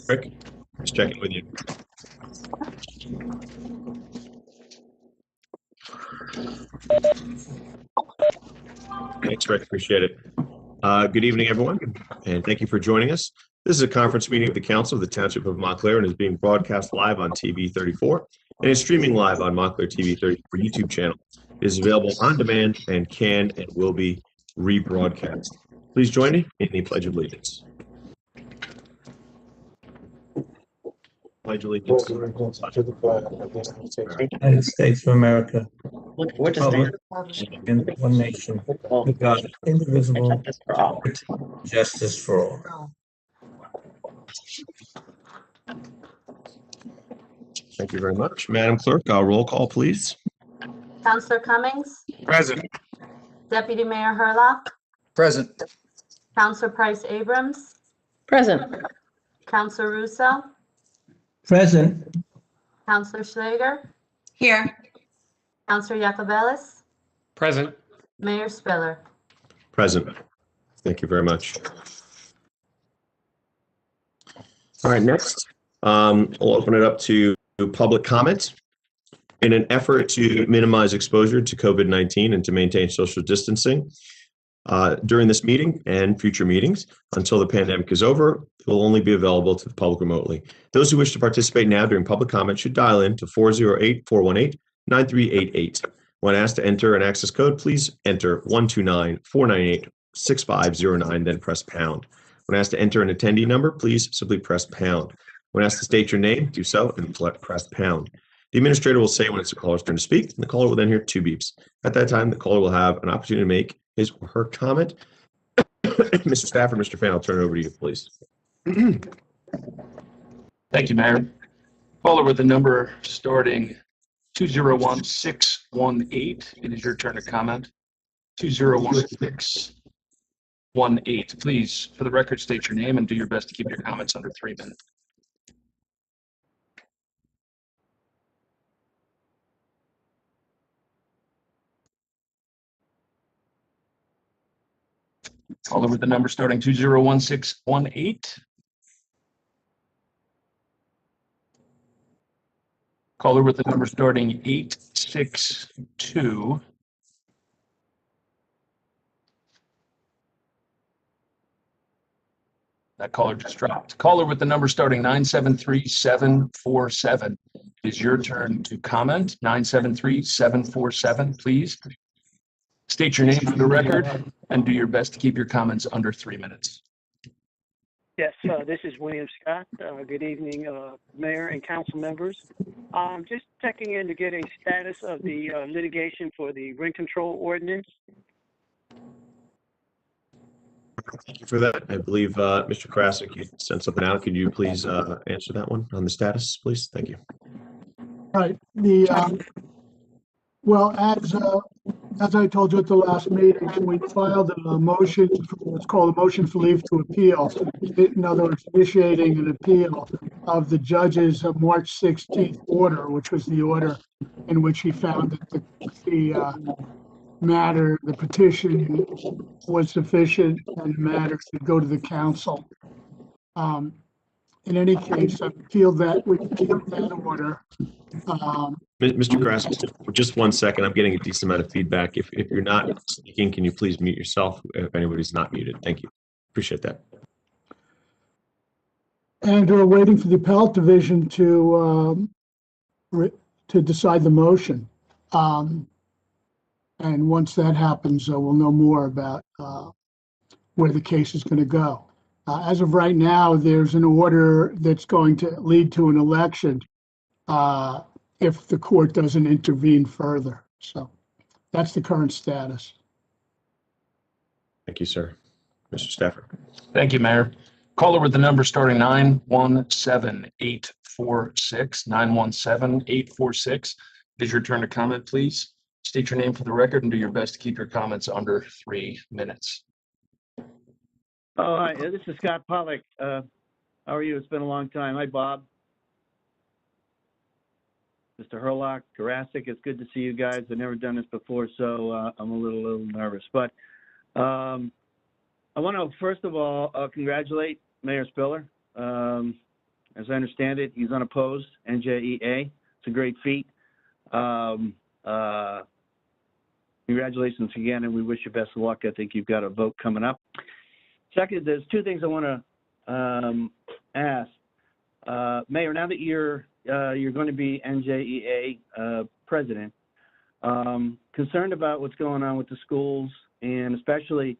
Rick, just checking with you. Thanks, Rick. Appreciate it. Good evening, everyone, and thank you for joining us. This is a conference meeting of the Council of the Township of Montclair and is being broadcast live on TV 34 and is streaming live on Montclair TV 34 YouTube channel. It is available on demand and can and will be rebroadcast. Please join me in the Pledge of Allegiance. Pledge allegiance to the flag of the United States of America, What does that? and one nation, under God, indivisible, Justice for all. justice for all. Thank you very much. Madam Clerk, roll call, please. Councillor Cummings, Present. Deputy Mayor Hurlock, Present. Councillor Price Abrams, Present. Councillor Russo, Present. Councillor Schlager, Here. Councillor Yacobelis, Present. Mayor Spiller. Present. Thank you very much. All right, next, we'll open it up to public comment. In an effort to minimize exposure to COVID-19 and to maintain social distancing during this meeting and future meetings until the pandemic is over, it will only be available to the public remotely. Those who wish to participate now during public comment should dial in to 408-418-9388. When asked to enter an access code, please enter 129-498-6509, then press pound. When asked to enter an attendee number, please simply press pound. When asked to state your name, do so and press pound. The administrator will say when it's the caller's turn to speak, and the caller will then hear 2 beeps. At that time, the caller will have an opportunity to make his or her comment. Mr. Stafford, Mr. Fan, I'll turn it over to you, please. Thank you, Mayor. Caller with the number starting 201618. It is your turn to comment. 201618. Please, for the record, state your name and do your best to keep your comments under 3 minutes. Caller with the number starting 201618. Caller with the number starting 862. That caller just dropped. Caller with the number starting 973747. It is your turn to comment. 973747, please. State your name for the record and do your best to keep your comments under 3 minutes. Yes, this is William Scott. Good evening, Mayor and council members. Just checking in to get a status of the litigation for the rent control ordinance. Thank you for that. I believe Mr. Krasik, you sent something out. Could you please answer that one on the status, please? Thank you. Right. Well, as I told you at the last meeting, we filed a motion, what's called a motion for leave to appeal. In other words, initiating an appeal of the judge's March 16th order, which was the order in which he found that the petition was sufficient and the matter should go to the council. In any case, I feel that we appealed that order. Mr. Krasik, just 1 second. I'm getting a decent amount of feedback. If you're not speaking, can you please mute yourself if anybody's not muted? Thank you. Appreciate that. And we're waiting for the appellate division to decide the motion. And once that happens, we'll know more about where the case is going to go. As of right now, there's an order that's going to lead to an election if the court doesn't intervene further. So that's the current status. Thank you, sir. Mr. Stafford. Thank you, Mayor. Caller with the number starting 917846. 917846. It is your turn to comment, please. State your name for the record and do your best to keep your comments under 3 minutes. Oh, hi, this is Scott Pollock. How are you? It's been a long time. Hi, Bob. Mr. Hurlock, Karasik, it's good to see you guys. I've never done this before, so I'm a little nervous. But I want to, first of all, congratulate Mayor Spiller. As I understand it, he's unopposed, N.J.S.A. It's a great feat. Congratulations again, and we wish you best of luck. I think you've got a vote coming up. Second, there's two things I want to ask. Mayor, now that you're going to be N.J.S.A. president, concerned about what's going on with the schools, and especially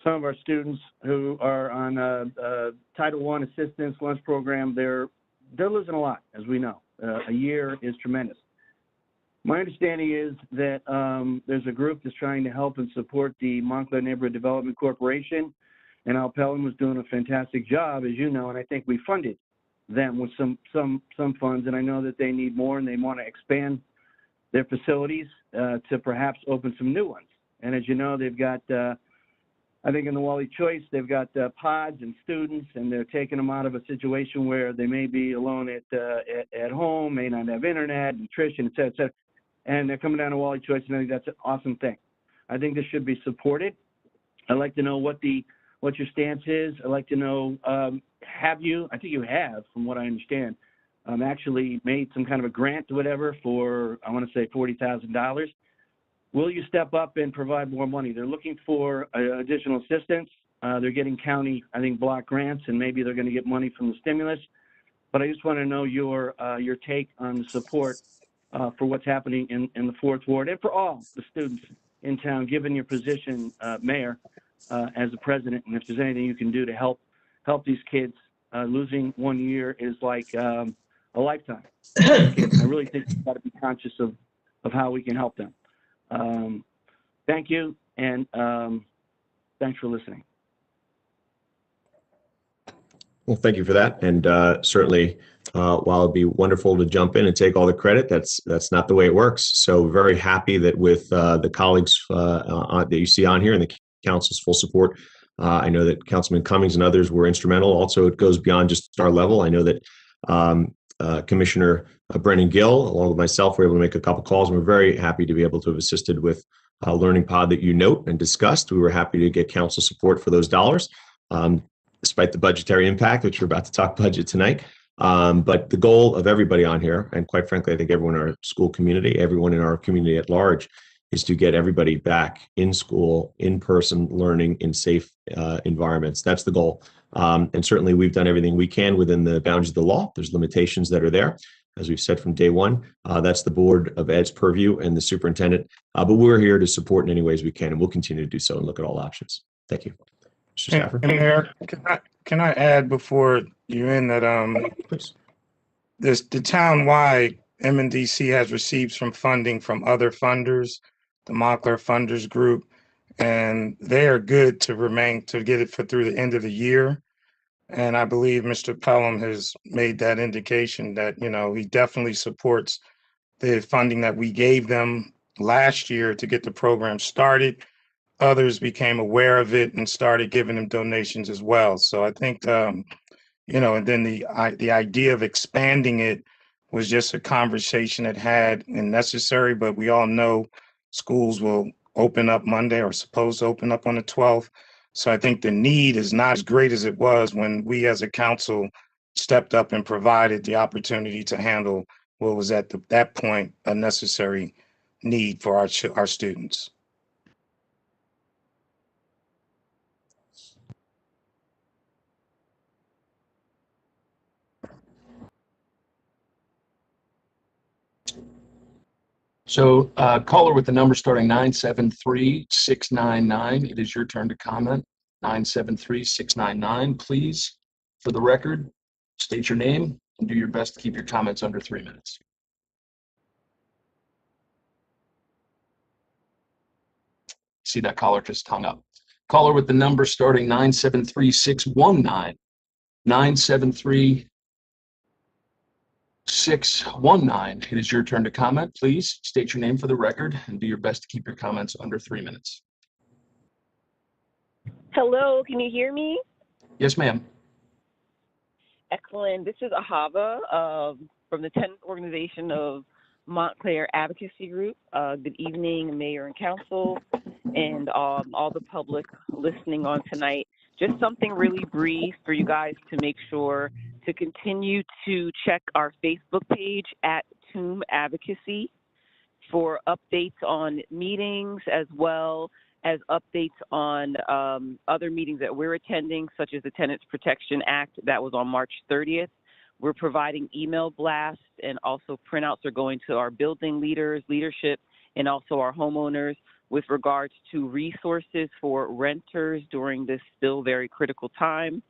some of our students who are on Title I assistance lunch program. They're losing a lot, as we know. A year is tremendous. My understanding is that there's a group that's trying to help and support the Montclair Neighborhood Development Corporation, and Al Pellin was doing a fantastic job, as you know, and I think we funded them with some funds, and I know that they need more, and they want to expand their facilities to perhaps open some new ones. And as you know, they've got, I think in the Wally Choice, they've got pods and students, and they're taking them out of a situation where they may be alone at home, may not have internet, nutrition, et cetera, et cetera. And they're coming down to Wally Choice, and I think that's an awesome thing. I think this should be supported. I'd like to know what your stance is. I'd like to know, have you, I think you have, from what I understand, actually made some kind of a grant or whatever for, I want to say $40,000. Will you step up and provide more money? They're looking for additional assistance. They're getting county, I think, block grants, and maybe they're going to get money from the stimulus. But I just want to know your take on the support for what's happening in the Fourth Ward and for all the students in town, given your position, Mayor, as the president, and if there's anything you can do to help these kids. Losing 1 year is like a lifetime. I really think we've got to be conscious of how we can help them. Thank you, and thanks for listening. Well, thank you for that. And certainly, while it'd be wonderful to jump in and take all the credit, that's not the way it works. So very happy that with the colleagues that you see on here and the council's full support. I know that Councilman Cummings and others were instrumental. Also, it goes beyond just our level. I know that Commissioner Brennan Gill, along with myself, were able to make a couple calls, and we're very happy to be able to have assisted with Learning Pod that you note and discussed. We were happy to get council support for those dollars, despite the budgetary impact, which we're about to talk budget tonight. But the goal of everybody on here, and quite frankly, I think everyone in our school community, everyone in our community at large, is to get everybody back in school, in person, learning in safe environments. That's the goal. And certainly we've done everything we can within the boundaries of the law. There's limitations that are there. As we've said from day one, that's the Board of Ed's purview and the superintendent. But we're here to support in any ways we can, and we'll continue to do so and look at all options. Thank you. Mr. Stafford. And Mayor, can I add before you end that Please. the town-wide M&DC has received some funding from other funders, the Montclair Funders Group, and they are good to get it through the end of the year. And I believe Mr. Pelham has made that indication that, he definitely supports the funding that we gave them last year to get the program started. Others became aware of it and started giving them donations as well. So I think, and then the idea of expanding it was just a conversation that had and necessary, but we all know schools will open up Monday or supposed to open up on the 12th. So I think the need is not as great as it was when we as a council stepped up and provided the opportunity to handle what was at that point a necessary need for our students. So caller with the number starting 973-699. It is your turn to comment. 973-699, please. For the record, state your name and do your best to keep your comments under 3 minutes. See, that caller just hung up. Caller with the number starting 973-619. 973-619. It is your turn to comment. Please state your name for the record and do your best to keep your comments under 3 minutes. Hello, can you hear me? Yes, ma'am. Excellent. This is Ahava from the 10th Organization of Montclair Advocacy Group. Good evening, Mayor and Council, and all the public listening on tonight. Just something really brief for you guys to make sure to continue to check our Facebook page at Tomb Advocacy for updates on meetings, as well as updates on other meetings that we're attending, such as the Tenants Protection Act that was on March 30th. We're providing email blasts, and also printouts are going to our building leaders, leadership, and also our homeowners with regards to resources for renters during this still very critical time.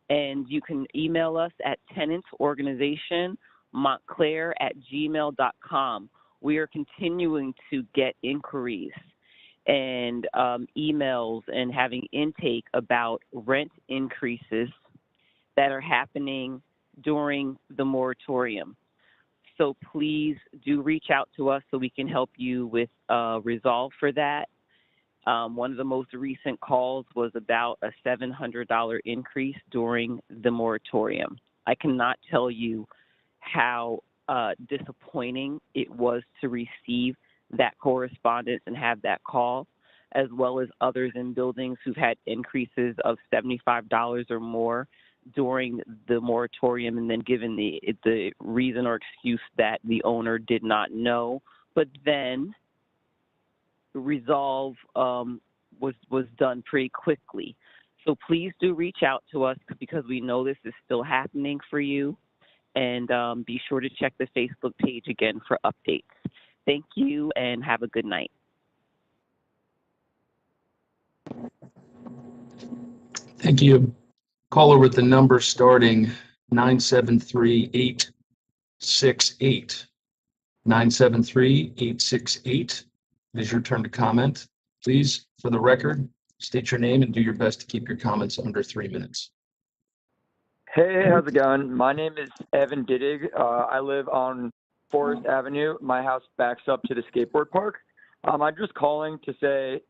And you can email us at tenantsorganizationmontclair@gmail.com. We are continuing to get inquiries and emails and having intake about rent increases that are happening during the moratorium. So please do reach out to us so we can help you with resolve for that. One of the most recent calls was about a $700 increase during the moratorium. I cannot tell you how disappointing it was to receive that correspondence and have that call, as well as others in buildings who've had increases of $75 or more during the moratorium, and then given the reason or excuse that the owner did not know. But then resolve was done pretty quickly. So please do reach out to us, because we know this is still happening for you. And be sure to check the Facebook page again for updates. Thank you, and have a good night. Thank you. Caller with the number starting 973-868. 973-868. It is your turn to comment. Please, for the record, state your name and do your best to keep your comments under 3 minutes. Hey, how's it going? My name is Evan Diddig. I live on Forest Avenue. My house backs up to the skateboard park. I'm just calling to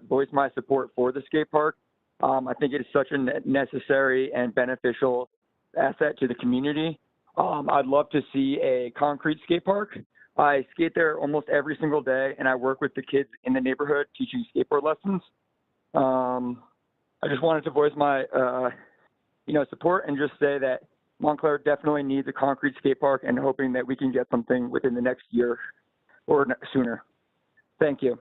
voice my support for the skate park. I think it is such a necessary and beneficial asset to the community. I'd love to see a concrete skate park. I skate there almost every single day, and I work with the kids in the neighborhood teaching skateboard lessons. I just wanted to voice my support and just say that Montclair definitely needs a concrete skate park, and hoping that we can get something within the next year or sooner. Thank you.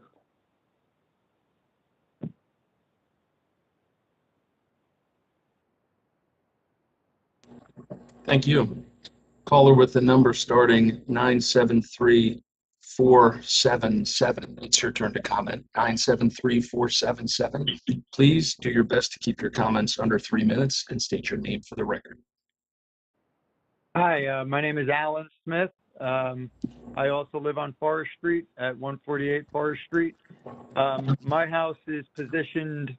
Thank you. Caller with the number starting 973-477. It's your turn to comment. 973-477. Please do your best to keep your comments under 3 minutes and state your name for the record. Hi, my name is Alan Smith. I also live on Forest Street at 148 Forest Street. My house is positioned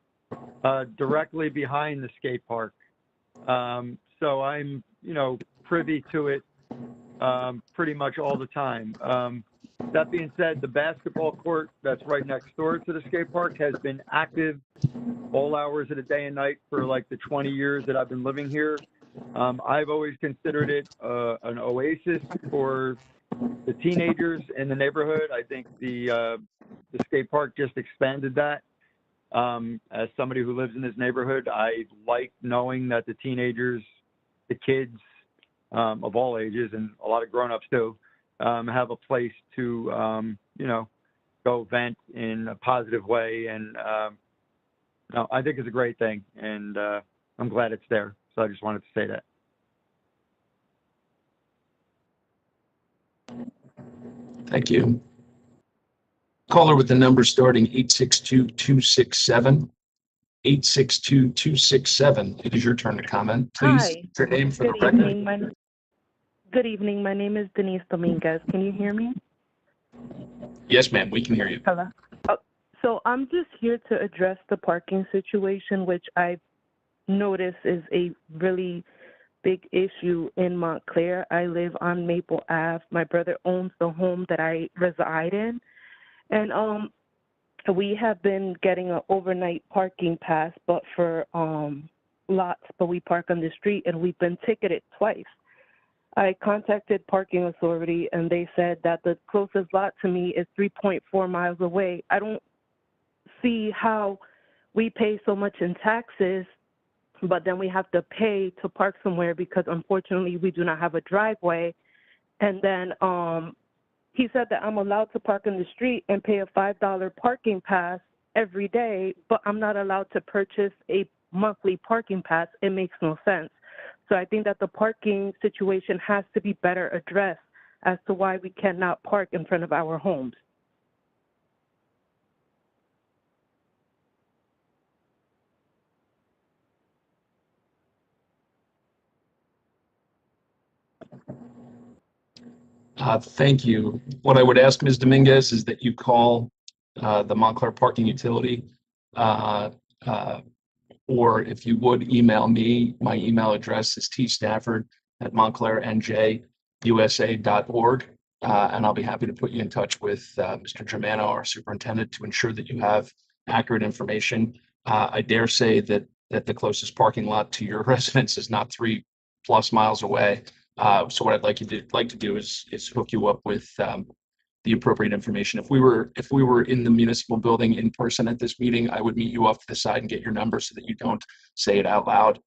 directly behind the skate park. So I'm, privy to it pretty much all the time. That being said, the basketball court that's right next door to the skate park has been active all hours of the day and night for like the 20 years that I've been living here. I've always considered it an oasis for the teenagers in the neighborhood. I think the skate park just expanded that. As somebody who lives in this neighborhood, I like knowing that the teenagers, the kids of all ages, and a lot of grown-ups too, have a place to, go vent in a positive way. And I think it's a great thing, and I'm glad it's there. So I just wanted to say that. Thank you. Caller with the number starting 862-267. 862-267. It is your turn to comment. Please, Hi. your name for the Good record. evening. Good evening. My name is Denise Dominguez. Can you hear me? Yes, ma'am. We can hear you. Hello. So I'm just here to address the parking situation, which I've noticed is a really big issue in Montclair. I live on Maple Ave. My brother owns the home that I reside in. And we have been getting an overnight parking pass, but for lots, but we park on the street, and we've been ticketed twice. I contacted Parking Authority, and they said that the closest lot to me is 3.4 miles away. I don't see how we pay so much in taxes but then we have to pay to park somewhere because unfortunately we do not have a driveway. And then he said that I'm allowed to park in the street and pay a $5 parking pass every day, but I'm not allowed to purchase a monthly parking pass. It makes no sense. So I think that the parking situation has to be better addressed as to why we cannot park in front of our homes. Thank you. What I would ask Ms. Dominguez is that you call the Montclair Parking Utility, or if you would email me, my email address is tstafford@montclairnjusa.org, and I'll be happy to put you in touch with Mr. Germano, our superintendent, to ensure that you have accurate information. I dare say that the closest parking lot to your residence is not 3+ miles away. So what I'd like to do is hook you up with the appropriate information. If we were in the municipal building in person at this meeting, I would meet you off to the side and get your number so that you don't say it out loud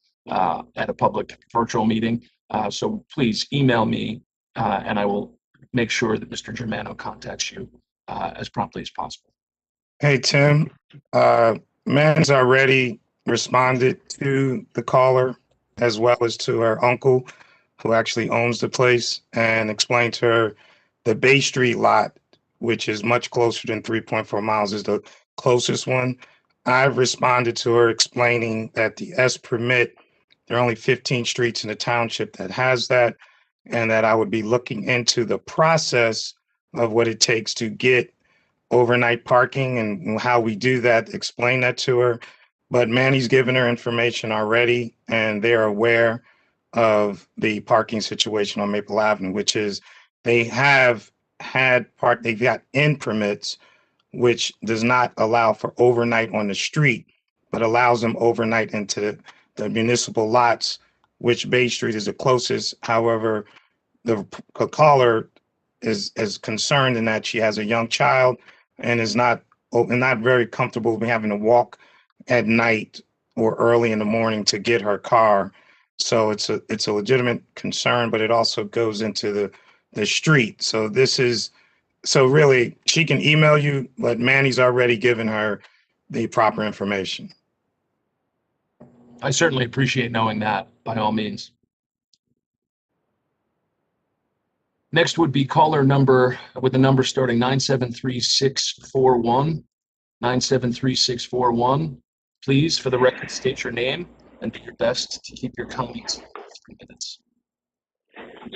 at a public virtual meeting. So please email me, and I will make sure that Mr. Germano contacts you as promptly as possible. Hey, Tim, Man's already responded to the caller as well as to her uncle, who actually owns the place, and explained to her the Bay Street lot, which is much closer than 3.4 miles, is the closest one. I've responded to her explaining that the S permit, there are only 15 streets in the township that has that, and that I would be looking into the process of what it takes to get overnight parking and how we do that, explain that to her. But Manny's given her information already, and they're aware of the parking situation on Maple Avenue, which is they've got in permits, which does not allow for overnight on the street, but allows them overnight into the municipal lots, which Bay Street is the closest. However, the caller is concerned in that she has a young child and is not very comfortable having to walk at night or early in the morning to get her car. So it's a legitimate concern, but it also goes into the street. So really she can email you, but Manny's already given her the proper information. I certainly appreciate knowing that, by all means. Next would be caller number with the number starting 973641. 973641. Please, for the record, state your name and do your best to keep your comments 3 minutes.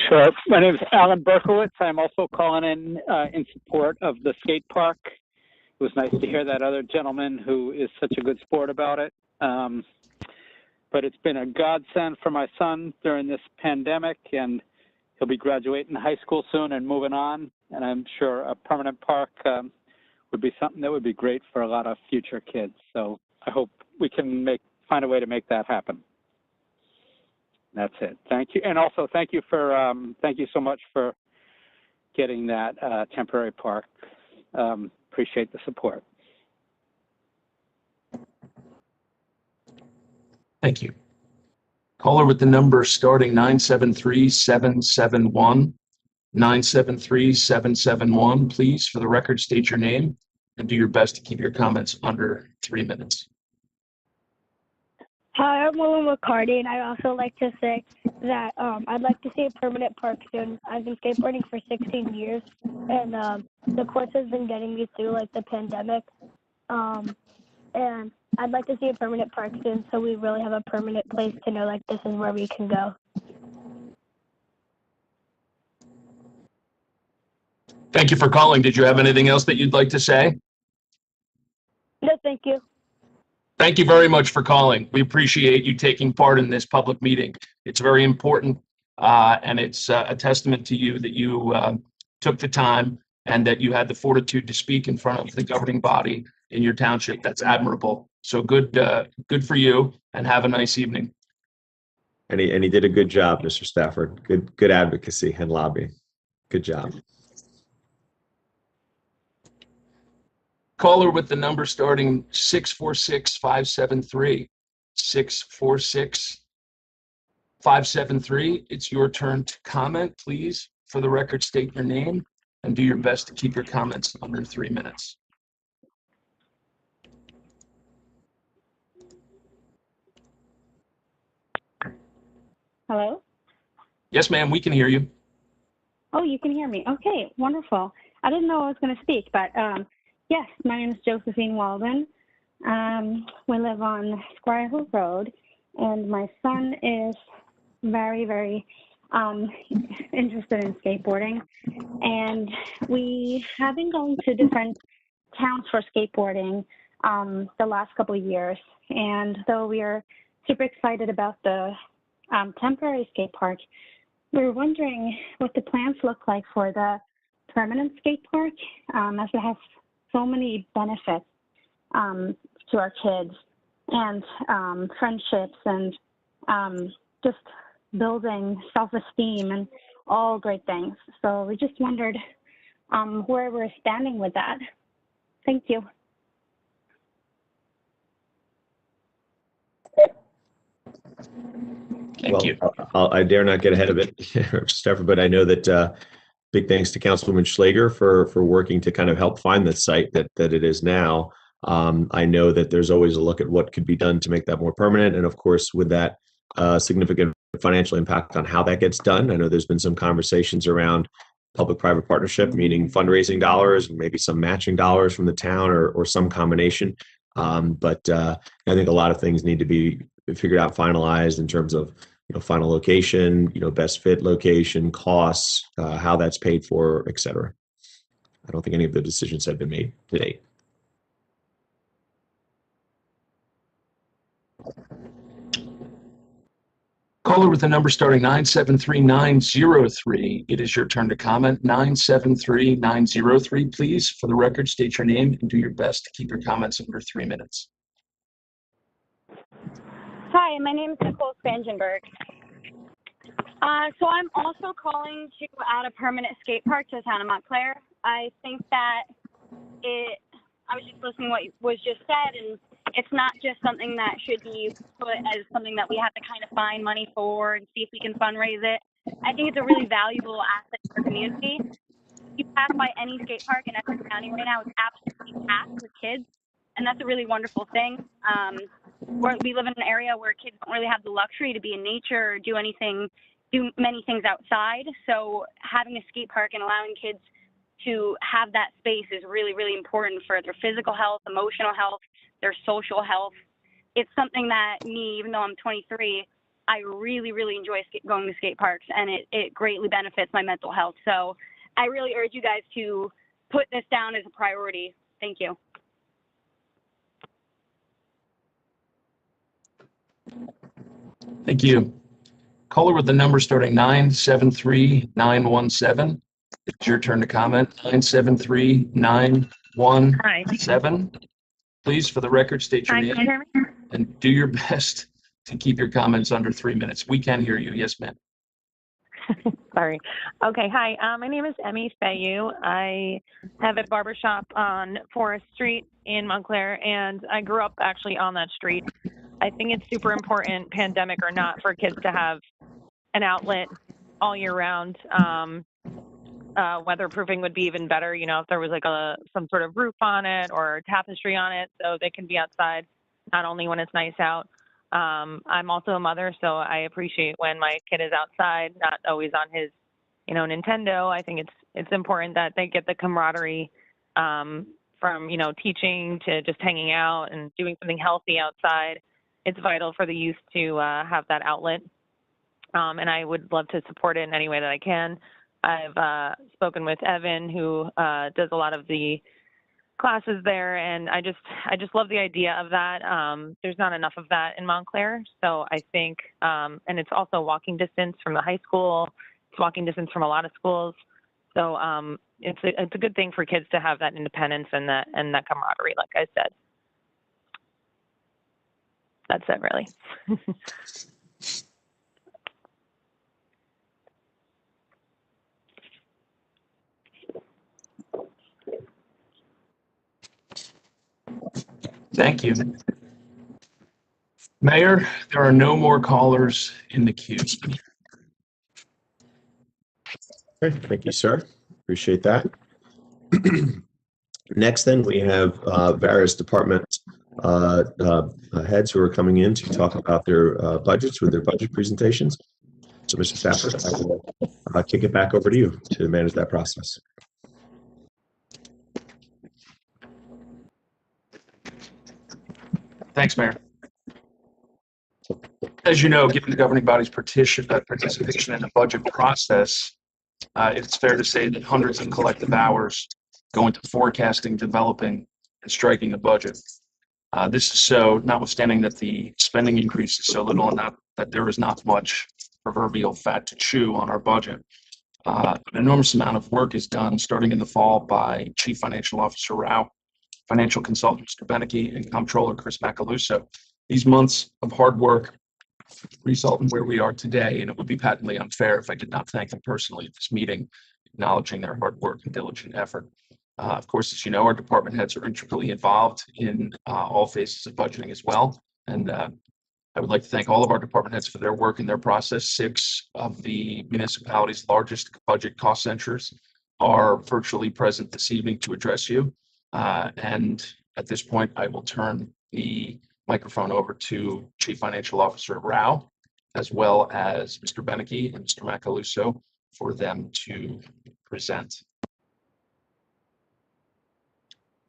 Sure. My name is Alan Berkowitz. I'm also calling in support of the skate park. It was nice to hear that other gentleman who is such a good sport about it. But it's been a godsend for my son during this pandemic, and he'll be graduating high school soon and moving on. And I'm sure a permanent park would be something that would be great for a lot of future kids. So I hope we can find a way to make that happen. That's it. Thank you. And also thank you so much for getting that temporary park. Appreciate the support. Thank you. Caller with the number starting 973771. 973771, please, for the record, state your name and do your best to keep your comments under 3 minutes. Hi, I'm William McCarty, and I'd also like to say that I'd like to see a permanent park soon. I've been skateboarding for 16 years, and the course has been getting me through like the pandemic. And I'd like to see a permanent park soon, so we really have a permanent place to know like this is where we can go. Thank you for calling. Did you have anything else that you'd like to say? No, thank you. Thank you very much for calling. We appreciate you taking part in this public meeting. It's very important, and it's a testament to you that you took the time and that you had the fortitude to speak in front of the governing body in your township. That's admirable. So good for you, and have a nice evening. And he did a good job, Mr. Stafford. Good advocacy and lobbying. Good job. Caller with the number starting 646573. 646-573. It's your turn to comment. Please, for the record, state your name and do your best to keep your comments under 3 minutes. Hello? Yes, ma'am, we can hear you. Oh, you can hear me. Okay, wonderful. I didn't know I was going to speak, but yes, my name is Josephine Walden. We live on Squire Hill Road, and my son is very, very interested in skateboarding. And we have been going to different towns for skateboarding the last couple of years. And so we are super excited about the temporary skate park. We were wondering what the plans look like for the permanent skate park, as it has so many benefits to our kids and friendships and just building self-esteem and all great things. So we just wondered where we're standing with that. Thank you. Thank you. I dare not get ahead of it, Stefan, but I know that big thanks to Councilwoman Schlager for working to kind of help find the site that it is now. I know that there's always a look at what could be done to make that more permanent. And of course, with that significant financial impact on how that gets done, I know there's been some conversations around public-private partnership, meaning fundraising dollars, and maybe some matching dollars from the town or some combination. But I think a lot of things need to be figured out, finalized in terms of final location, best fit location, costs, how that's paid for, et cetera. I don't think any of the decisions have been made to date. Caller with the number starting 973-903. It is your turn to comment. 973-903. Please, for the record, state your name and do your best to keep your comments under 3 minutes. Hi, my name is Nicole Spangenberg. So I'm also calling to add a permanent skate park to the town of Montclair. I think that I was just listening to what was just said, and it's not just something that should be put as something that we have to kind of find money for and see if we can fundraise it. I think it's a really valuable asset for the community. You pass by any skate park in Essex County right now, it's absolutely packed with kids, and that's a really wonderful thing. We live in an area where kids don't really have the luxury to be in nature or do many things outside. So having a skate park and allowing kids to have that space is really, really important for their physical health, emotional health, their social health. It's something that me, even though I'm 23, I really, really enjoy going to skate parks, and it greatly benefits my mental health. So I really urge you guys to put this down as a priority. Thank you. Thank you. Caller with the number starting 973-917. It's your turn to comment. 973-917. Please, for the record, state your name and do your best to keep your comments under 3 minutes. We can hear you. Yes, ma'am. Sorry. Okay. Hi. My name is Emmy Fayu. I have a barbershop on Forest Street in Montclair, and I grew up actually on that street. I think it's super important, pandemic or not, for kids to have an outlet all year round. Weatherproofing would be even better, if there was like some sort of roof on it or tapestry on it, so they can be outside, not only when it's nice out. I'm also a mother, so I appreciate when my kid is outside, not always on his, Nintendo. I think it's important that they get the camaraderie from, teaching to just hanging out and doing something healthy outside. It's vital for the youth to have that outlet, and I would love to support it in any way that I can. I've spoken with Evan, who does a lot of the classes there, and I just love the idea of that. There's not enough of that in Montclair, so I think, and it's also walking distance from the high school. It's walking distance from a lot of schools, so it's a good thing for kids to have that independence and that camaraderie, like I said. That's it, really. Thank you. Mayor, there are no more callers in the queue. Okay, thank you, sir. Appreciate that. Next, then, we have various department heads who are coming in to talk about their budgets with their budget presentations. So, Mr. Stafford, I will kick it back over to you to manage that process. Thanks, Mayor. As you know, given the governing body's participation in the budget process, it's fair to say that hundreds of collective hours go into forecasting, developing, and striking the budget. This is so notwithstanding that the spending increase is so little and that there is not much proverbial fat to chew on our budget. An enormous amount of work is done starting in the fall by Chief Financial Officer Rao, Financial Consultant Mr. Beneke, and Comptroller Chris Macaluso. These months of hard work result in where we are today, and it would be patently unfair if I did not thank them personally at this meeting, acknowledging their hard work and diligent effort. Of course, as you know, our department heads are intricately involved in all phases of budgeting as well. And I would like to thank all of our department heads for their work and their process. 6 of the municipality's largest budget cost centers are virtually present this evening to address you. And at this point, I will turn the microphone over to Chief Financial Officer Rao, as well as Mr. Beneke and Mr. Macaluso, for them to present.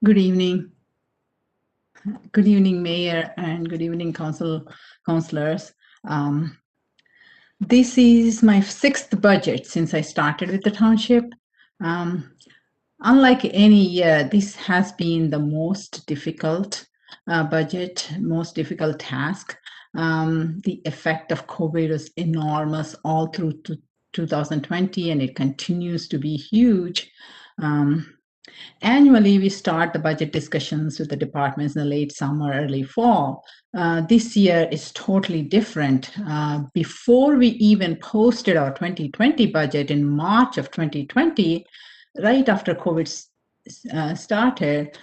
Good evening. Good evening, Mayor, and good evening, councilors. This is my 6th budget since I started with the township. Unlike any year, this has been the most difficult budget, most difficult task. The effect of COVID was enormous all through 2020, and it continues to be huge. Annually, we start the budget discussions with the departments in the late summer, early fall. This year is totally different. Before we even posted our 2020 budget in March of 2020, right after COVID started,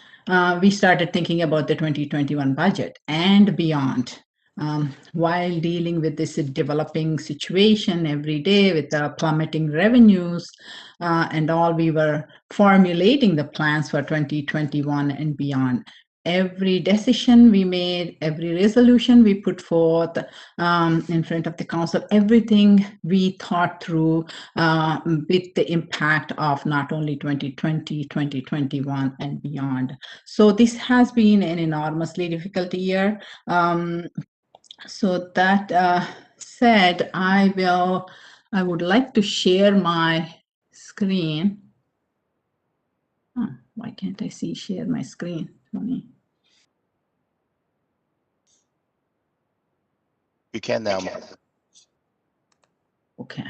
we started thinking about the 2021 budget and beyond. While dealing with this developing situation every day with the plummeting revenues and all, we were formulating the plans for 2021 and beyond. Every decision we made, every resolution we put forth in front of the council, everything we thought through with the impact of not only 2020, 2021 and beyond. So this has been an enormously difficult year. So that said, I would like to share my screen. Oh, why can't I share my screen, Tony? You can now, Mark. Okay.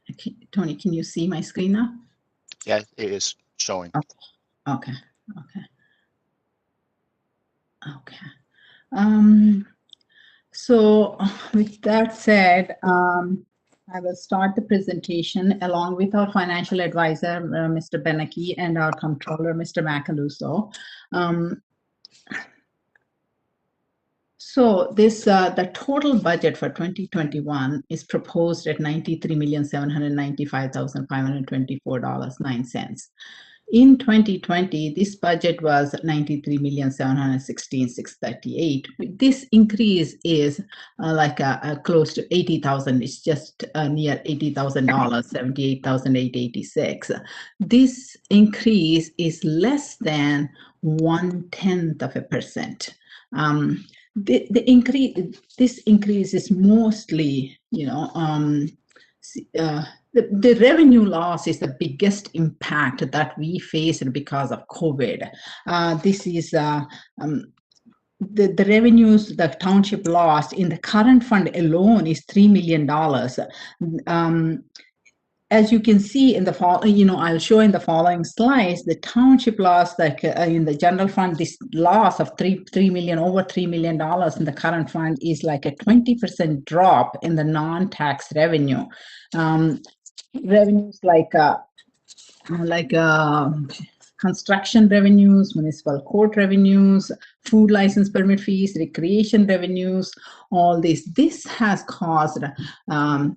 Okay, Tony, can you see my screen now? Yeah, it is showing. Okay. So with that said, I will start the presentation along with our financial advisor, Mr. Beneke, and our comptroller, Mr. Macaluso. So this the total budget for 2021 is proposed at $93,795,524.09. In 2020, this budget was $93,716,638. This increase is close to $80,000. It's just near $80,000, $78,886. This increase is less than 0.1%. This increase is mostly, the revenue loss is the biggest impact that we faced because of COVID. This is the revenues the township lost in the current fund alone is $3 million. as you can see in the I'll show in the following slides, the township lost, like in the general fund, this loss of over $3 million in the current fund is like a 20% drop in the non-tax revenue. Revenues like construction revenues, municipal court revenues, food license permit fees, recreation revenues, all this. This has caused a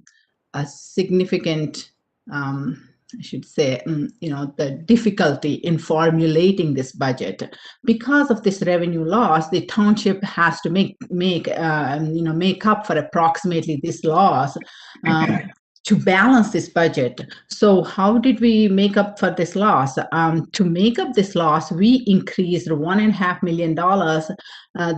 significant, I should say, the difficulty in formulating this budget. Because of this revenue loss, the township has to make up for approximately this loss to balance this budget. So how did we make up for this loss? To make up this loss, we increased $1.5 million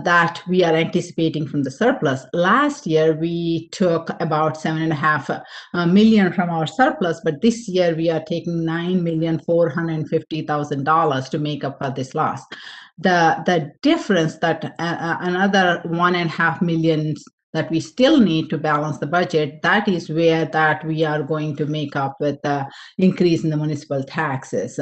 that we are anticipating from the surplus. Last year, we took about $7.5 million from our surplus, but this year we are taking $9,450,000 to make up for this loss. The difference, that another $1.5 million that we still need to balance the budget, that is where that we are going to make up with the increase in the municipal taxes.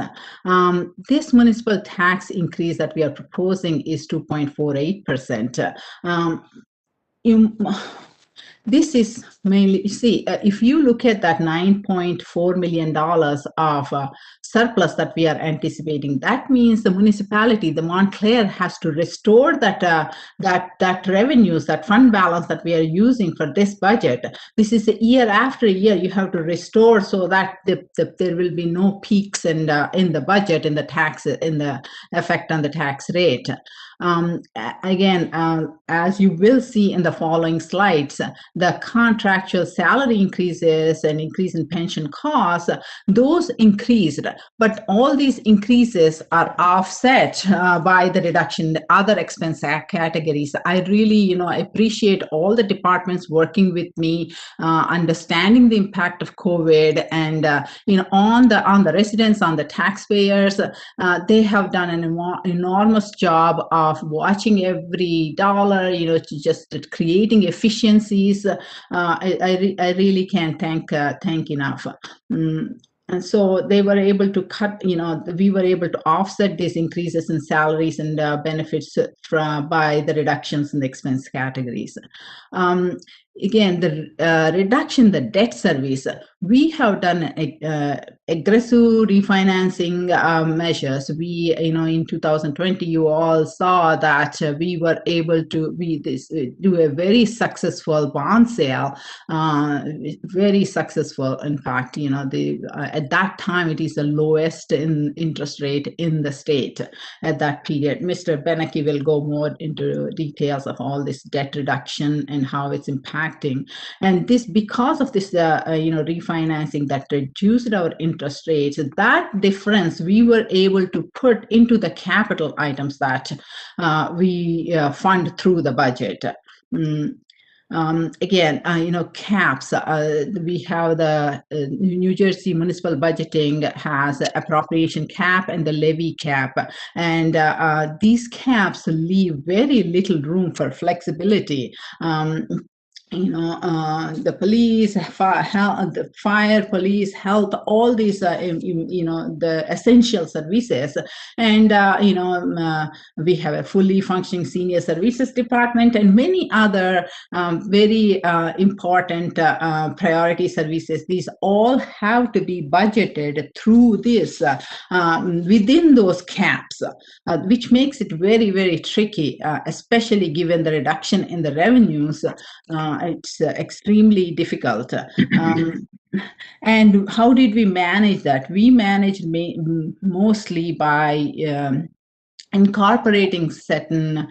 This municipal tax increase that we are proposing is 2.48%. This is mainly, if you look at that $9.4 million of surplus that we are anticipating, that means the municipality, the Montclair, has to restore that revenues, that fund balance that we are using for this budget. This is a year after year you have to restore, so that there will be no peaks in the budget, in the tax, in the effect on the tax rate. Again, as you will see in the following slides, the contractual salary increases and increase in pension costs, those increased, but all these increases are offset by the reduction in the other expense categories. I really, appreciate all the departments working with me, understanding the impact of COVID, and on the residents, on the taxpayers. They have done an enormous job of watching every dollar, just creating efficiencies. I really can't thank enough. And so they were able to cut, we were able to offset these increases in salaries and benefits by the reductions in the expense categories. Again, the reduction in the debt service, we have done aggressive refinancing measures. We, in 2020, you all saw that we were able to do a very successful bond sale, very successful. In fact, at that time, it is the lowest in interest rate in the state at that period. Mr. Beneke will go more into details of all this debt reduction and how it's impacting. And this, because of this, refinancing that reduced our interest rates, that difference we were able to put into the capital items that we fund through the budget. Again, caps. We have the New Jersey municipal budgeting has appropriation cap and the levy cap, and these caps leave very little room for flexibility. The police, the fire, police, health, all these, the essential services. And, we have a fully functioning senior services department and many other very important priority services. These all have to be budgeted through this, within those caps, which makes it very, very tricky, especially given the reduction in the revenues. It's extremely difficult. And how did we manage that? We managed mostly by incorporating certain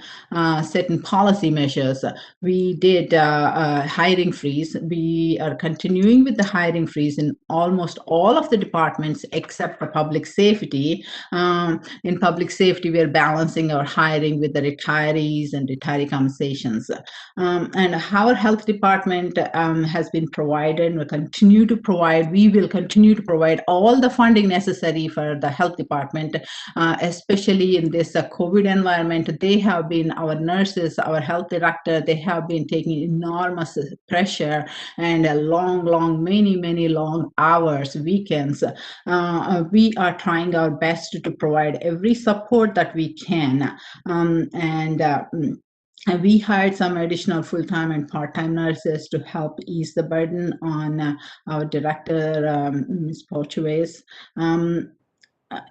policy measures. We did hiring freeze. We are continuing with the hiring freeze in almost all of the departments except for public safety. In public safety, we are balancing our hiring with the retirees and retiree compensations. And our health department has been provided and will continue to provide. We will continue to provide all the funding necessary for the health department, especially in this this COVID environment, they have been, our nurses, our health director, they have been taking enormous pressure and many long hours, weekends. We are trying our best to provide every support that we can. And we hired some additional full-time and part-time nurses to help ease the burden on our director, Ms. Portuguese.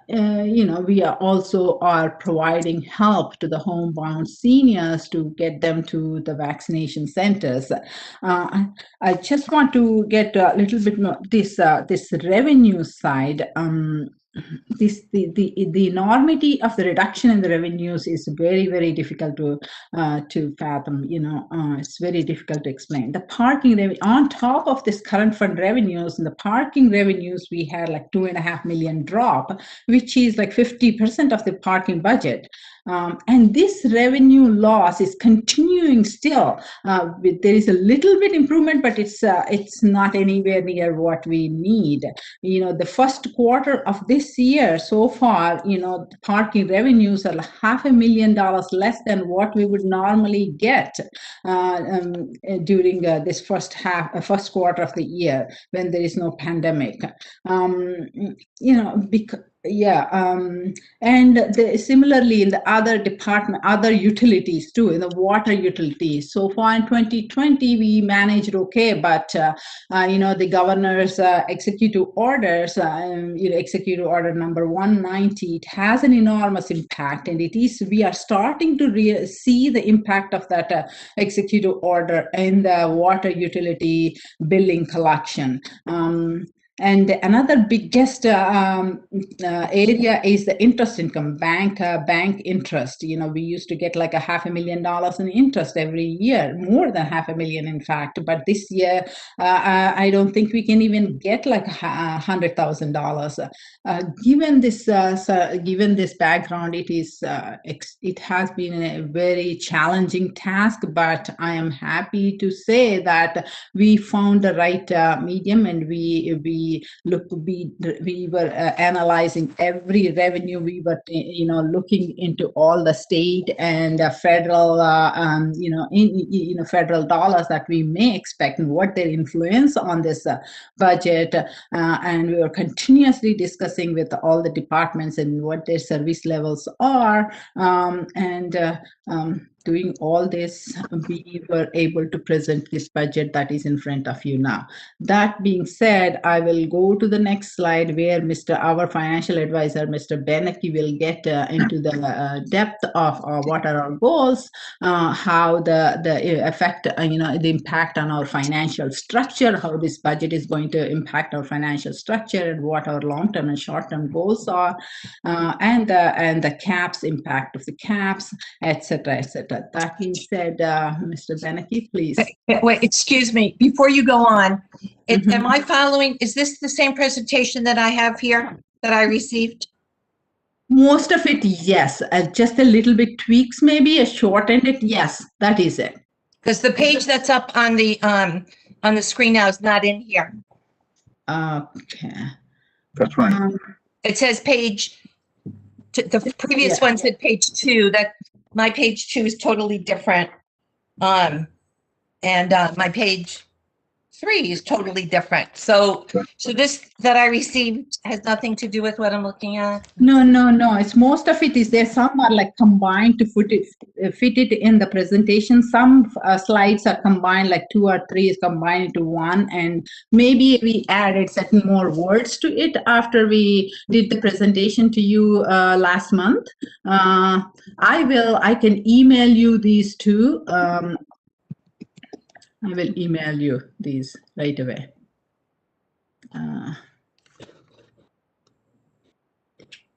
We are also providing help to the homebound seniors to get them to the vaccination centers. I just want to get a little bit more this revenue side. The enormity of the reduction in the revenues is very difficult to fathom. It's very difficult to explain. The parking revenue, on top of this current fund revenues, and the parking revenues, we had like $2.5 million drop, which is like 50% of the parking budget. And this revenue loss is continuing still. There is a little bit improvement, but it's not anywhere near what we need. The first quarter of this year so far, the parking revenues are $500,000 less than what we would normally get during this first quarter of the year when there is no pandemic. Similarly in the other utilities too, in the water utilities. So far in 2020, we managed okay, but the governor's executive orders, executive order number 190, it has an enormous impact, and we are starting to see the impact of that executive order in the water utility billing collection. And another biggest area is the interest income, bank interest. We used to get like $500,000 in interest every year, more than $500,000 in fact. But this year, I don't think we can even get like $100,000. Given this background, it has been a very challenging task. But I am happy to say that we found the right medium, and we were analyzing every revenue. We were looking into all the state and federal federal dollars that we may expect and what their influence on this budget, and we were continuously discussing with all the departments and what their service levels are, doing all this, we were able to present this budget that is in front of you now. That being said, I will go to the next slide where our financial advisor, Mr. Beneke, will get into the depth of what are our goals, how the effect, the impact on our financial structure, how this budget is going to impact our financial structure, and what our long-term and short-term goals are, and the caps, impact of the caps, etc., etc. That being said, Mr. Beneke, please. Wait, excuse me. Before you go on, am I following? Is this the same presentation that I have here that I received? Most of it, yes. Just a little bit tweaks, maybe a shortened it. Yes, that is it. Because the page that's up on the screen now is not in here. Okay. That's right. It says page. The previous one said page 2. That my page 2 is totally different, and my page 3 is totally different. So this that I received has nothing to do with what I'm looking at. No. It's most of it is there. Some are like combined to fit it in the presentation. Some slides are combined, like 2 or 3 is combined into one, and maybe we added certain more words to it after we did the presentation to you last month. I can email you these two. I will email you these right away.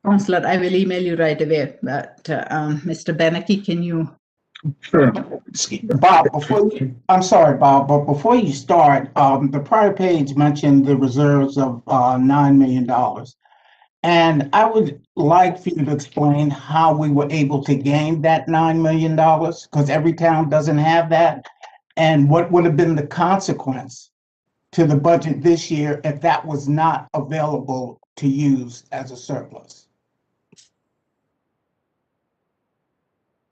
Counselor, I will email you right away. But Mr. Beneke, can you? Sure. Bob, I'm sorry, Bob, but before you start, the prior page mentioned the reserves of $9 million. And I would like for you to explain how we were able to gain that $9 million, because every town doesn't have that. And what would have been the consequence to the budget this year if that was not available to use as a surplus?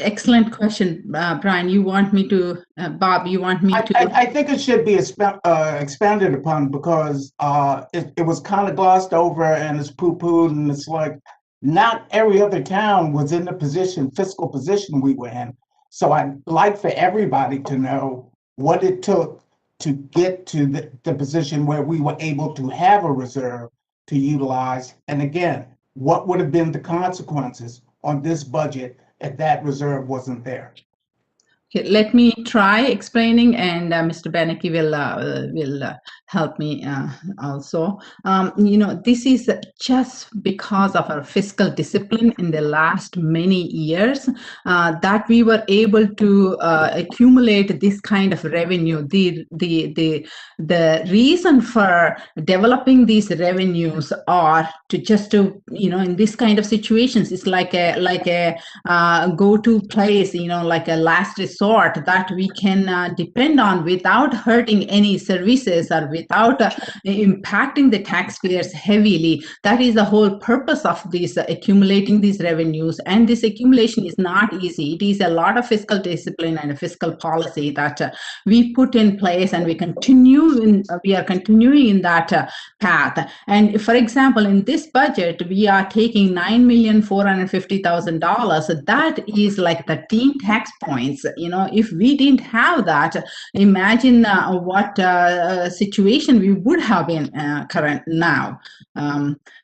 excellent question, Brian. You want me to, Bob, you want me to? I think it should be expanded upon because it was kind of glossed over and it's poo-pooed, and it's like not every other town was in the fiscal position we were in. So I'd like for everybody to know what it took to get to the position where we were able to have a reserve to utilize. And again, what would have been the consequences on this budget if that reserve wasn't there? Okay, let me try explaining, and Mr. Beneke will help me also. This is just because of our fiscal discipline in the last many years that we were able to accumulate this kind of revenue. The reason for developing these revenues are to in this kind of situations, it's like a go-to place, like a last resort that we can depend on without hurting any services or without impacting the taxpayers heavily. That is the whole purpose of this accumulating these revenues. And this accumulation is not easy. It is a lot of fiscal discipline and a fiscal policy that we put in place, and we are continuing in that path. And for example, in this budget, we are taking $9,450,000. That is like 13 tax points. If we didn't have that, imagine what situation we would have been current now.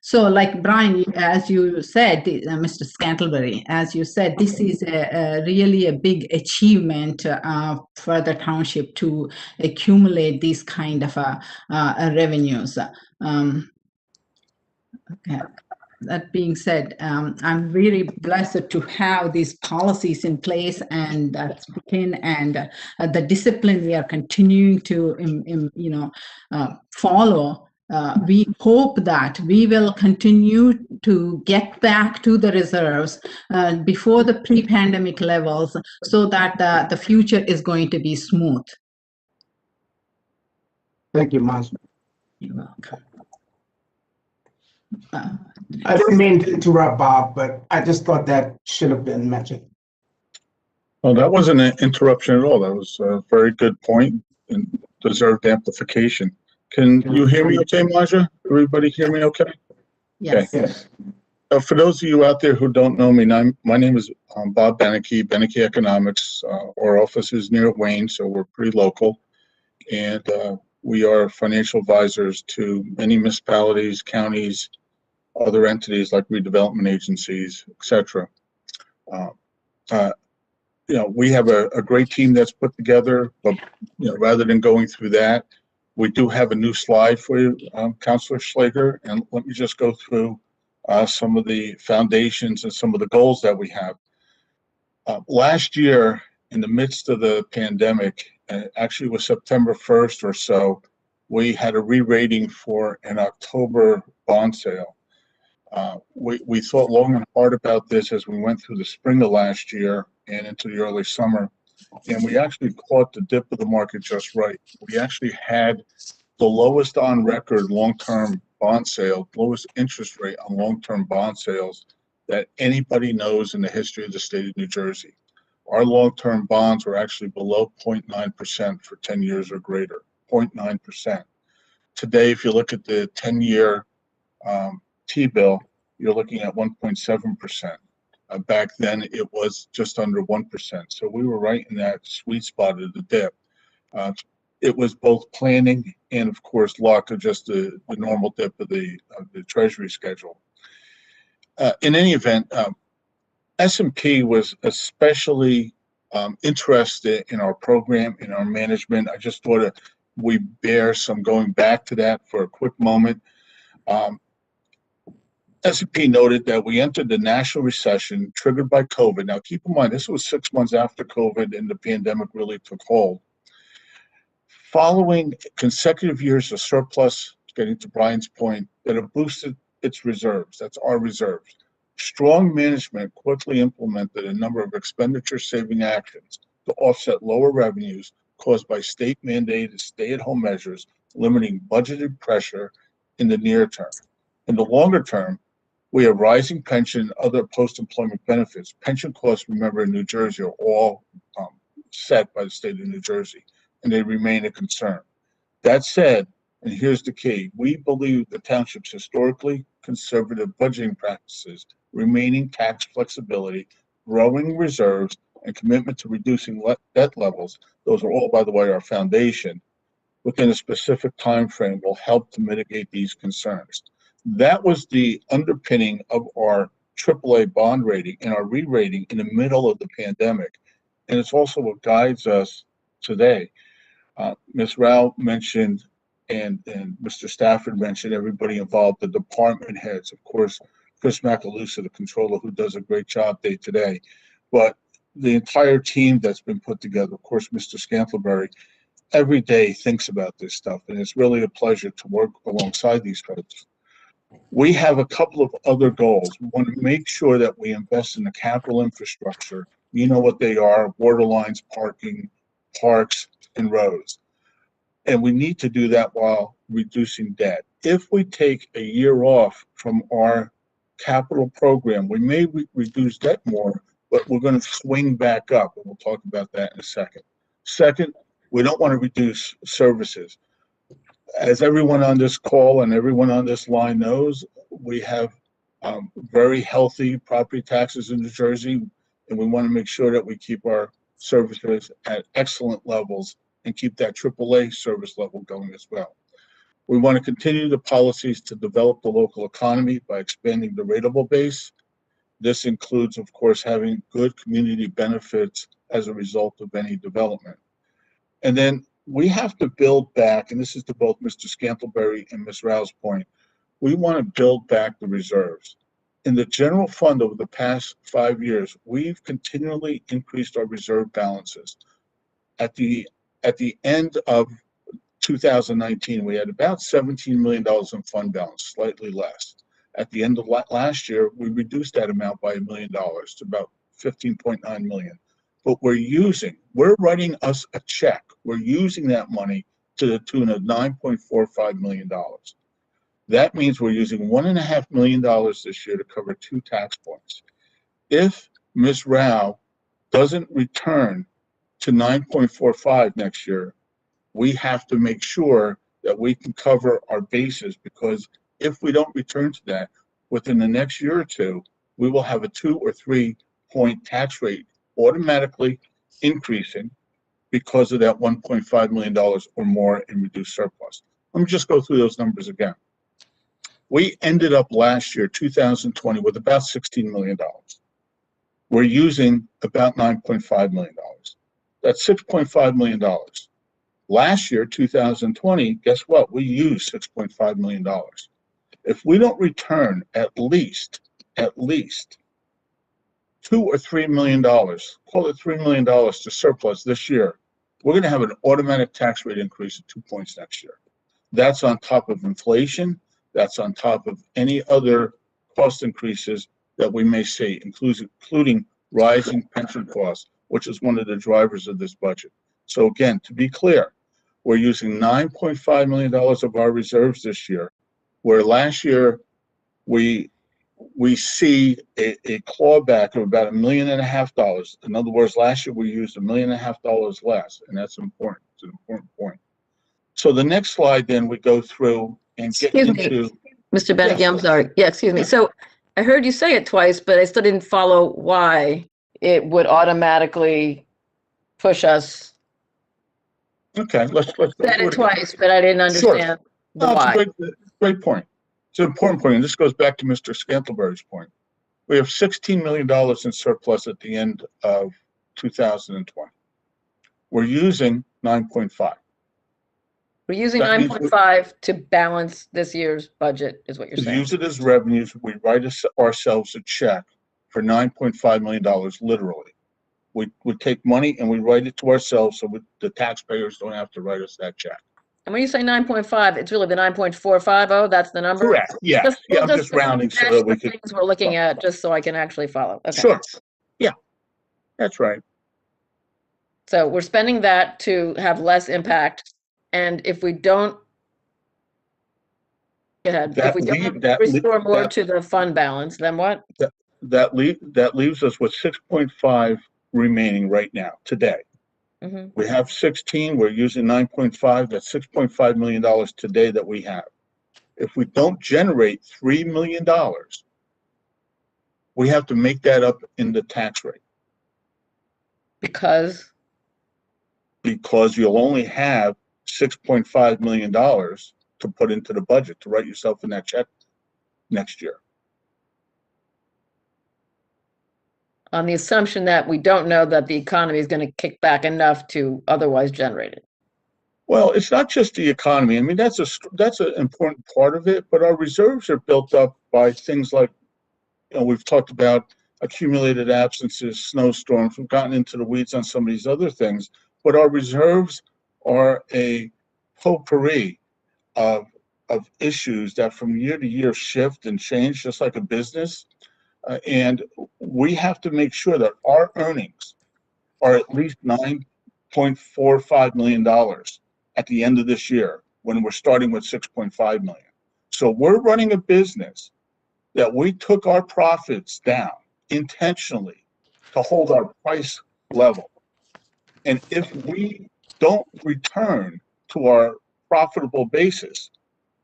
So like Brian, as you said, Mr. Scantlebury, as you said, this is really a big achievement for the township to accumulate these kind of revenues. Okay. That being said, I'm very blessed to have these policies in place, and that's and the discipline we are continuing to follow. We hope that we will continue to get back to the reserves before the pre-pandemic levels, so that the future is going to be smooth. Thank you, Master. You're welcome. I didn't mean to interrupt, Bob, but I just thought that should have been mentioned. Well, that wasn't an interruption at all. That was a very good point and deserved amplification. Can you hear me okay, Maja? Everybody hear me okay? Yes. Okay. Yes. For those of you out there who don't know me, my name is Bob Beneke, Beneke Economics. Our office is near Wayne, so we're pretty local. And we are financial advisors to many municipalities, counties, other entities like redevelopment agencies, etc. We have a great team that's put together, but rather than going through that, we do have a new slide for you, Councilor Schlager, and let me just go through some of the foundations and some of the goals that we have. Last year, in the midst of the pandemic, actually was September 1st or so, we had a re-rating for an October bond sale. We thought long and hard about this as we went through the spring of last year and into the early summer, and we actually caught the dip of the market just right. We actually had the lowest on record long-term bond sale, lowest interest rate on long-term bond sales that anybody knows in the history of the state of New Jersey. Our long-term bonds were actually below 0.9% for 10 years or greater, 0.9%. Today, if you look at the 10-year T-bill, you're looking at 1.7%. Back then, it was just under 1%. So we were right in that sweet spot of the dip. It was both planning and, of course, luck of just the normal dip of the Treasury schedule. In any event, S&P was especially interested in our program, in our management. I just thought we bear some going back to that for a quick moment. S&P noted that we entered the national recession triggered by COVID. Now, keep in mind, this was 6 months after COVID and the pandemic really took hold. Following consecutive years of surplus, getting to Brian's point, that have boosted its reserves, that's our reserves. Strong management quickly implemented a number of expenditure-saving actions to offset lower revenues caused by state-mandated stay-at-home measures, limiting budgeted pressure in the near term. In the longer term, We have rising pension and other post-employment benefits. Pension costs, remember, in New Jersey are all set by the state of New Jersey, and they remain a concern. That said, and here's the key, we believe the township's historically conservative budgeting practices, remaining tax flexibility, growing reserves, and commitment to reducing debt levels, those are all, by the way, our foundation, within a specific time frame will help to mitigate these concerns. That was the underpinning of our AAA bond rating and our re-rating in the middle of the pandemic. And it's also what guides us today. Ms. Rao mentioned, and Mr. Stafford mentioned, everybody involved, the department heads, of course, Chris Macalusa, the controller, who does a great job day to day, but the entire team that's been put together, of course, Mr. Scantlebury, every day thinks about this stuff, and it's really a pleasure to work alongside these folks. We have a couple of other goals. We want to make sure that we invest in the capital infrastructure. You know what they are: water lines, parking, parks, and roads. And we need to do that while reducing debt. If we take a year off from our capital program, we may reduce debt more, but we're going to swing back up, and we'll talk about that in a second. Second, we don't want to reduce services. As everyone on this call and everyone on this line knows, we have very healthy property taxes in New Jersey, and we want to make sure that we keep our services at excellent levels and keep that AAA service level going as well. We want to continue the policies to develop the local economy by expanding the rateable base. This includes, of course, having good community benefits as a result of any development. And then we have to build back, and this is to both Mr. Scantlebury and Ms. Rao's point, we want to build back the reserves. In the general fund over the past 5 years, we've continually increased our reserve balances. At the end of 2019, we had about $17 million in fund balance, slightly less. At the end of last year, we reduced that amount by $1 million to about $15.9 million. But we're writing us a check. We're using that money to the tune of $9.45 million. That means we're using $1.5 million this year to cover 2 tax points. If Ms. Rao doesn't return to 9.45 next year, we have to make sure that we can cover our bases, because if we don't return to that within the next year or two, we will have a 2 or 3 point tax rate automatically increasing because of that $1.5 million or more in reduced surplus. Let me just go through those numbers again. We ended up last year, 2020, with about $16 million. We're using about $9.5 million. That's $6.5 million. Last year, 2020, guess what? We used $6.5 million. If we don't return at least $2 or $3 million, call it $3 million to surplus this year, we're going to have an automatic tax rate increase of 2 points next year. That's on top of inflation. That's on top of any other cost increases that we may see, including rising pension costs, which is one of the drivers of this budget. So again, to be clear, we're using $9.5 million of our reserves this year, where last year we see a clawback of about $1.5 million. In other words, last year we used $1.5 million less, and that's important. It's an important point. So the next slide, then we go through and get into. Mr. Beneke, Yes. I'm sorry. Yeah, excuse me. So I heard you say it twice, but I still didn't follow why it would automatically push us. Okay, let's go Said through it again. twice, but I didn't understand Sure. the No, it's a why. great point. It's an important point, and this goes back to Mr. Scantlebury's point. We have $16 million in surplus at the end of 2020. We're using 9.5. We're using That means 9.5 to balance this year's budget, is what you're to saying. use it as revenues. We write ourselves a check for $9.5 million, literally. We take money and we write it to ourselves so the taxpayers don't have to write us that check. And when you say 9.5, it's really the 9.450, that's the number? Correct, yeah. Yeah, I'm just rounding so that we could. Things we're looking at, just so I can actually follow. Okay. Sure, yeah, that's right. So we're spending that to have less impact. And if we don't Go ahead. If That we leave- don't that leave- restore more that- to the fund balance, then what? That leaves us with 6.5 remaining right now, today. Mhm. We have 16, we're using 9.5, that's $6.5 million today that we have. If we don't generate $3 million, we have to make that up in the tax rate. Because You'll only have $6.5 million to put into the budget to write yourself in that check next year. on the assumption that we don't know that the economy is going to kick back enough to otherwise generate it. Well, it's not just the economy. I mean, that's an important part of it, but our reserves are built up by things like, we've talked about accumulated absences, snowstorms. We've gotten into the weeds on some of these other things, but our reserves are a potpourri of issues that from year to year shift and change, just like a business. And we have to make sure that our earnings are at least $9.45 million at the end of this year when we're starting with 6.5 million. So we're running a business that we took our profits down intentionally to hold our price level. And if we don't return to our profitable basis,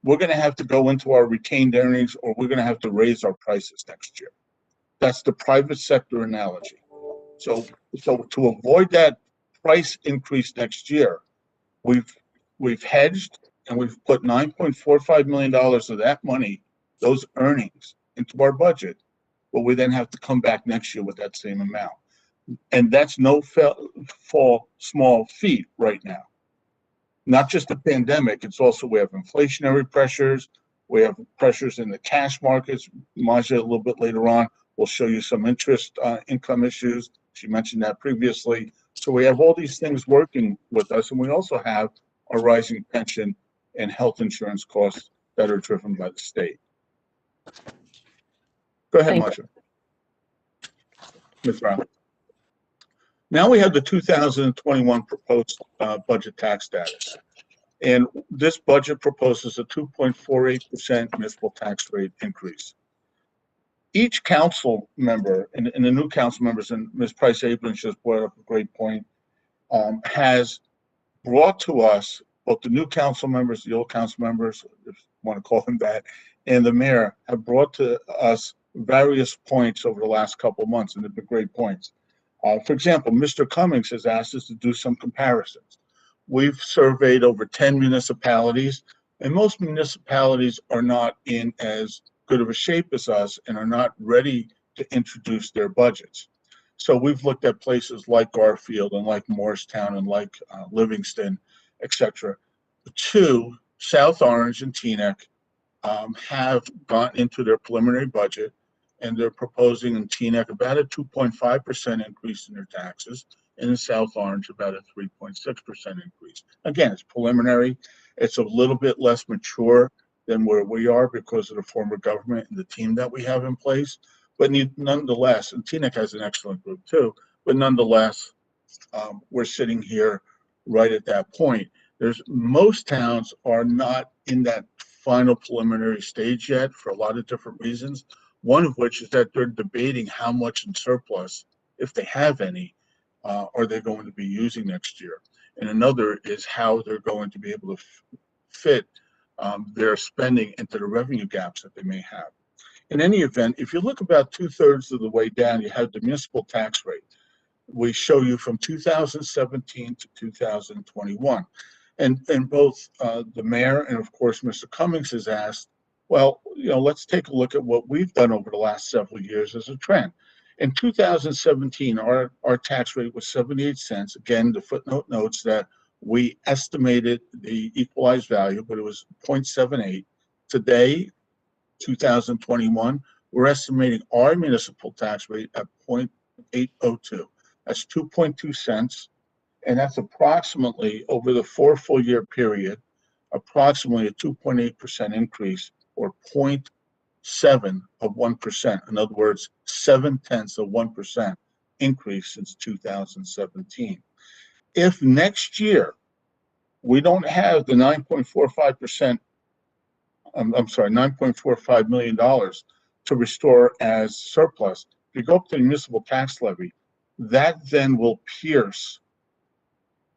we're going to have to go into our retained earnings, or we're going to have to raise our prices next year. That's the private sector analogy. So to avoid that price increase next year, we've hedged, and we've put $9.45 million of that money, those earnings, into our budget, but we then have to come back next year with that same amount. And that's no small feat right now. Not just the pandemic, it's also we have inflationary pressures, we have pressures in the cash markets. Maja, a little bit later on, will show you some interest income issues. She mentioned that previously. So we have all these things working with us, and we also have a rising pension and health insurance costs that are driven by the state. Go ahead, Maja. Ms. Brown. Now we have the 2021 proposed budget tax status. And this budget proposes a 2.48% municipal tax rate increase. Each council member, and the new council members, and Ms. Price Abrams just brought up a great point, has brought to us, both the new council members, the old council members, if you want to call them that, and the mayor have brought to us various points over the last couple of months, and they've been great points. For example, Mr. Cummings has asked us to do some comparisons. We've surveyed over 10 municipalities, and most municipalities are not in as good of a shape as us and are not ready to introduce their budgets. So we've looked at places like Garfield and like Morristown and like Livingston, etc. The two, South Orange and Teaneck, have gone into their preliminary budget, and they're proposing in Teaneck about a 2.5% increase in their taxes, and in South Orange about a 3.6% increase. Again, it's preliminary. It's a little bit less mature than where we are because of the former government and the team that we have in place. But nonetheless, and Teaneck has an excellent group too, but nonetheless, we're sitting here right at that point. Most towns are not in that final preliminary stage yet for a lot of different reasons. One of which is that they're debating how much in surplus, if they have any, are they going to be using next year. And another is how they're going to be able to fit their spending into the revenue gaps that they may have. In any event, if you look about 2/3 of the way down, you have the municipal tax rate. We show you from 2017 to 2021. And both the mayor and, of course, Mr. Cummings has asked, well, let's take a look at what we've done over the last several years as a trend. In 2017, our tax rate was 78 cents. Again, the footnote notes that we estimated the equalized value, but it was 0.78. Today, 2021, we're estimating our municipal tax rate at 0.802. That's 2.2 cents. And that's approximately, over the 4 full year period, approximately a 2.8% increase, or 0.7 of 1%. In other words, 0.7 of 1% increase since 2017. If next year we don't have the 9.45% I'm sorry, $9.45 million to restore as surplus. If you go up to the municipal tax levy, that then will pierce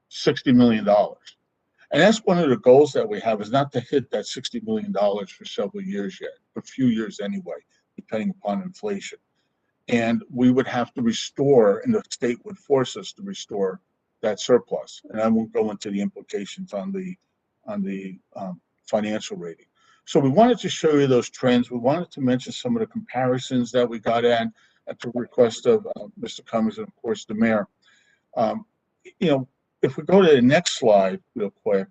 $60 million. And that's one of the goals that we have, is not to hit that $60 million for several years yet, a few years anyway, depending upon inflation. And we would have to restore, and the state would force us to restore that surplus. And I won't go into the implications on the financial rating. So we wanted to show you those trends. We wanted to mention some of the comparisons that we got at the request of Mr. Cummings and of course the mayor. If we go to the next slide real quick,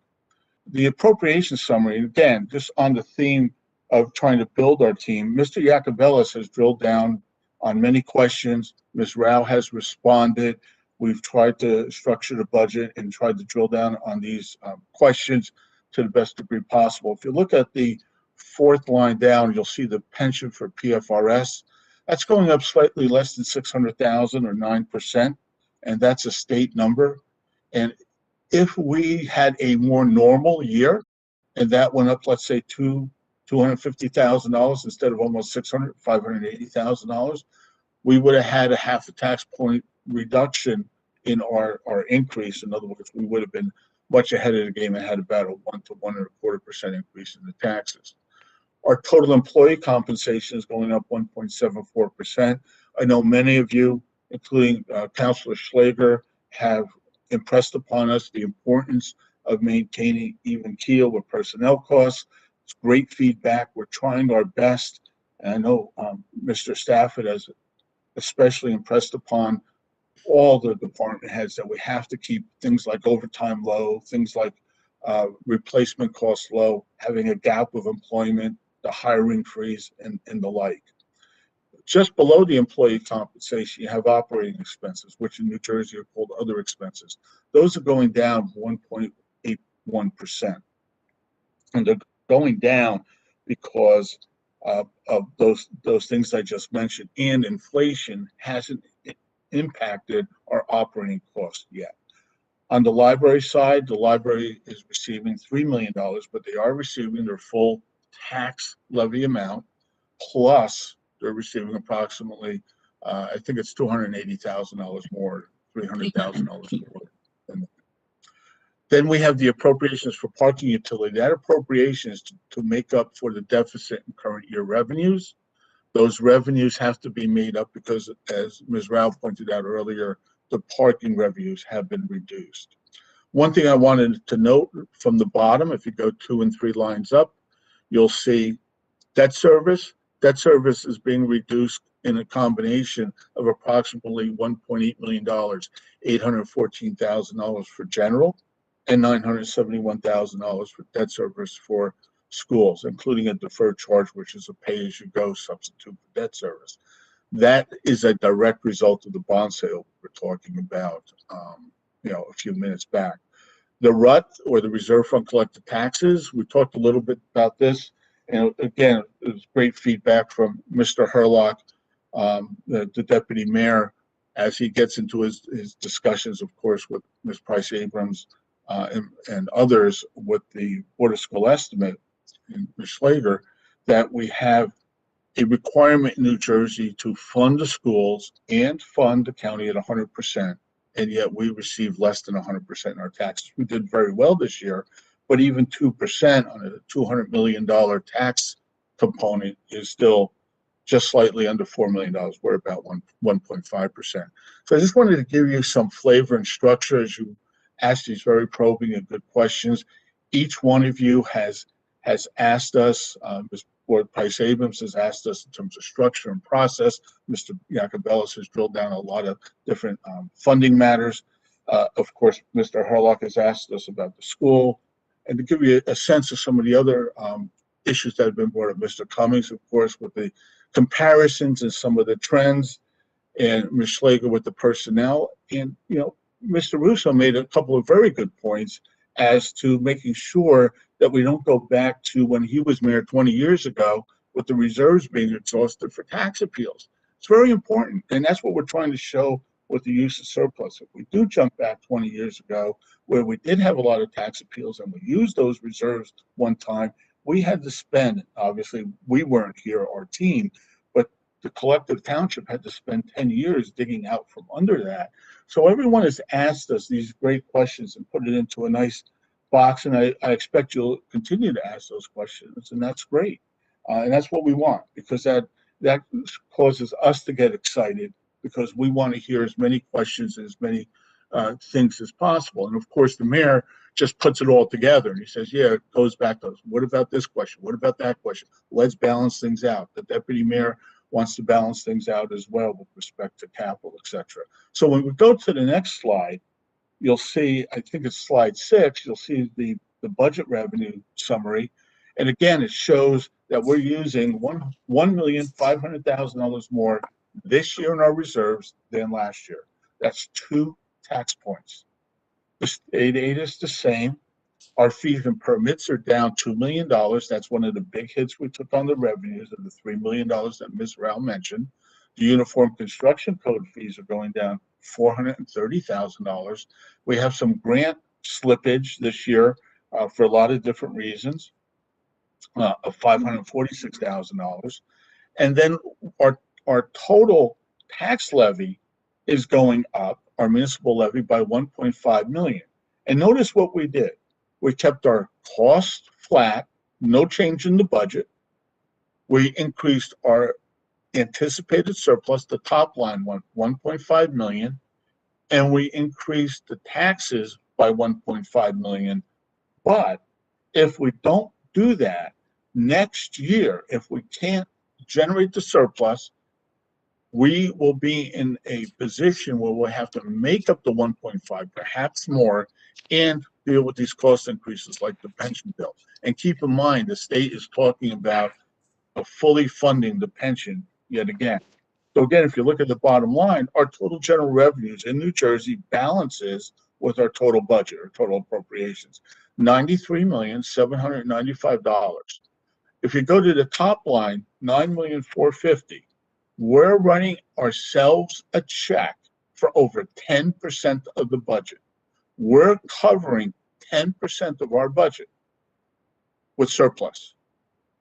the appropriation summary, again, just on the theme of trying to build our team, Mr. Yacovellis has drilled down on many questions. Ms. Rao has responded. We've tried to structure the budget and tried to drill down on these questions to the best degree possible. If you look at the fourth line down, you'll see the pension for PFRS. That's going up slightly less than 600,000 or 9%, and that's a state number. And if we had a more normal year, and that went up, let's say $250,000 instead of almost $580,000, we would have had a half a tax point reduction in our increase. In other words, we would have been much ahead of the game and had about a 1 to 1.25% increase in the taxes. Our total employee compensation is going up 1.74%. I know many of you, including Councilor Schlager, have impressed upon us the importance of maintaining even keel with personnel costs. It's great feedback. We're trying our best. And I know Mr. Stafford has especially impressed upon all the department heads that we have to keep things like overtime low, things like replacement costs low, having a gap of employment, the hiring freeze, and the like. Just below the employee compensation, you have operating expenses, which in New Jersey are called other expenses. Those are going down 1.81%. And they're going down because of those things I just mentioned, and inflation hasn't impacted our operating costs yet. On the library side, the library is receiving $3 million, but they are receiving their full tax levy amount, plus they're receiving approximately, I think it's $280,000 more, $300,000 more. Then we have the appropriations for parking utility. That appropriation is to make up for the deficit in current year revenues. Those revenues have to be made up because, as Ms. Rao pointed out earlier, the parking revenues have been reduced. One thing I wanted to note from the bottom, if you go 2 and 3 lines up, you'll see debt service. Debt service is being reduced in a combination of approximately $1.8 million, $814,000 for general, and $971,000 for debt service for schools, including a deferred charge, which is a pay-as-you-go substitute for debt service. That is a direct result of the bond sale we're talking about, a few minutes back. The RUT, or the Reserve Fund Collected Taxes, we talked a little bit about this, and again, it was great feedback from Mr. Herlock, the deputy mayor, as he gets into his discussions, of course, with Ms. Price Abrams and others with the Board of School Estimate, and Ms. Schlager, that we have a requirement in New Jersey to fund the schools and fund the county at 100%, and yet we receive less than 100% in our taxes. We did very well this year, but even 2% on a $200 million tax component is still just slightly under $4 million. We're about 1.5%. So I just wanted to give you some flavor and structure as you ask these very probing and good questions. Each one of you has asked us, Ms. Board Price Abrams has asked us in terms of structure and process. Mr. Yacovellis has drilled down a lot of different funding matters. Of course, Mr. Herlock has asked us about the school. And to give you a sense of some of the other issues that have been brought up, Mr. Cummings, of course, with the comparisons and some of the trends, and Ms. Schlager with the personnel. And, Mr. Russo made a couple of very good points as to making sure that we don't go back to when he was mayor 20 years ago with the reserves being exhausted for tax appeals. It's very important, and that's what we're trying to show with the use of surplus. If we do jump back 20 years ago, where we did have a lot of tax appeals and we used those reserves one time, we had to spend, obviously, we weren't here, our team, but the collective township had to spend 10 years digging out from under that. So everyone has asked us these great questions and put it into a nice box, and I expect you'll continue to ask those questions, and that's great. And that's what we want, because that causes us to get excited, because we want to hear as many questions and as many things as possible. And of course, the mayor just puts it all together, and he says, yeah, it goes back to us. What about this question? What about that question? Let's balance things out. The deputy mayor wants to balance things out as well with respect to capital, etc. So when we go to the next slide, you'll see, I think it's slide 6, you'll see the budget revenue summary. And again, it shows that we're using $1,500,000 more this year in our reserves than last year. That's 2 tax points. The state aid is the same. Our fees and permits are down $2 million. That's one of the big hits we took on the revenues of the $3 million that Ms. Rao mentioned. The uniform construction code fees are going down $430,000. We have some grant slippage this year for a lot of different reasons of $546,000. And then our total tax levy is going up, our municipal levy, by $1.5 million. And notice what we did. We kept our costs flat, no change in the budget. We increased our anticipated surplus, the top line went $1.5 million, and we increased the taxes by $1.5 million. But if we don't do that, next year, if we can't generate the surplus, we will be in a position where we'll have to make up the 1.5, perhaps more, and deal with these cost increases like the pension bill. And keep in mind, the state is talking about fully funding the pension yet again. So again, if you look at the bottom line, our total general revenues in New Jersey balances with our total budget or total appropriations, $93,795,000. If you go to the top line, $9,450,000, we're running ourselves a check for over 10% of the budget. We're covering 10% of our budget with surplus,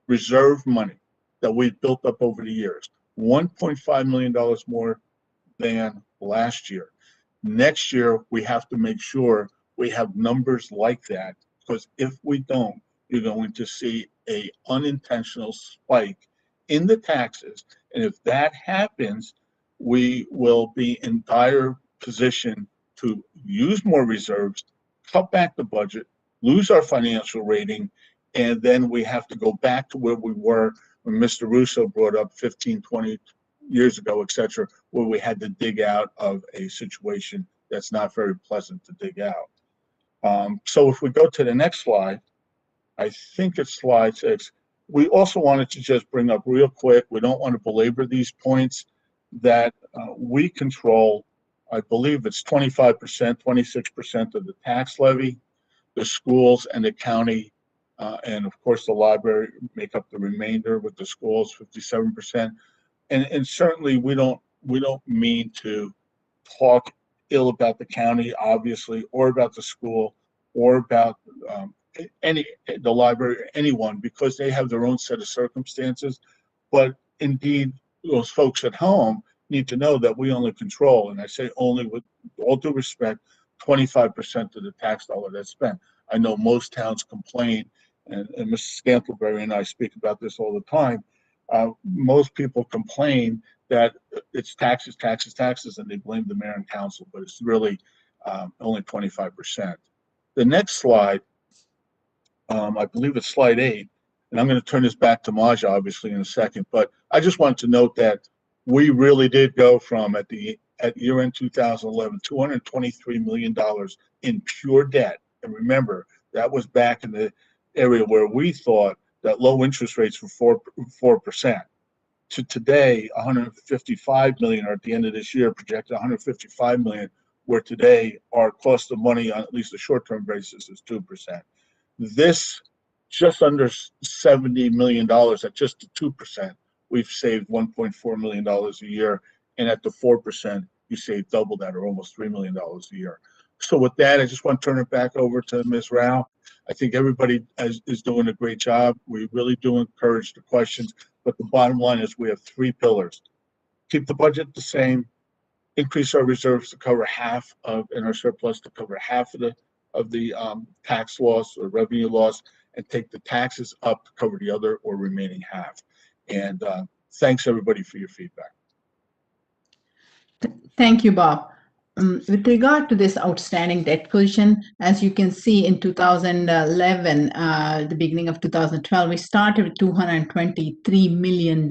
reserve money that we've built up over the years, $1.5 million more than last year. Next year, we have to make sure we have numbers like that, because if we don't, you're going to see an unintentional spike in the taxes. And if that happens, we will be in dire position to use more reserves, cut back the budget, lose our financial rating, and then we have to go back to where we were when Mr. Russo brought up 15, 20 years ago, et cetera, where we had to dig out of a situation that's not very pleasant to dig out. So if we go to the next slide, I think it's slide 6. We also wanted to just bring up real quick, we don't want to belabor these points, that we control, I believe it's 25%, 26% of the tax levy. The schools and the county, and of course the library make up the remainder, with the schools 57%. And certainly we don't mean to talk ill about the county, obviously, or about the school, or about the library, or anyone, because they have their own set of circumstances. But indeed, those folks at home need to know that we only control, and I say only with all due respect, 25% of the tax dollar that's spent. I know most towns complain, and Mrs. Scantlebury and I speak about this all the time. Most people complain that it's taxes, taxes, taxes, and they blame the mayor and council, but it's really only 25%. The next slide, I believe it's slide 8, and I'm going to turn this back to Maja, obviously, in a second, but I just wanted to note that we really did go from, at year-end 2011, $223 million in pure debt. And remember, that was back in the area where we thought that low interest rates were 4%. To today, 155 million, or at the end of this year, projected 155 million, where today our cost of money on at least a short-term basis is 2%. This, just under $70 million at just the 2%, we've saved $1.4 million a year, and at the 4%, you save double that, or almost $3 million a year. So with that, I just want to turn it back over to Ms. Rao. I think everybody is doing a great job. We really do encourage the questions, but the bottom line is we have 3 pillars. Keep the budget the same, increase our reserves to cover half of, and our surplus to cover half of the tax loss or revenue loss, and take the taxes up to cover the other or remaining half. And thanks everybody for your feedback. Thank you, Bob. With regard to this outstanding debt position, as you can see in 2011, the beginning of 2012, we started with $223 million.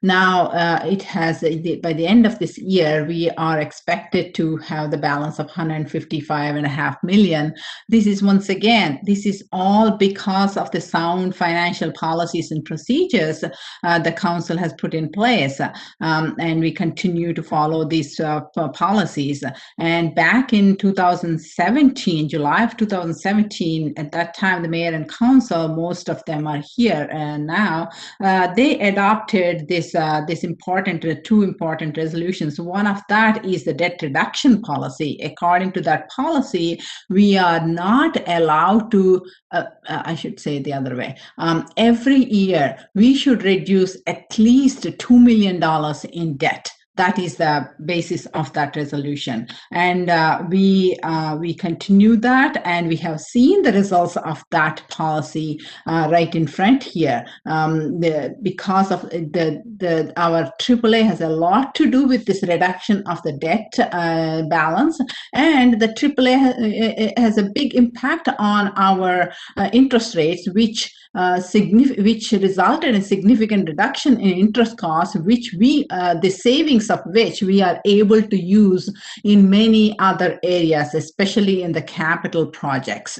Now it has, by the end of this year, we are expected to have the balance of $155.5 million. This is, once again, this is all because of the sound financial policies and procedures the council has put in place, and we continue to follow these policies. And back in 2017, July of 2017, at that time, the mayor and council, most of them are here now, they adopted this two important resolutions. One of that is the debt reduction policy. According to that policy, we are not allowed to, I should say the other way, every year we should reduce at least $2 million in debt. That is the basis of that resolution, and we continue that, and we have seen the results of that policy right in front here. Because of our AAA has a lot to do with this reduction of the debt balance, and the AAA has a big impact on our interest rates, which resulted in significant reduction in interest costs, which the savings of which we are able to use in many other areas, especially in the capital projects.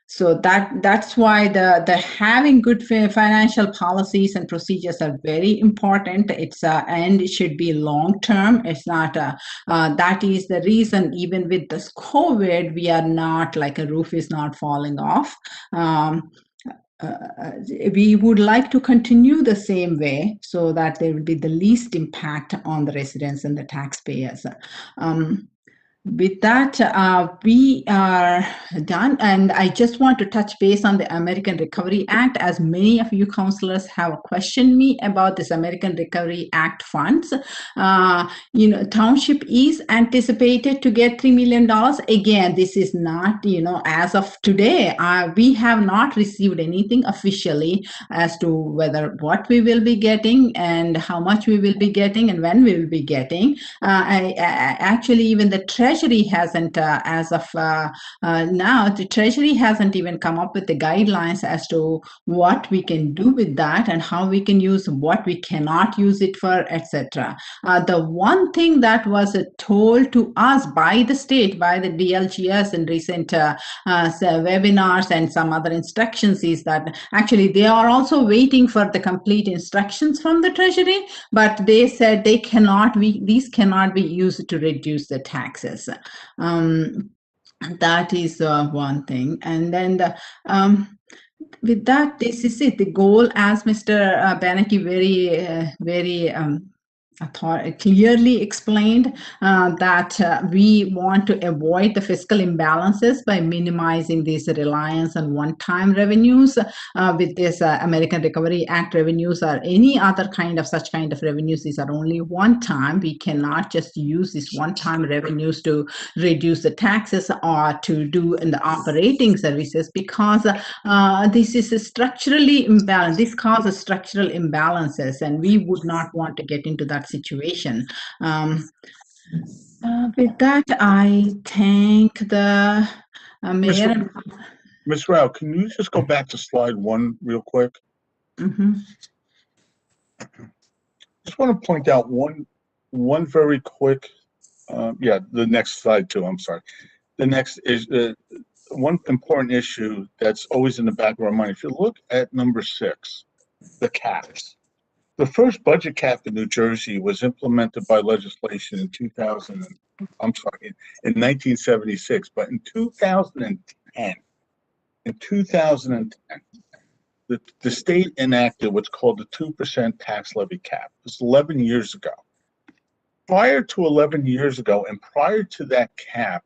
So that's why the having good financial policies and procedures are very important. And it should be long term. It's not that is the reason, even with this COVID, we are not like a roof is not falling off. We would like to continue the same way so that there will be the least impact on the residents and the taxpayers. With that, we are done, and I just want to touch base on the American Recovery Act, as many of you councillors have questioned me about this American Recovery Act funds. Township is anticipated to get $3 million. Again, this is not, as of today, we have not received anything officially as to what we will be getting and how much we will be getting and when we will be getting. Actually, even the Treasury hasn't, as of now, the Treasury hasn't even come up with the guidelines as to what we can do with that and how we can use what we cannot use it for, etc. The one thing that was told to us by the state, by the DLGS in recent webinars and some other instructions is that actually they are also waiting for the complete instructions from the Treasury, but they said these cannot be used to reduce the taxes. That is one thing. And then with that, this is it. The goal, as Mr. Banaki very clearly explained, that we want to avoid the fiscal imbalances by minimizing this reliance on one-time revenues with this American Recovery Act revenues or any other such kind of revenues. These are only one time. We cannot just use these one-time revenues to reduce the taxes or to do in the operating services, because this is structurally imbalanced. This causes structural imbalances, and we would not want to get into that situation. With that, I thank the mayor. Ms. Rao, can you just go back to slide 1 real quick? Mm-hmm. Just want to point out one very quick, the next slide too, I'm sorry. The next is one important issue that's always in the back of our mind. If you look at number 6, the caps. The first budget cap in New Jersey was implemented by legislation in 1976, but in 2010, the state enacted what's called the 2% tax levy cap. It was 11 years ago. prior to 11 years ago and prior to that cap,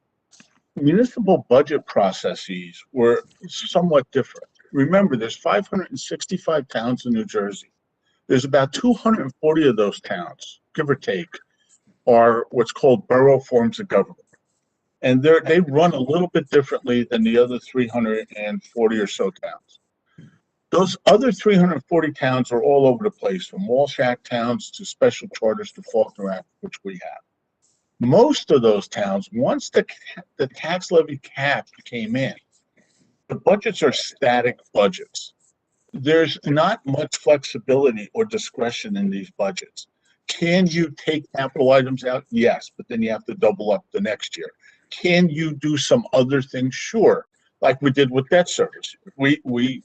municipal budget processes were somewhat different. Remember, there's 565 towns in New Jersey. There's about 240 of those towns, give or take, are what's called borough forms of government. And they run a little bit differently than the other 340 or so towns. Those other 340 towns are all over the place, from Walsh Act towns to special charters to Faulkner Act, which we have. Most of those towns, once the tax levy cap came in, the budgets are static budgets. There's not much flexibility or discretion in these budgets. Can you take capital items out? Yes, but then you have to double up the next year. Can you do some other things? Sure, like we did with debt service. We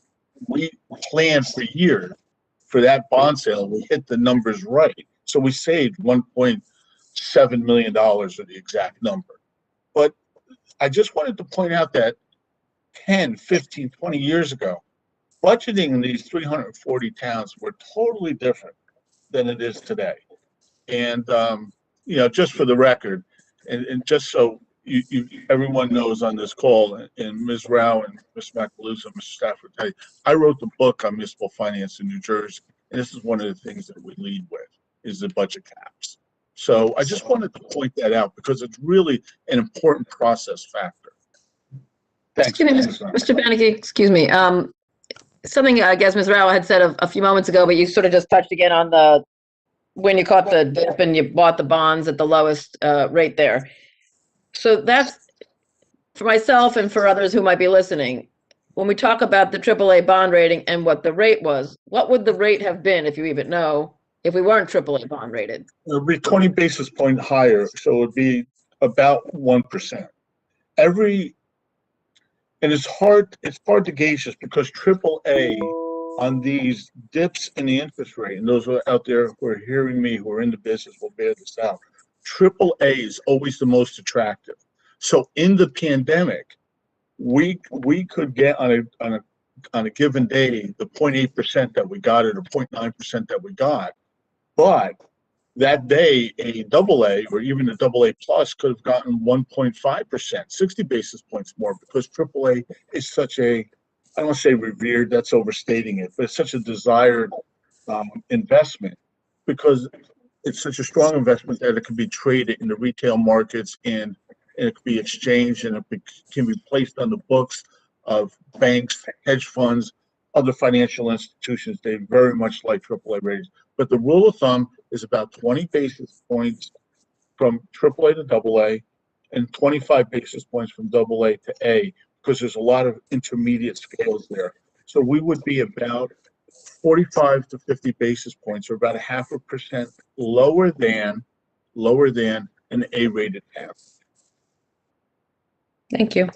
planned for years for that bond sale. We hit the numbers right, so we saved $1.7 million, or the exact number. But I just wanted to point out that 10, 15, 20 years ago, budgeting in these 340 towns were totally different than it is today. And, just for the record, and just so everyone knows on this call, and Ms. Rao and Ms. Macaluso and Mr. Stafford, I wrote the book on municipal finance in New Jersey, and this is one of the things that we lead with, is the budget caps. So I just wanted to point that out because it's really an important process factor. Thanks. Mr. Beneke, excuse me. Something I guess Ms. Rao had said a few moments ago, but you sort of just touched again on when you caught the dip and you bought the bonds at the lowest rate there. So that's, for myself and for others who might be listening, when we talk about the AAA bond rating and what the rate was, what would the rate have been, if you even know, if we weren't AAA bond rated? It would be 20 basis points higher, so it would be about 1%. And it's hard to gauge this because AAA on these dips in the interest rate, and those who are out there who are hearing me, who are in the business, will bear this out. AAA is always the most attractive. So in the pandemic, we could get on a given day the 0.8% that we got or the 0.9% that we got, but that day a AA or even a AA plus could have gotten 1.5%, 60 basis points more, because AAA is such a, I don't want to say revered, that's overstating it, but it's such a desired investment, because it's such a strong investment that it can be traded in the retail markets, and it can be exchanged, and it can be placed on the books of banks, hedge funds, other financial institutions. They very much like AAA ratings. But the rule of thumb is about 20 basis points from AAA to AA and 25 basis points from AA to A, because there's a lot of intermediate scales there. So we would be about 45 to 50 basis points, or about 0.5% lower than an A-rated app. Thank you.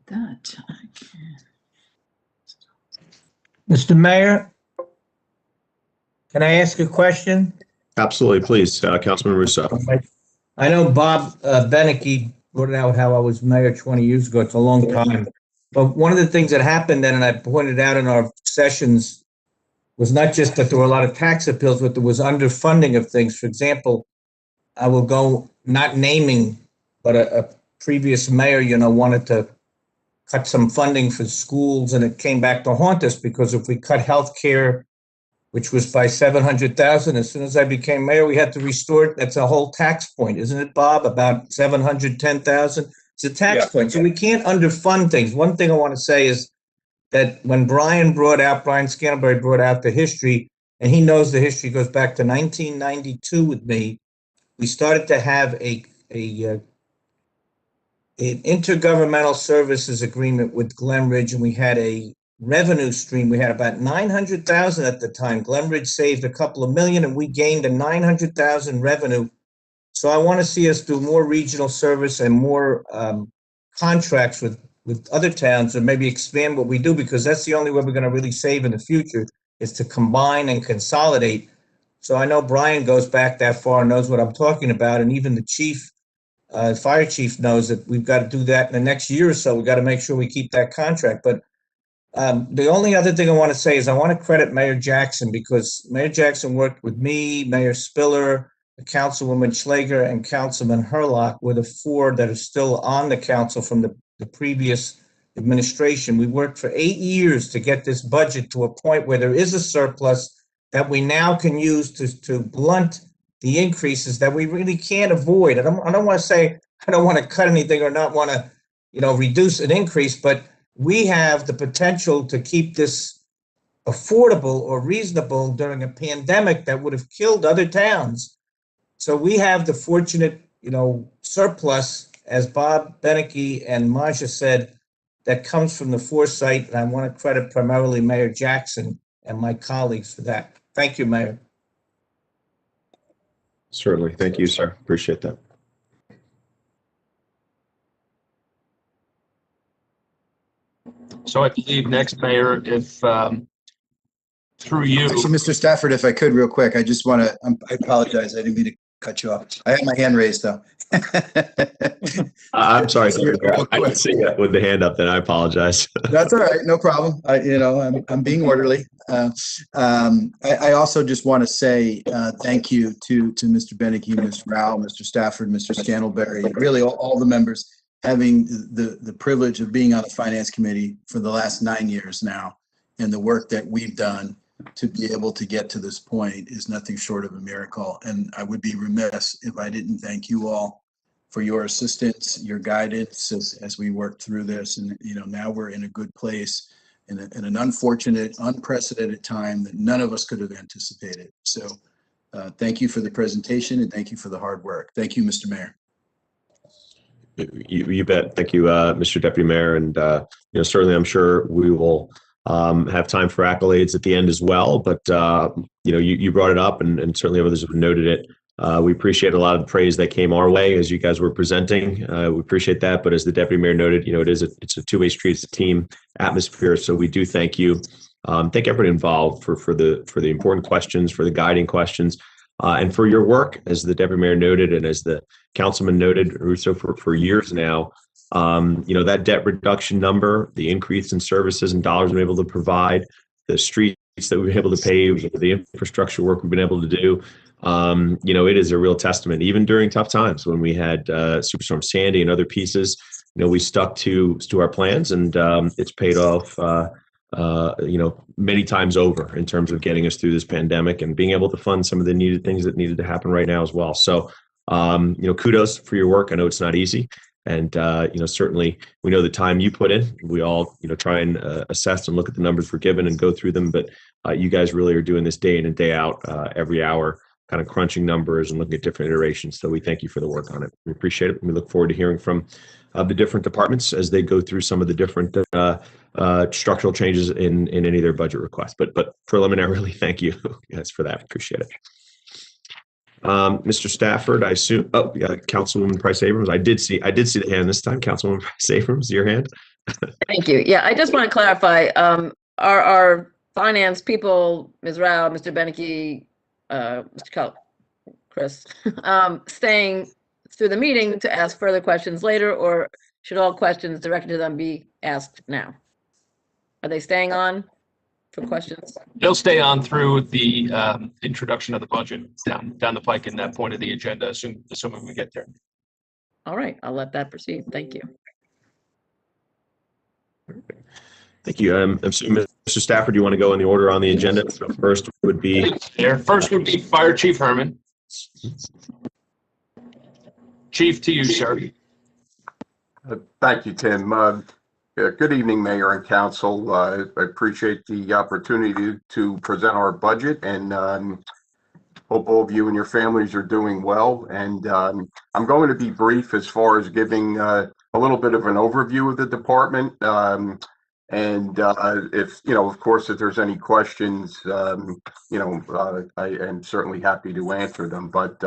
That Mr. Mayor, can I ask a question? Absolutely, please, Councilman Russo. I know Bob Beneke brought out how I was mayor 20 years ago. It's a long time. But one of the things that happened then, and I pointed out in our sessions, was not just that there were a lot of tax appeals, but there was underfunding of things. For example, I will go, not naming, but a previous mayor, wanted to cut some funding for schools, and it came back to haunt us, because if we cut healthcare, which was by $700,000, as soon as I became mayor, we had to restore it. That's a whole tax point, isn't it, Bob? About $710,000. It's a tax point. So we can't underfund things. One thing I want to say is that when Brian Scantlebury brought out the history, and he knows the history goes back to 1992 with me, we started to have an intergovernmental services agreement with Glenridge, and we had a revenue stream. We had about 900,000 at the time. Glenridge saved a couple of million, and we gained a 900,000 revenue. So I want to see us do more regional service and more contracts with other towns, and maybe expand what we do, because that's the only way we're going to really save in the future, is to combine and consolidate. So I know Brian goes back that far and knows what I'm talking about, and even the chief, fire chief, knows that we've got to do that in the next year or so. We've got to make sure we keep that contract. But The only other thing I want to say is I want to credit Mayor Jackson, because Mayor Jackson worked with me, Mayor Spiller, Councilwoman Schlager, and Councilman Hurlock were the four that are still on the council from the previous administration. We worked for 8 years to get this budget to a point where there is a surplus that we now can use to blunt the increases that we really can't avoid. I don't want to say I don't want to cut anything or not want to, reduce an increase, but we have the potential to keep this affordable or reasonable during a pandemic that would have killed other towns. So we have the fortunate, surplus, as Bob Beneke and Maja said, that comes from the foresight, and I want to credit primarily Mayor Jackson and my colleagues for that. Thank you, Mayor. Certainly. Thank you, sir. Appreciate that. So I believe next, Mayor, if through you. Actually, Mr. Stafford, if I could real quick, I just want to, I apologize. I didn't mean to cut you off. I have my hand raised though. I'm sorry. I didn't see that with the hand up, then I apologize. That's all right. No problem. I'm being orderly. I also just want to say thank you to Mr. Beneke, Ms. Rao, Mr. Stafford, Mr. Scantlebury, really all the members, having the privilege of being on the Finance Committee for the last 9 years now, and the work that we've done to be able to get to this point is nothing short of a miracle. And I would be remiss if I didn't thank you all for your assistance, your guidance as we work through this. And, now we're in a good place in an unfortunate, unprecedented time that none of us could have anticipated. So thank you for the presentation, and thank you for the hard work. Thank you, Mr. Mayor. You bet. Thank you, Mr. Deputy Mayor. And, certainly I'm sure we will have time for accolades at the end as well. But, you brought it up, and certainly others have noted it. We appreciate a lot of the praise that came our way as you guys were presenting. We appreciate that. But as the Deputy Mayor noted, it's a two-way street, it's a team atmosphere. So we do thank you. Thank everybody involved for the important questions, for the guiding questions, and for your work, as the Deputy Mayor noted, and as the Councilman noted, Russo, for years now. That debt reduction number, the increase in services and dollars we've been able to provide, the streets that we've been able to pave, the infrastructure work we've been able to do. It is a real testament, even during tough times when we had Superstorm Sandy and other pieces. We stuck to our plans, and it's paid off, many times over in terms of getting us through this pandemic and being able to fund some of the needed things that needed to happen right now as well. So, kudos for your work. I know it's not easy. And, certainly we know the time you put in. We all, try and assess and look at the numbers we're given and go through them. But you guys really are doing this day in and day out, every hour, kind of crunching numbers and looking at different iterations. So we thank you for the work on it. We appreciate it. We look forward to hearing from the different departments as they go through some of the different structural changes in any of their budget requests. But preliminarily, thank you guys for that. Appreciate it. Mr. Stafford, I assume. Oh, yeah, Councilwoman Price Abrams. I did see the hand this time. Councilwoman Price Abrams, your hand. Thank you. Yeah, I just want to clarify. Our finance people, Ms. Rao, Mr. Beneke, Mr. Chris, staying through the meeting to ask further questions later, or should all questions directed to them be asked now? Are they staying on for questions? They'll stay on through the introduction of the budget down the pike in that point of the agenda, assuming we get there. All right, I'll let that proceed. Thank you. Thank you. I'm assuming, Mr. Stafford, you want to go in the order on the agenda? So first would be Fire Chief Herman. Chief, to you, sir. Thank you, Tim. Good evening, Mayor and Council. I appreciate the opportunity to present our budget, and hope all of you and your families are doing well. And I'm going to be brief as far as giving a little bit of an overview of the department. And if, of course, if there's any questions, I am certainly happy to answer them. But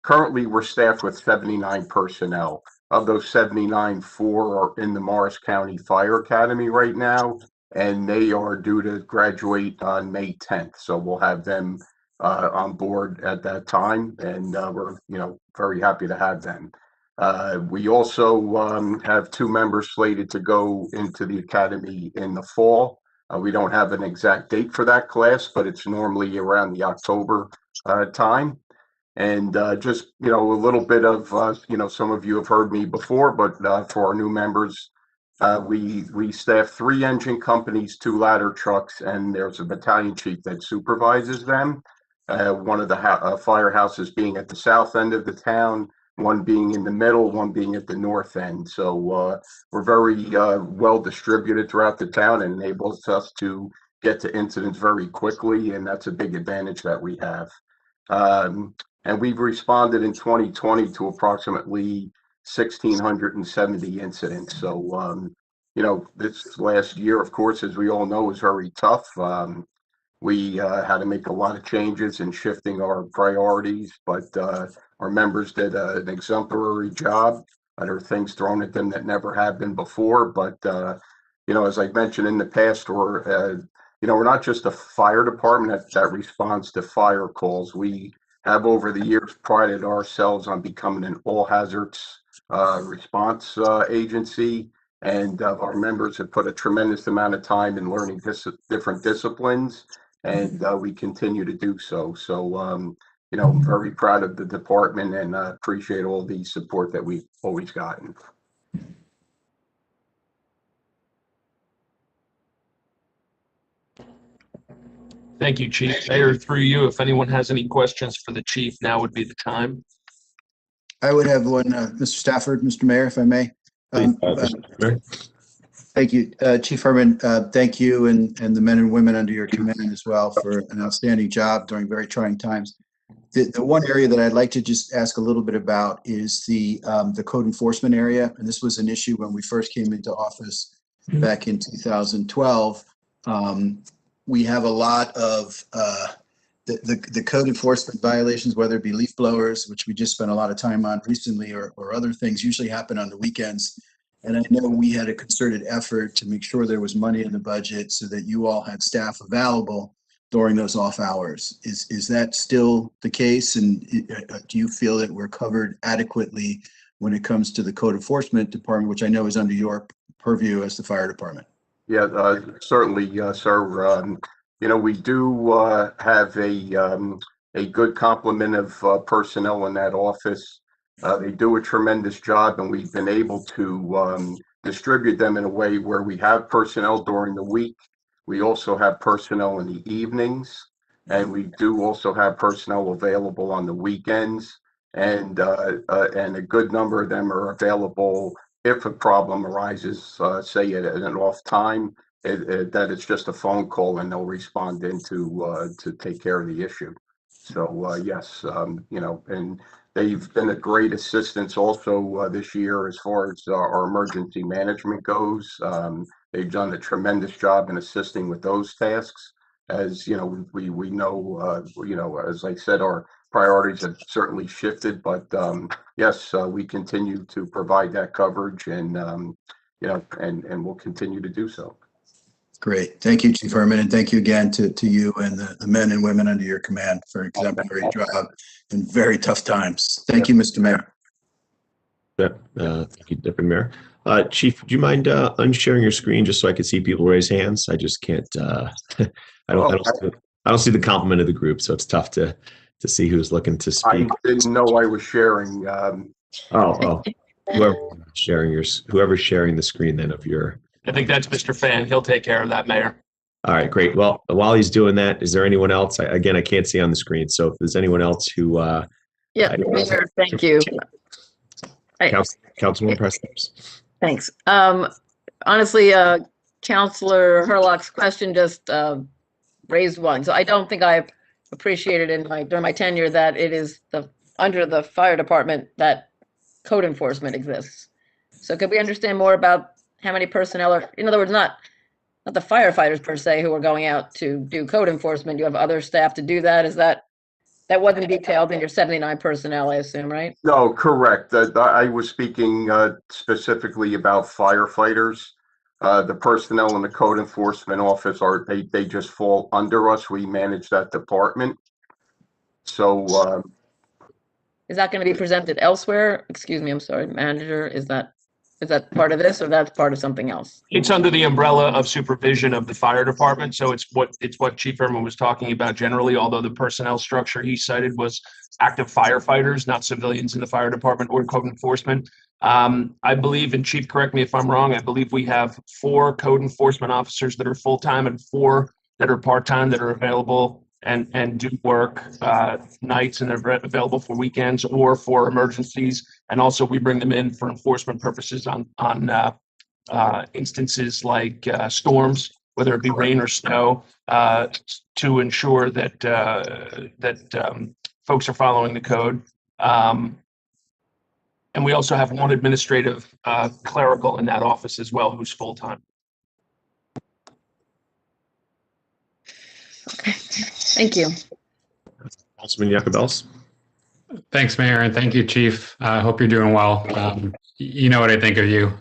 currently, we're staffed with 79 personnel. Of those 79, 4 are in the Morris County Fire Academy right now, and they are due to graduate on May 10th. So we'll have them on board at that time, and we're, very happy to have them. We also have 2 members slated to go into the academy in the fall. We don't have an exact date for that class, but it's normally around the October time. And just, a little bit of, some of you have heard me before, but for our new members, we staff 3 engine companies, 2 ladder trucks, and there's a battalion chief that supervises them. One of the firehouses being at the south end of the town, one being in the middle, one being at the north end. So we're very well distributed throughout the town and enables us to get to incidents very quickly, and that's a big advantage that we have. And we've responded in 2020 to approximately 1,670 incidents. So, this last year, of course, as we all know, was very tough. We had to make a lot of changes in shifting our priorities, but our members did an exemplary job. There are things thrown at them that never have been before, but, as I mentioned in the past, we're not just a fire department that responds to fire calls. We have over the years prided ourselves on becoming an all hazards response agency, and our members have put a tremendous amount of time in learning different disciplines, and we continue to do so. So, I'm very proud of the department and appreciate all the support that we've always gotten. Thank you, Chief. Mayor, through you, if anyone has any questions for the chief, now would be the time. I would have one, Mr. Stafford, Mr. Mayor, if I may. Thank you, Chief Herman. Thank you and the men and women under your command as well for an outstanding job during very trying times. The one area that I'd like to just ask a little bit about is the code enforcement area. And this was an issue when we first came into office back in 2012. We have a lot of the code enforcement violations, whether it be leaf blowers, which we just spent a lot of time on recently, or other things usually happen on the weekends. And I know we had a concerted effort to make sure there was money in the budget so that you all had staff available during those off hours. Is that still the case? And do you feel that we're covered adequately when it comes to the code enforcement department, which I know is under your purview as the fire department? Yeah, certainly, sir. We do have a good complement of personnel in that office. They do a tremendous job, and we've been able to distribute them in a way where we have personnel during the week. We also have personnel in the evenings, and we do also have personnel available on the weekends. And a good number of them are available if a problem arises, say at an off time, that it's just a phone call and they'll respond in to take care of the issue. So yes, and they've been a great assistance also this year as far as our emergency management goes. They've done a tremendous job in assisting with those tasks. As we know, as I said, our priorities have certainly shifted, but yes, we continue to provide that coverage, and and we'll continue to do so. Great. Thank you, Chief Herman, and thank you again to you and the men and women under your command for an exemplary job in very tough times. Thank you, Mr. Mayor. Yeah, thank you, Deputy Mayor. Chief, do you mind unsharing your screen just so I can see people raise hands? I just can't. I don't see the complement of the group, so it's tough to see who's looking to speak. I didn't know I was sharing. Whoever's sharing the screen then of your. I think that's Mr. Fan. He'll take care of that, Mayor. All right, great. Well, while he's doing that, is there anyone else? I can't see on the screen. So if there's anyone else who. Yeah, Mayor, thank you. Councilwoman Press. Thanks. Honestly, Councilor Hurlock's question just raised one. So I don't think I've appreciated during my tenure that it is under the fire department that code enforcement exists. So could we understand more about how many personnel are, in other words, not the firefighters per se who are going out to do code enforcement? You have other staff to do that. Is that wasn't detailed in your 79 personnel, I assume, right? No, correct. I was speaking specifically about firefighters. The personnel in the code enforcement office they just fall under us. We manage that department. So Is that going to be presented elsewhere? Excuse me, I'm sorry, manager, is that part of this or that's part of something else? It's under the umbrella of supervision of the fire department, so it's what Chief Ehrman was talking about generally, although the personnel structure he cited was active firefighters, not civilians in the fire department or code enforcement. I believe, and Chief, correct me if I'm wrong, I believe we have 4 code enforcement officers that are full-time and 4 that are part-time that are available and do work nights, and they're available for weekends or for emergencies. And also we bring them in for enforcement purposes on instances like storms, whether it be rain or snow, to ensure that folks are following the code. And we also have 1 administrative clerical in that office as well, who's full-time. Okay, thank you. Councilman Jacobellis. Thanks, Mayor, and thank you, Chief. I hope you're doing well. You know what I think of you.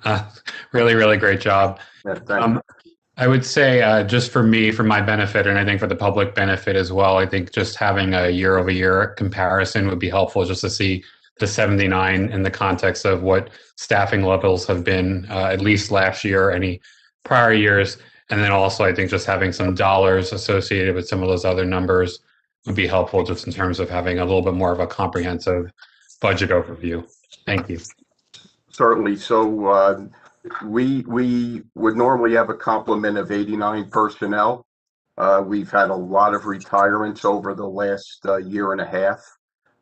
Really, really great job. Yeah, I would say just for me, for my benefit, and I think for the public benefit as well, I think just having a year-over-year comparison would be helpful just to see the 79 in the context of what staffing levels have been at least last year, any prior years. And then also, I think just having some dollars associated with some of those other numbers would be helpful just in terms of having a little bit more of a comprehensive budget overview. Thank you. Certainly. So we would normally have a complement of 89 personnel. We've had a lot of retirements over the last year and a half.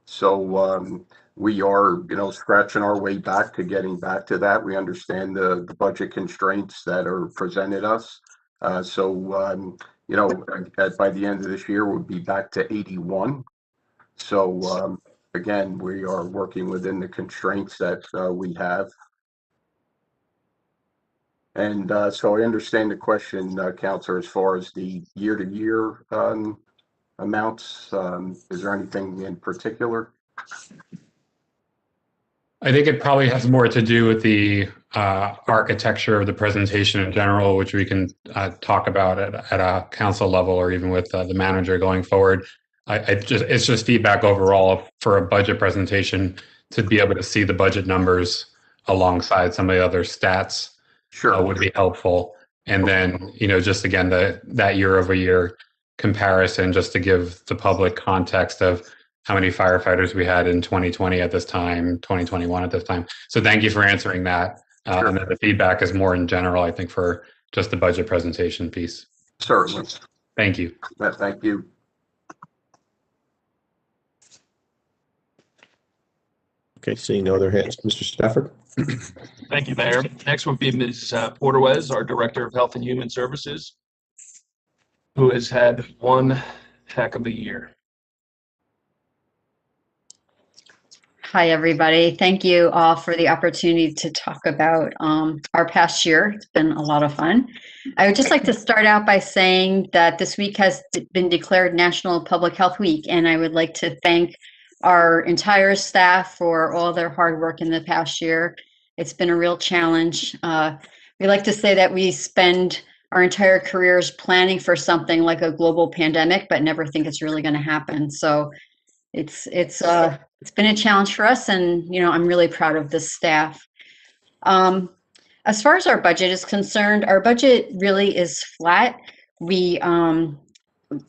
So we are, scratching our way back to getting back to that. We understand the budget constraints that are presented us. So by the end of this year, we'll be back to 81. So again, we are working within the constraints that we have. And so I understand the question, Counselor, as far as the year-to-year amounts. Is there anything in particular? I think it probably has more to do with the architecture of the presentation in general, which we can talk about at a council level or even with the manager going forward. It's just feedback overall for a budget presentation to be able to see the budget numbers alongside some of the other stats. Sure, would be helpful. And then, just again, that year-over-year comparison, just to give the public context of how many firefighters we had in 2020 at this time, 2021 at this time. So thank you for answering that. Sure. And then the feedback is more in general, I think, for just the budget presentation piece. Certainly. Thank you. Thank you. Okay, seeing no other hands. Mr. Stafford. Thank you, Mayor. Next would be Ms. Porterwez, our Director of Health and Human Services, who has had one heck of a year. Hi, everybody. Thank you all for the opportunity to talk about our past year. It's been a lot of fun. I would just like to start out by saying that this week has been declared National Public Health Week, and I would like to thank our entire staff for all their hard work in the past year. It's been a real challenge. We like to say that we spend our entire careers planning for something like a global pandemic, but never think it's really going to happen. So it's been a challenge for us, and I'm really proud of this staff. As far as our budget is concerned, our budget really is flat. We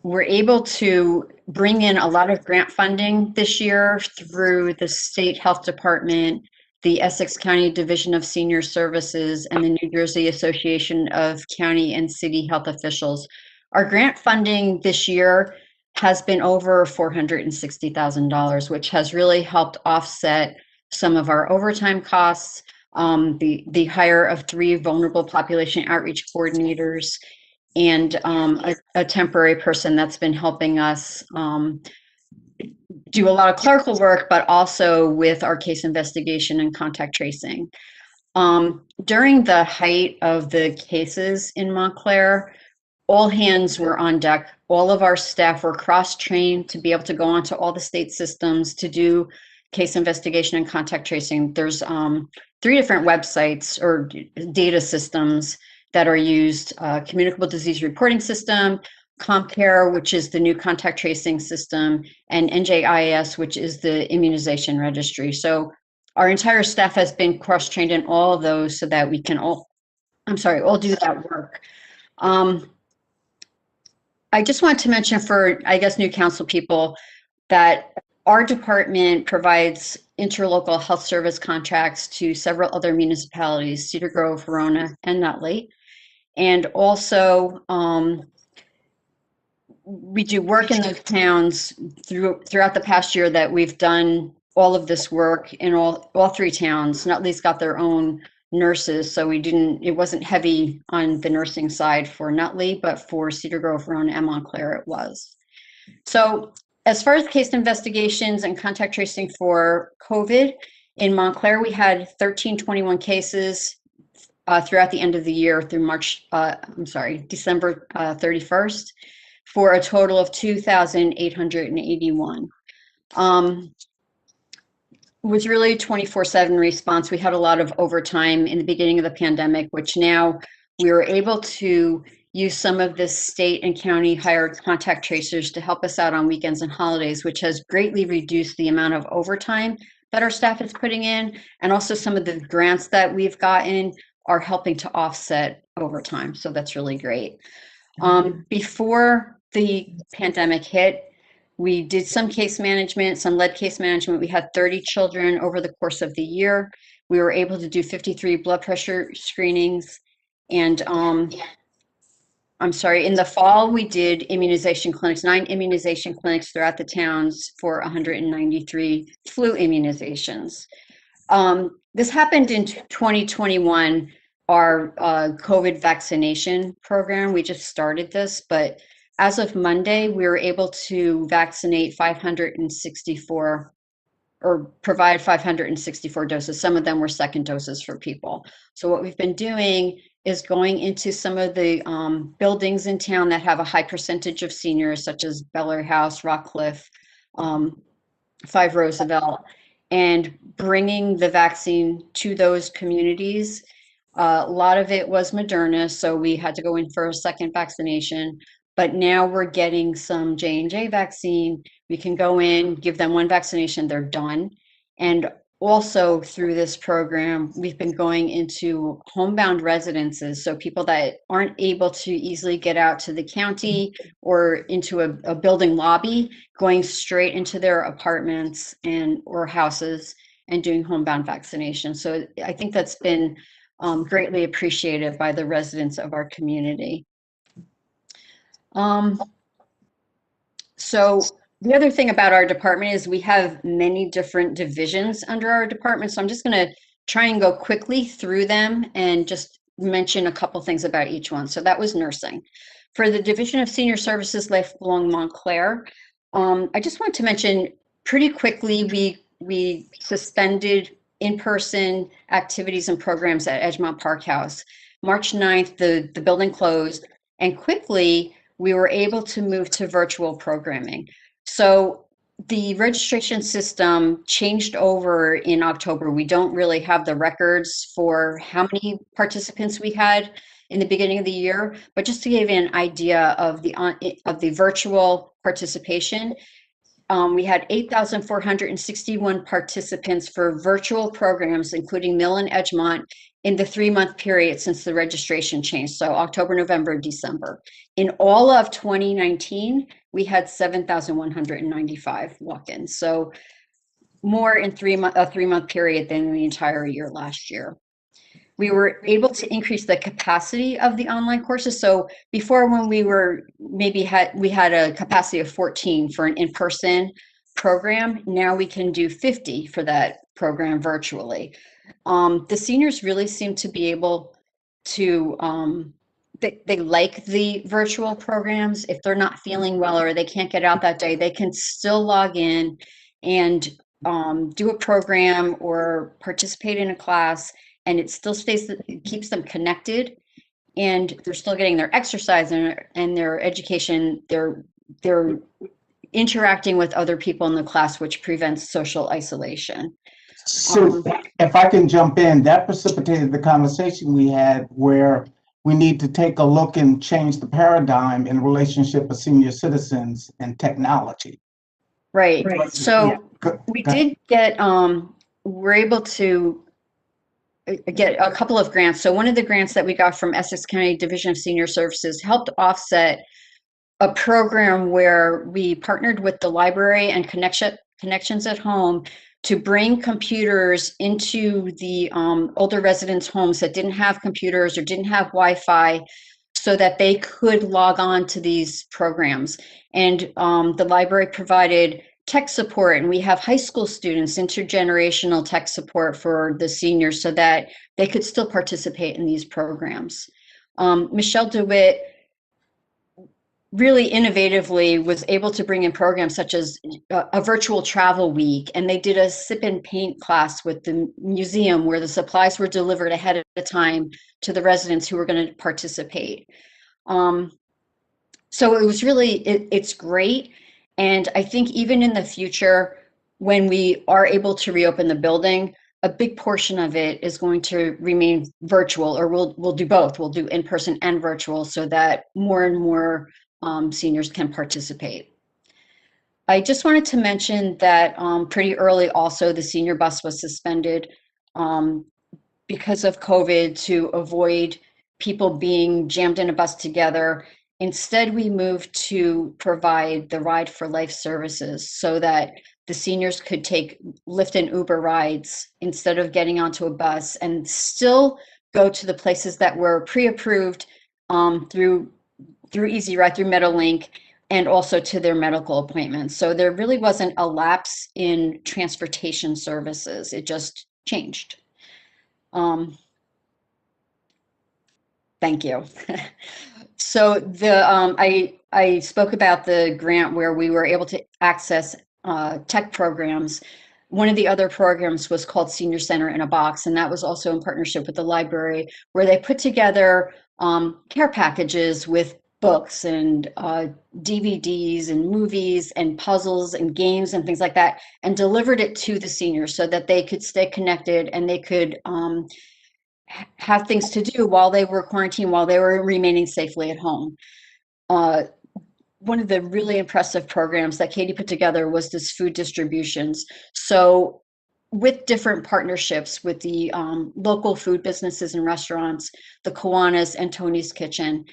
were able to bring in a lot of grant funding this year through the State Health Department, the Essex County Division of Senior Services, and the New Jersey Association of County and City Health Officials. Our grant funding this year has been over $460,000, which has really helped offset some of our overtime costs, the hire of 3 vulnerable population outreach coordinators, and a temporary person that's been helping us do a lot of clerical work, but also with our case investigation and contact tracing. During the height of the cases in Montclair, all hands were on deck. All of our staff were cross-trained to be able to go onto all the state systems to do case investigation and contact tracing. There's 3 different websites or data systems that are used: communicable disease reporting system, CompCare, which is the new contact tracing system, and N.J.S.A, which is the immunization registry. So our entire staff has been cross-trained in all of those so that we can all do that work. I just want to mention for, I guess, new council people that our department provides interlocal health service contracts to several other municipalities, Cedar Grove, Verona, and Nutley. And also, we do work in those towns throughout the past year that we've done all of this work in all three towns. Nutley's got their own nurses, so it wasn't heavy on the nursing side for Nutley, but for Cedar Grove, Verona, and Montclair it was. So as far as case investigations and contact tracing for COVID, in Montclair we had 1321 cases throughout the end of the year through December 31st, for a total of 2,881. Was really 24/7 response. We had a lot of overtime in the beginning of the pandemic, which now we were able to use some of the state and county hired contact tracers to help us out on weekends and holidays, which has greatly reduced the amount of overtime that our staff is putting in. And also some of the grants that we've gotten are helping to offset overtime. So that's really great. Before the pandemic hit, we did some case management, some lead case management. We had 30 children over the course of the year. We were able to do 53 blood pressure screenings. And in the fall, we did immunization clinics, 9 immunization clinics throughout the towns for 193 flu immunizations. This happened in 2021, our COVID vaccination program. We just started this, but as of Monday, we were able to vaccinate 564 or provide 564 doses. Some of them were second doses for people. So what we've been doing is going into some of the buildings in town that have a high percentage of seniors, such as Bel Air House, Rockcliffe, 5 Roosevelt, and bringing the vaccine to those communities. A lot of it was Moderna, so we had to go in for a second vaccination. But now we're getting some J&J vaccine. We can go in, give them 1 vaccination, they're done. And also through this program, we've been going into homebound residences. So people that aren't able to easily get out to the county or into a building lobby, going straight into their apartments or houses and doing homebound vaccination. So I think that's been greatly appreciated by the residents of our community. So the other thing about our department is we have many different divisions under our department. So I'm just going to try and go quickly through them and just mention a couple things about each one. So that was nursing. For the Division of Senior Services, Lifelong Montclair, I just want to mention pretty quickly, we suspended in-person activities and programs at Edgemont Park House. March 9th, the building closed, and quickly we were able to move to virtual programming. So the registration system changed over in October. We don't really have the records for how many participants we had in the beginning of the year, but just to give you an idea of the virtual participation, we had 8,461 participants for virtual programs, including Mill and Edgemont, in the 3-month period since the registration changed, so October, November, December. In all of 2019, we had 7,195 walk-ins, so more in a 3-month period than the entire year last year. We were able to increase the capacity of the online courses. So before, when we had a capacity of 14 for an in-person program. Now we can do 50 for that program virtually. The seniors really seem to be able to, they like the virtual programs. If they're not feeling well or they can't get out that day, they can still log in and do a program or participate in a class, and it still keeps them connected, and they're still getting their exercise and their education. They're interacting with other people in the class, which prevents social isolation. So if I can jump in, that precipitated the conversation we had where we need to take a look and change the paradigm in the relationship of senior citizens and technology. Right. So Yeah, we did get, we're able to get a couple of grants. So one of the grants that we got from Essex County Division of Senior Services helped offset a program where we partnered with the library and Connections at Home to bring computers into the older residents' homes that didn't have computers or didn't have Wi-Fi, so that they could log on to these programs. And the library provided tech support, and we have high school students, intergenerational tech support for the seniors so that they could still participate in these programs. Michelle DeWitt really innovatively was able to bring in programs such as a virtual travel week, and they did a sip and paint class with the museum where the supplies were delivered ahead of time to the residents who were going to participate. So it was really, it's great. And I think even in the future, when we are able to reopen the building, a big portion of it is going to remain virtual, or we'll do both. We'll do in-person and virtual so that more and more seniors can participate. I just wanted to mention that pretty early also the senior bus was suspended because of COVID to avoid people being jammed in a bus together. Instead, we moved to provide the Ride for Life services so that the seniors could take Lyft and Uber rides instead of getting onto a bus, and still go to the places that were pre-approved through Easy Ride, through MediLink, and also to their medical appointments. So there really wasn't a lapse in transportation services. It just changed. Thank you. So I spoke about the grant where we were able to access tech programs. One of the other programs was called Senior Center in a Box, and that was also in partnership with the library, where they put together care packages with books and DVDs and movies and puzzles and games and things like that, and delivered it to the seniors so that they could stay connected and they could have things to do while they were quarantined, while they were remaining safely at home. One of the really impressive programs that Katie put together was this food distributions. So with different partnerships with the local food businesses and restaurants, the Kiwanis and Tony's Kitchen,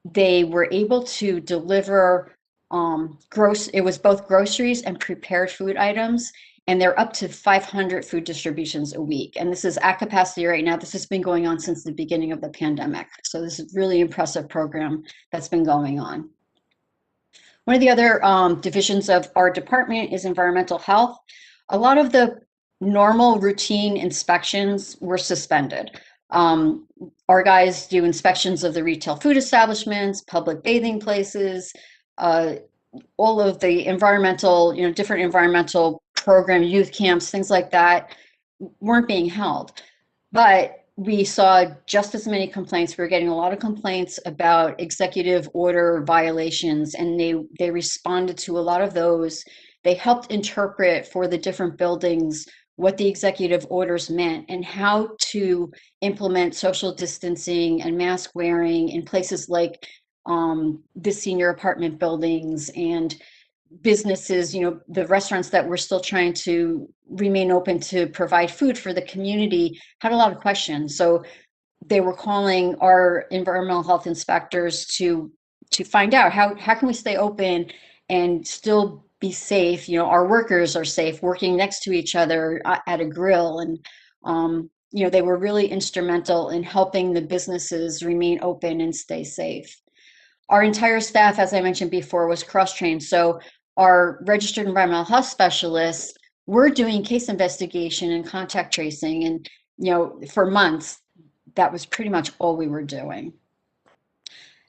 they were able to deliver it was both groceries and prepared food items, and they're up to 500 food distributions a week. And this is at capacity right now. This has been going on since the beginning of the pandemic. So this is a really impressive program that's been going on. One of the other divisions of our department is environmental health. A lot of the normal routine inspections were suspended. Our guys do inspections of the retail food establishments, public bathing places, all of the environmental, different environmental program, youth camps, things like that weren't being held. But we saw just as many complaints. We were getting a lot of complaints about executive order violations, and they responded to a lot of those. They helped interpret for the different buildings what the executive orders meant and how to implement social distancing and mask wearing in places like the senior apartment buildings and businesses, the restaurants that were still trying to remain open to provide food for the community had a lot of questions. So they were calling our environmental health inspectors to find out how can we stay open and still be safe. Our workers are safe working next to each other at a grill, and they were really instrumental in helping the businesses remain open and stay safe. Our entire staff, as I mentioned before, was cross-trained. So our registered environmental health specialists were doing case investigation and contact tracing. And, for months, that was pretty much all we were doing.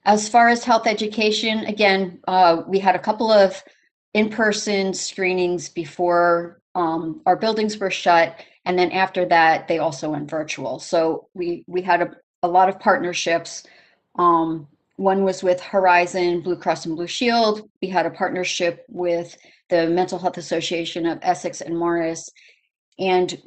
As far as health education, again, we had a couple of in-person screenings before our buildings were shut. And then after that, they also went virtual. So we had a lot of partnerships. One was with Horizon, Blue Cross and Blue Shield. We had a partnership with the Mental Health Association of Essex and Morris. And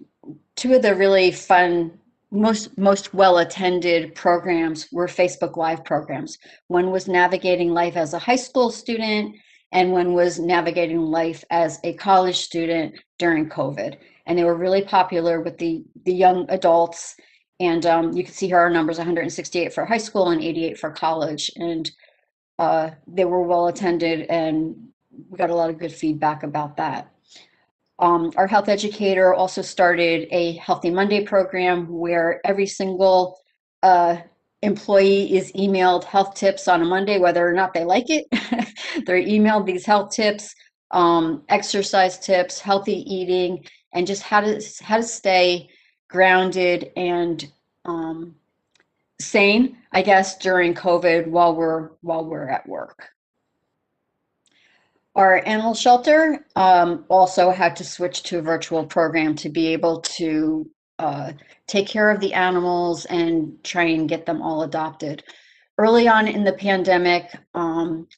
two of the really fun most well-attended programs were Facebook Live programs. One was navigating life as a high school student, and one was navigating life as a college student during COVID. And they were really popular with the young adults. And you can see here our numbers: 168 for high school and 88 for college. And they were well attended, and we got a lot of good feedback about that. Our health educator also started a Healthy Monday program where every single employee is emailed health tips on a Monday, whether or not they like it. They're emailed these health tips, exercise tips, healthy eating, and just how to stay grounded and sane, I guess, during COVID while we're at work. Our animal shelter also had to switch to a virtual program to be able to take care of the animals and try and get them all adopted. Early on in the pandemic,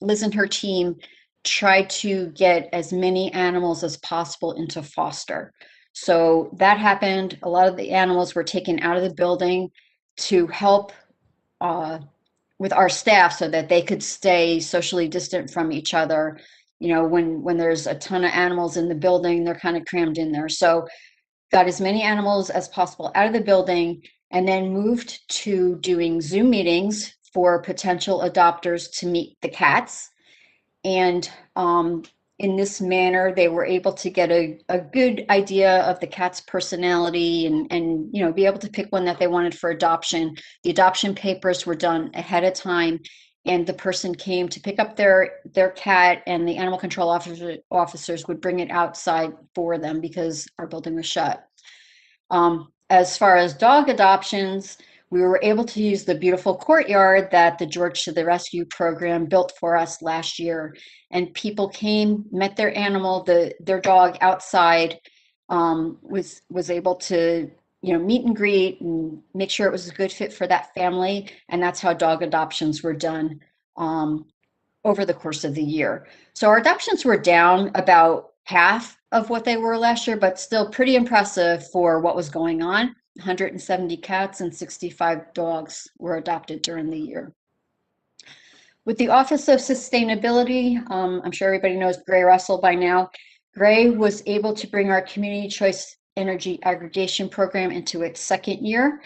Liz and her team tried to get as many animals as possible into foster. So that happened. A lot of the animals were taken out of the building to help with our staff so that they could stay socially distant from each other. You know, when there's a ton of animals in the building, they're kind of crammed in there. So got as many animals as possible out of the building, and then moved to doing Zoom meetings for potential adopters to meet the cats. And in this manner, they were able to get a good idea of the cat's personality and you know, be able to pick one that they wanted for adoption. The adoption papers were done ahead of time, and the person came to pick up their cat, and the animal control officers would bring it outside for them because our building was shut. As far as dog adoptions, we were able to use the beautiful courtyard that the George to the Rescue program built for us last year. And people came, met their animal, their dog outside, was able to, you know, meet and greet and make sure it was a good fit for that family. And that's how dog adoptions were done over the course of the year. So our adoptions were down about half of what they were last year, but still pretty impressive for what was going on. 170 cats and 65 dogs were adopted during the year. With the Office of Sustainability, I'm sure everybody knows Gray Russell by now. Gray was able to bring our Community Choice Energy Aggregation Program into its second year.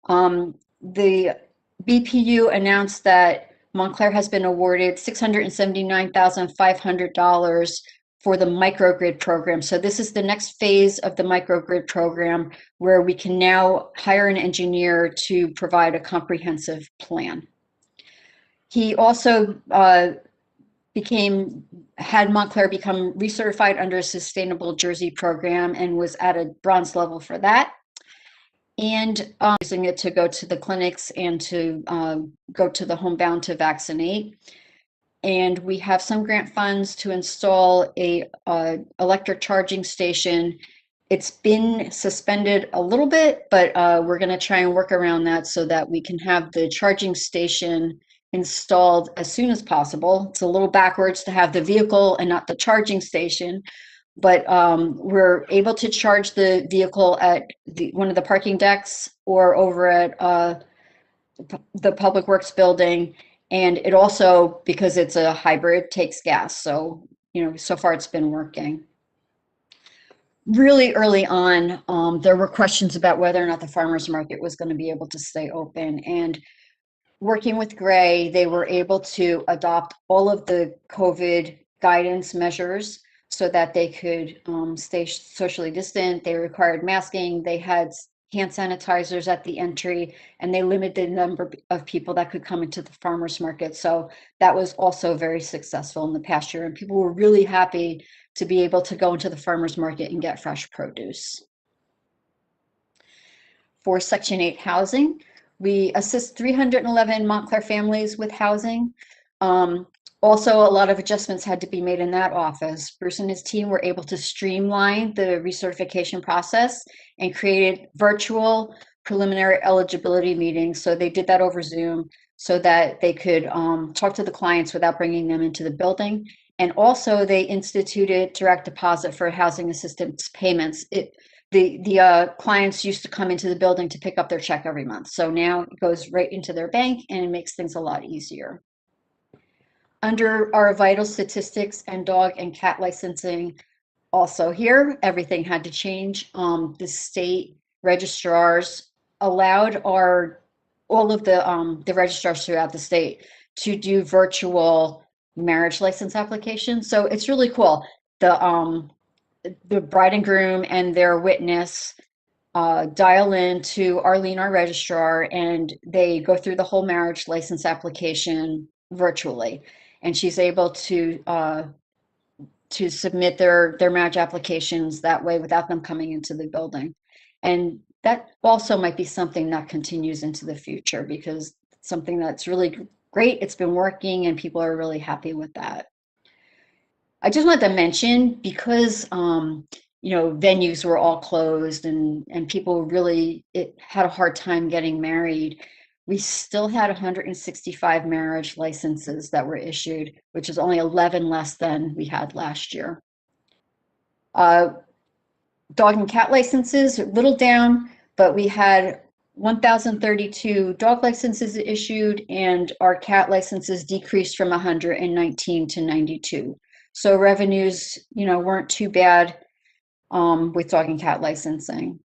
The BPU announced that Montclair has been awarded $679,500 for the microgrid program. So this is the next phase of the microgrid program, where we can now hire an engineer to provide a comprehensive plan. He also had Montclair become recertified under a Sustainable Jersey program and was at a bronze level for that. And using it to go to the clinics and to go to the homebound to vaccinate. And we have some grant funds to install a electric charging station. It's been suspended a little bit, but we're going to try and work around that so that we can have the charging station installed as soon as possible. It's a little backwards to have the vehicle and not the charging station, but we're able to charge the vehicle at one of the parking decks or over at the Public Works building. And it also, because it's a hybrid, takes gas. So, you know, so far it's been working. Really early on, there were questions about whether or not the farmers market was going to be able to stay open. And working with Gray, they were able to adopt all of the COVID guidance measures so that they could stay socially distant. They required masking. They had hand sanitizers at the entry, and they limited the number of people that could come into the farmers market. So that was also very successful in the past year, and people were really happy to be able to go into the farmers market and get fresh produce. For Section 8 housing, we assist 311 Montclair families with housing. Also, a lot of adjustments had to be made in that office. Bruce and his team were able to streamline the recertification process and created virtual preliminary eligibility meetings. So they did that over Zoom so that they could talk to the clients without bringing them into the building. And also they instituted direct deposit for housing assistance payments. the clients used to come into the building to pick up their check every month. So now it goes right into their bank and it makes things a lot easier. Under our vital statistics and dog and cat licensing, also here, everything had to change. The state registrars allowed all of the registrars throughout the state to do virtual marriage license applications. So it's really cool. The bride and groom and their witness dial in to Arlene, our registrar, and they go through the whole marriage license application virtually. And she's able to submit their marriage applications that way without them coming into the building. And that also might be something that continues into the future, because it's something that's really great. It's been working and people are really happy with that. I just wanted to mention, because venues were all closed and people really had a hard time getting married, we still had 165 marriage licenses that were issued, which is only 11 less than we had last year. Dog and cat licenses, a little down, but we had 1,032 dog licenses issued, and our cat licenses decreased from 119 to 92. So revenues, weren't too bad with dog and cat licensing.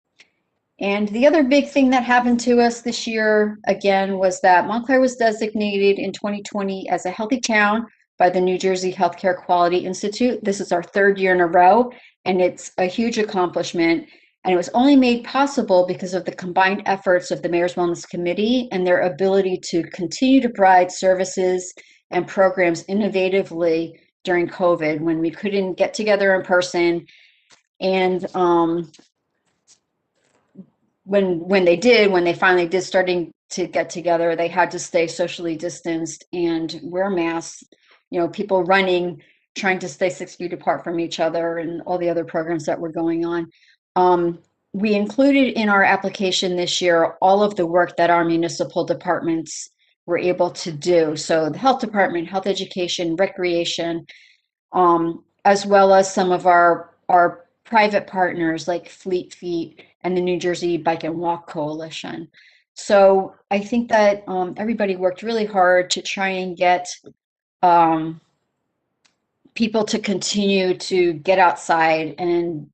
And the other big thing that happened to us this year, again, was that Montclair was designated in 2020 as a healthy town by the New Jersey Healthcare Quality Institute. This is our 3rd year in a row, and it's a huge accomplishment. And it was only made possible because of the combined efforts of the Mayor's Wellness Committee and their ability to continue to provide services and programs innovatively during COVID, when we couldn't get together in person. And when they finally did starting to get together, they had to stay socially distanced and wear masks. People running, trying to stay 6 feet apart from each other, and all the other programs that were going on. We included in our application this year all of the work that our municipal departments were able to do. So the health department, health education, recreation, as well as some of our private partners like Fleet Feet and the New Jersey Bike and Walk Coalition. So I think that everybody worked really hard to try and get people to continue to get outside and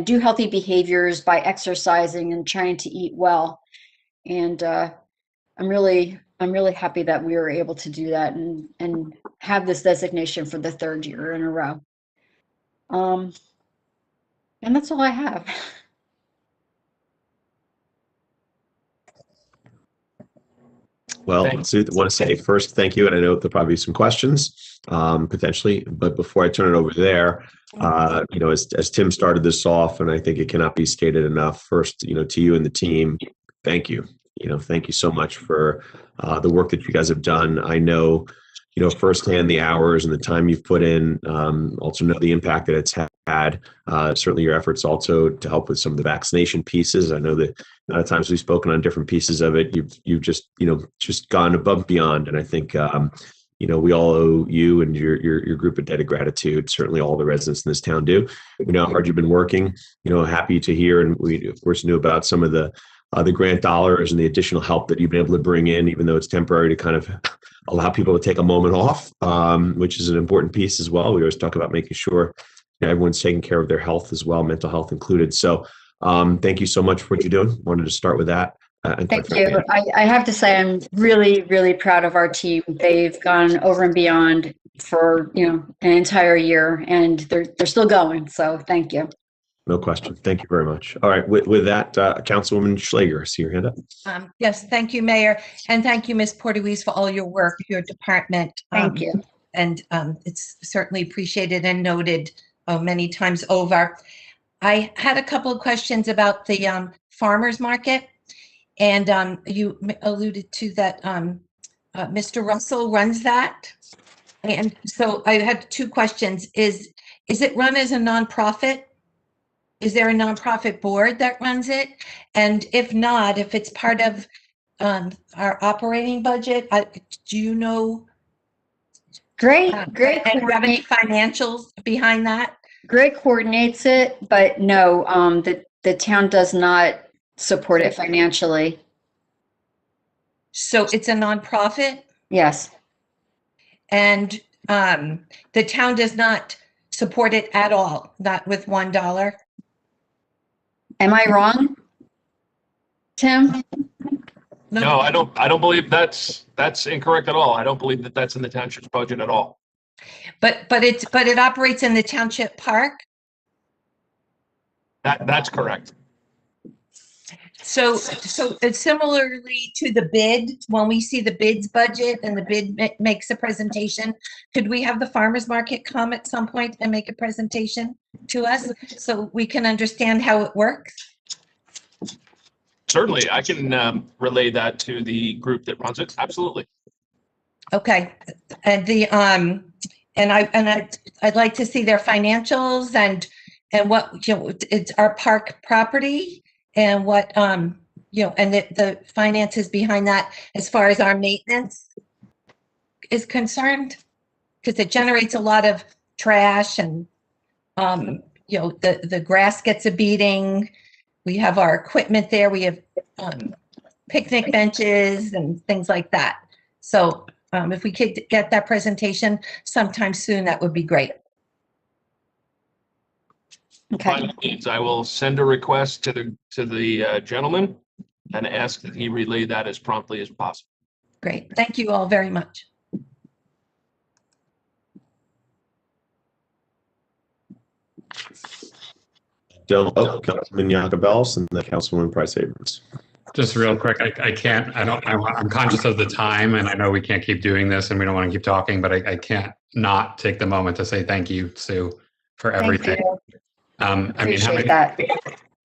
do healthy behaviors by exercising and trying to eat well. And I'm really happy that we were able to do that and have this designation for the 3rd year in a row. And that's all I have. Well, I want to say first, thank you. And I know there'll probably be some questions potentially, but before I turn it over there, as Tim started this off, and I think it cannot be stated enough, first, to you and the team, thank you. Thank you so much for the work that you guys have done. I know, firsthand the hours and the time you've put in, also know the impact that it's had. Certainly your efforts also to help with some of the vaccination pieces. I know that a lot of times we've spoken on different pieces of it. You've just, just gone above and beyond. And I think, we all owe you and your group a debt of gratitude. Certainly all the residents in this town do. We know how hard you've been working, happy to hear. And we, of course, knew about some of the grant dollars and the additional help that you've been able to bring in, even though it's temporary, to kind of allow people to take a moment off, which is an important piece as well. We always talk about making sure everyone's taking care of their health as well, mental health included. So thank you so much for what you're doing. Wanted to start with that. Thank you. I have to say, I'm really, really proud of our team. They've gone over and beyond for, an entire year, and they're still going. So thank you. No question. Thank you very much. All right. With that, Councilwoman Schlager, I see your hand up. Yes, thank you, Mayor. And thank you, Ms. Portuguese, for all your work, your department. Thank you. And it's certainly appreciated and noted many times over. I had a couple of questions about the farmers market. And you alluded to that Mr. Russell runs that. And so I had 2 questions. Is it run as a nonprofit? Is there a nonprofit board that runs it? And if not, if it's part of our operating budget, do you know? Great. And do you have any financials behind that? Gray coordinates it, but no, the town does not support it financially. So it's a nonprofit Yes. and the town does not support it at all, not with $1. Am I wrong, Tim? No, I don't believe that's incorrect at all. I don't believe that that's in the township's budget at all. But it operates in the township park. That's correct. So it's similarly to the bid, when we see the bids budget and the bid makes a presentation, could we have the farmer's market come at some point and make a presentation to us so we can understand how it works? Certainly, I can relay that to the group that runs it. Absolutely. Okay, and I'd like to see their financials and what, it's our park property and what, and the finances behind that as far as our maintenance is concerned, because it generates a lot of trash and, the grass gets a beating. We have our equipment there. We have picnic benches and things like that. So if we could get that presentation sometime soon, that would be great. By all means, I will send a request to the gentleman and ask that he relay that as promptly as possible. Great. Thank you all very much. Councilman Yakabels and then Councilwoman Price Abrams. Just real quick, I'm conscious of the time and I know we can't keep doing this and we don't want to keep talking, but I can't not take the moment to say thank you, Sue, for everything. Appreciate that.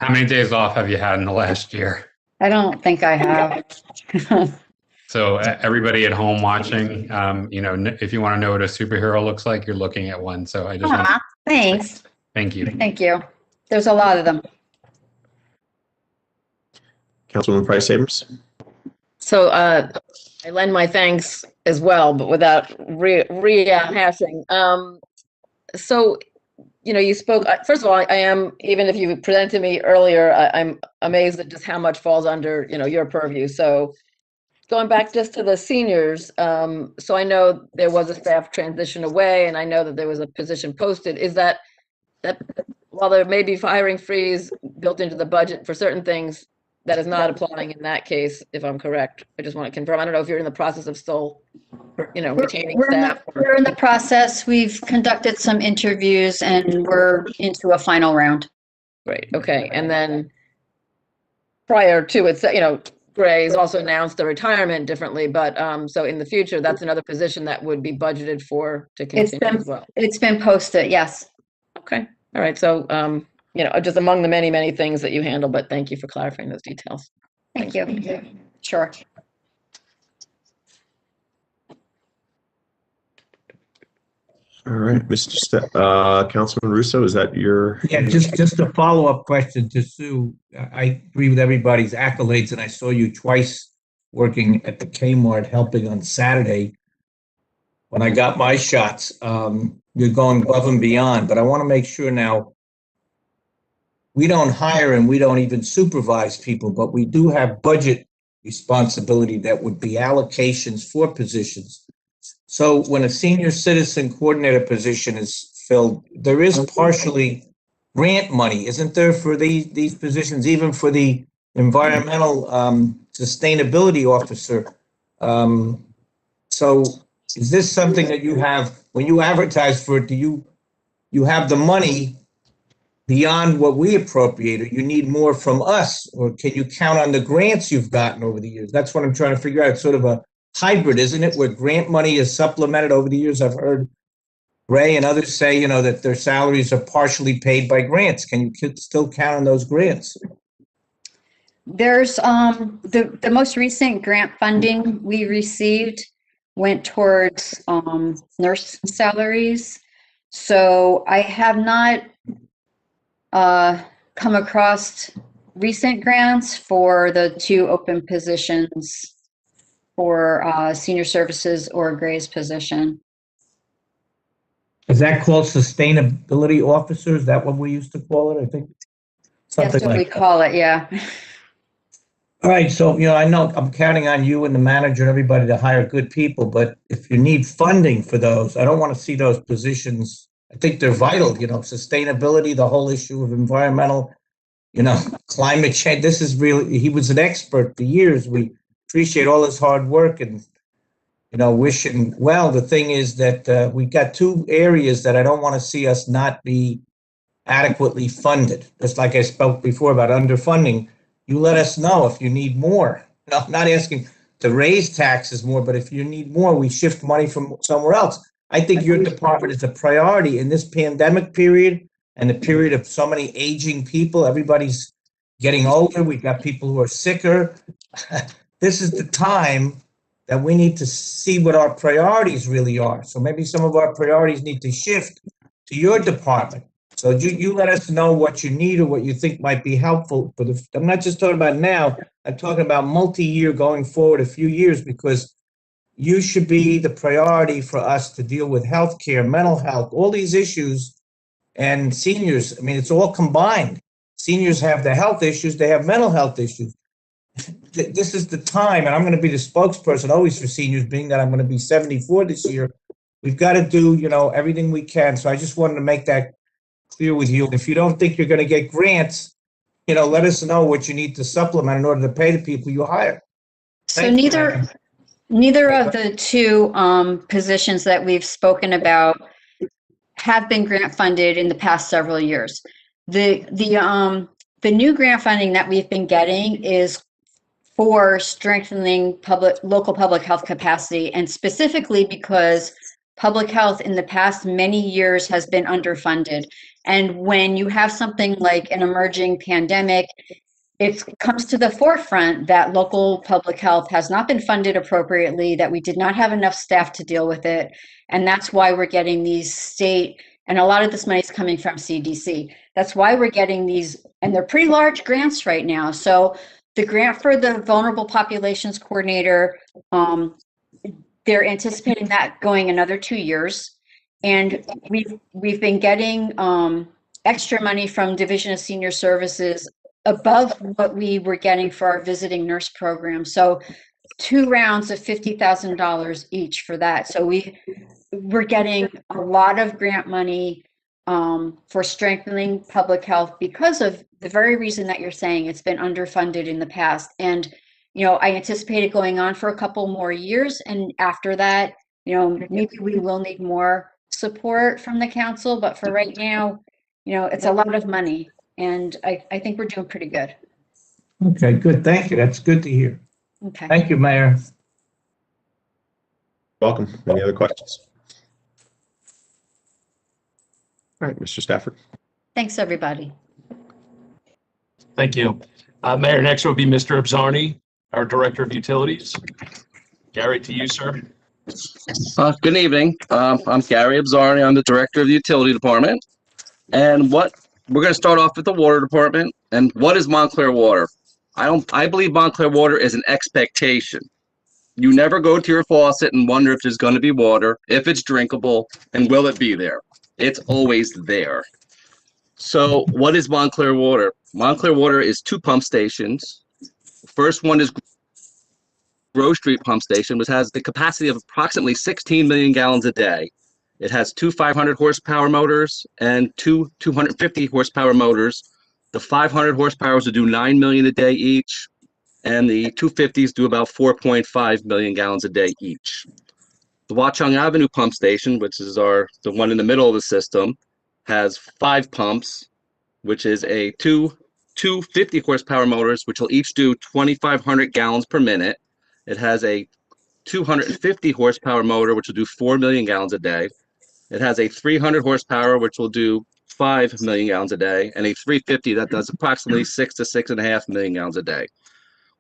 How many days off have you had in the last year? I don't think I have. So everybody at home watching, if you want to know what a superhero looks like, you're looking at one. So I just Thanks. Thank you. Thank you. There's a lot of them. Councilwoman Price Abrams. So I lend my thanks as well, but without rehashing. So, you spoke, first of all, I am, even if you presented me earlier, I'm amazed at just how much falls under, your purview. So going back just to the seniors, so I know there was a staff transition away and I know that there was a position posted. Is that while there may be hiring freeze built into the budget for certain things, that is not applying in that case, if I'm correct? I just want to confirm. I don't know if you're in the process of still, retaining staff. We're in the process. We've conducted some interviews and we're into a final round. Great. Okay. And then prior to it, Gray has also announced the retirement differently, but so in the future, that's another position that would be budgeted for to continue as well. It's been posted, yes. Okay. All right. So, just among the many, many things that you handle, but thank you for clarifying those details. Thank you. Sure. All right, Councilman Russo, is that your? Yeah, just a follow-up question to Sue. I agree with everybody's accolades, and I saw you twice working at the Kmart helping on Saturday. When I got my shots, you're going above and beyond, but I want to make sure now, we don't hire and we don't even supervise people, but we do have budget responsibility that would be allocations for positions. So when a senior citizen coordinator position is filled, there is partially grant money, isn't there, for these positions, even for the environmental sustainability officer? So is this something that you have, when you advertise for it, do you have the money beyond what we appropriate, or you need more from us, or can you count on the grants you've gotten over the years? That's what I'm trying to figure out. It's sort of a hybrid, isn't it, where grant money is supplemented over the years? I've heard Ray and others say, that their salaries are partially paid by grants. Can you still count on those grants? There's the most recent grant funding we received went towards nurse salaries. So I have not come across recent grants for the 2 open positions for senior services or Gray's position. Is that called sustainability officer? Is that what we used to call it? I think That's something what we like that. call it, yeah. All right, so, I know I'm counting on you and the manager and everybody to hire good people, but if you need funding for those, I don't want to see those positions. I think they're vital, sustainability, the whole issue of environmental, climate change. This is really, he was an expert for years. We appreciate all his hard work and, wish him well. The thing is that we got two areas that I don't want to see us not be adequately funded. Just like I spoke before about underfunding, you let us know if you need more. I'm not asking to raise taxes more, but if you need more, we shift money from somewhere else. I think your department is a priority in this pandemic period and the period of so many aging people. Everybody's getting older. We've got people who are sicker. This is the time that we need to see what our priorities really are. So maybe some of our priorities need to shift to your department. So you let us know what you need or what you think might be helpful. I'm not just talking about now. I'm talking about multi-year going forward, a few years, because you should be the priority for us to deal with healthcare, mental health, all these issues, and seniors. I mean, it's all combined. Seniors have the health issues. They have mental health issues. This is the time, and I'm going to be the spokesperson always for seniors, being that I'm going to be 74 this year. We've got to do, everything we can. So I just wanted to make that clear with you. If you don't think you're going to get grants, let us know what you need to supplement in order to pay the people you hire. So neither of the two positions that we've spoken about have been grant funded in the past several years. The new grant funding that we've been getting is for strengthening local public health capacity, and specifically because public health in the past many years has been underfunded. And when you have something like an emerging pandemic, it comes to the forefront that local public health has not been funded appropriately, that we did not have enough staff to deal with it. And that's why we're getting these state, and a lot of this money is coming from CDC. That's why we're getting these, and they're pretty large grants right now. So the grant for the Vulnerable Populations Coordinator, they're anticipating that going another 2 years. And we've been getting extra money from Division of Senior Services above what we were getting for our visiting nurse program. So 2 rounds of $50,000 each for that. So we're getting a lot of grant money for strengthening public health because of the very reason that you're saying. It's been underfunded in the past. And, I anticipate it going on for a couple more years. And after that, maybe we will need more support from the council, but for right now, it's a lot of money, and I think we're doing pretty good. Okay, good. Thank you. That's good to hear. Okay. Thank you, Mayor. Welcome. Any other questions? All right, Mr. Stafford. Thanks, everybody. Thank you. Mayor, next will be Mr. Abzarni, our Director of Utilities. Gary, to you, sir. Good evening. I'm Gary Abzarni. I'm the Director of the Utility Department. And we're going to start off with the Water Department. And what is Montclair Water? I believe Montclair Water is an expectation. You never go to your faucet and wonder if there's going to be water, if it's drinkable, and will it be there? It's always there. So what is Montclair Water? Montclair Water is 2 pump stations. First one is Grove Street Pump Station, which has the capacity of approximately 16 million gallons a day. It has 2 500 horsepower motors and 2 250 horsepower motors. The 500 horsepower will do 9 million a day each, and the 250s do about 4.5 million gallons a day each. The Watchung Avenue Pump Station, which is the one in the middle of the system, has 5 pumps, which is a 2 250 horsepower motors, which will each do 2,500 gallons per minute. It has a 250 horsepower motor, which will do 4 million gallons a day. It has a 300 horsepower, which will do 5 million gallons a day, and a 350 that does approximately 6 to 6.5 million gallons a day.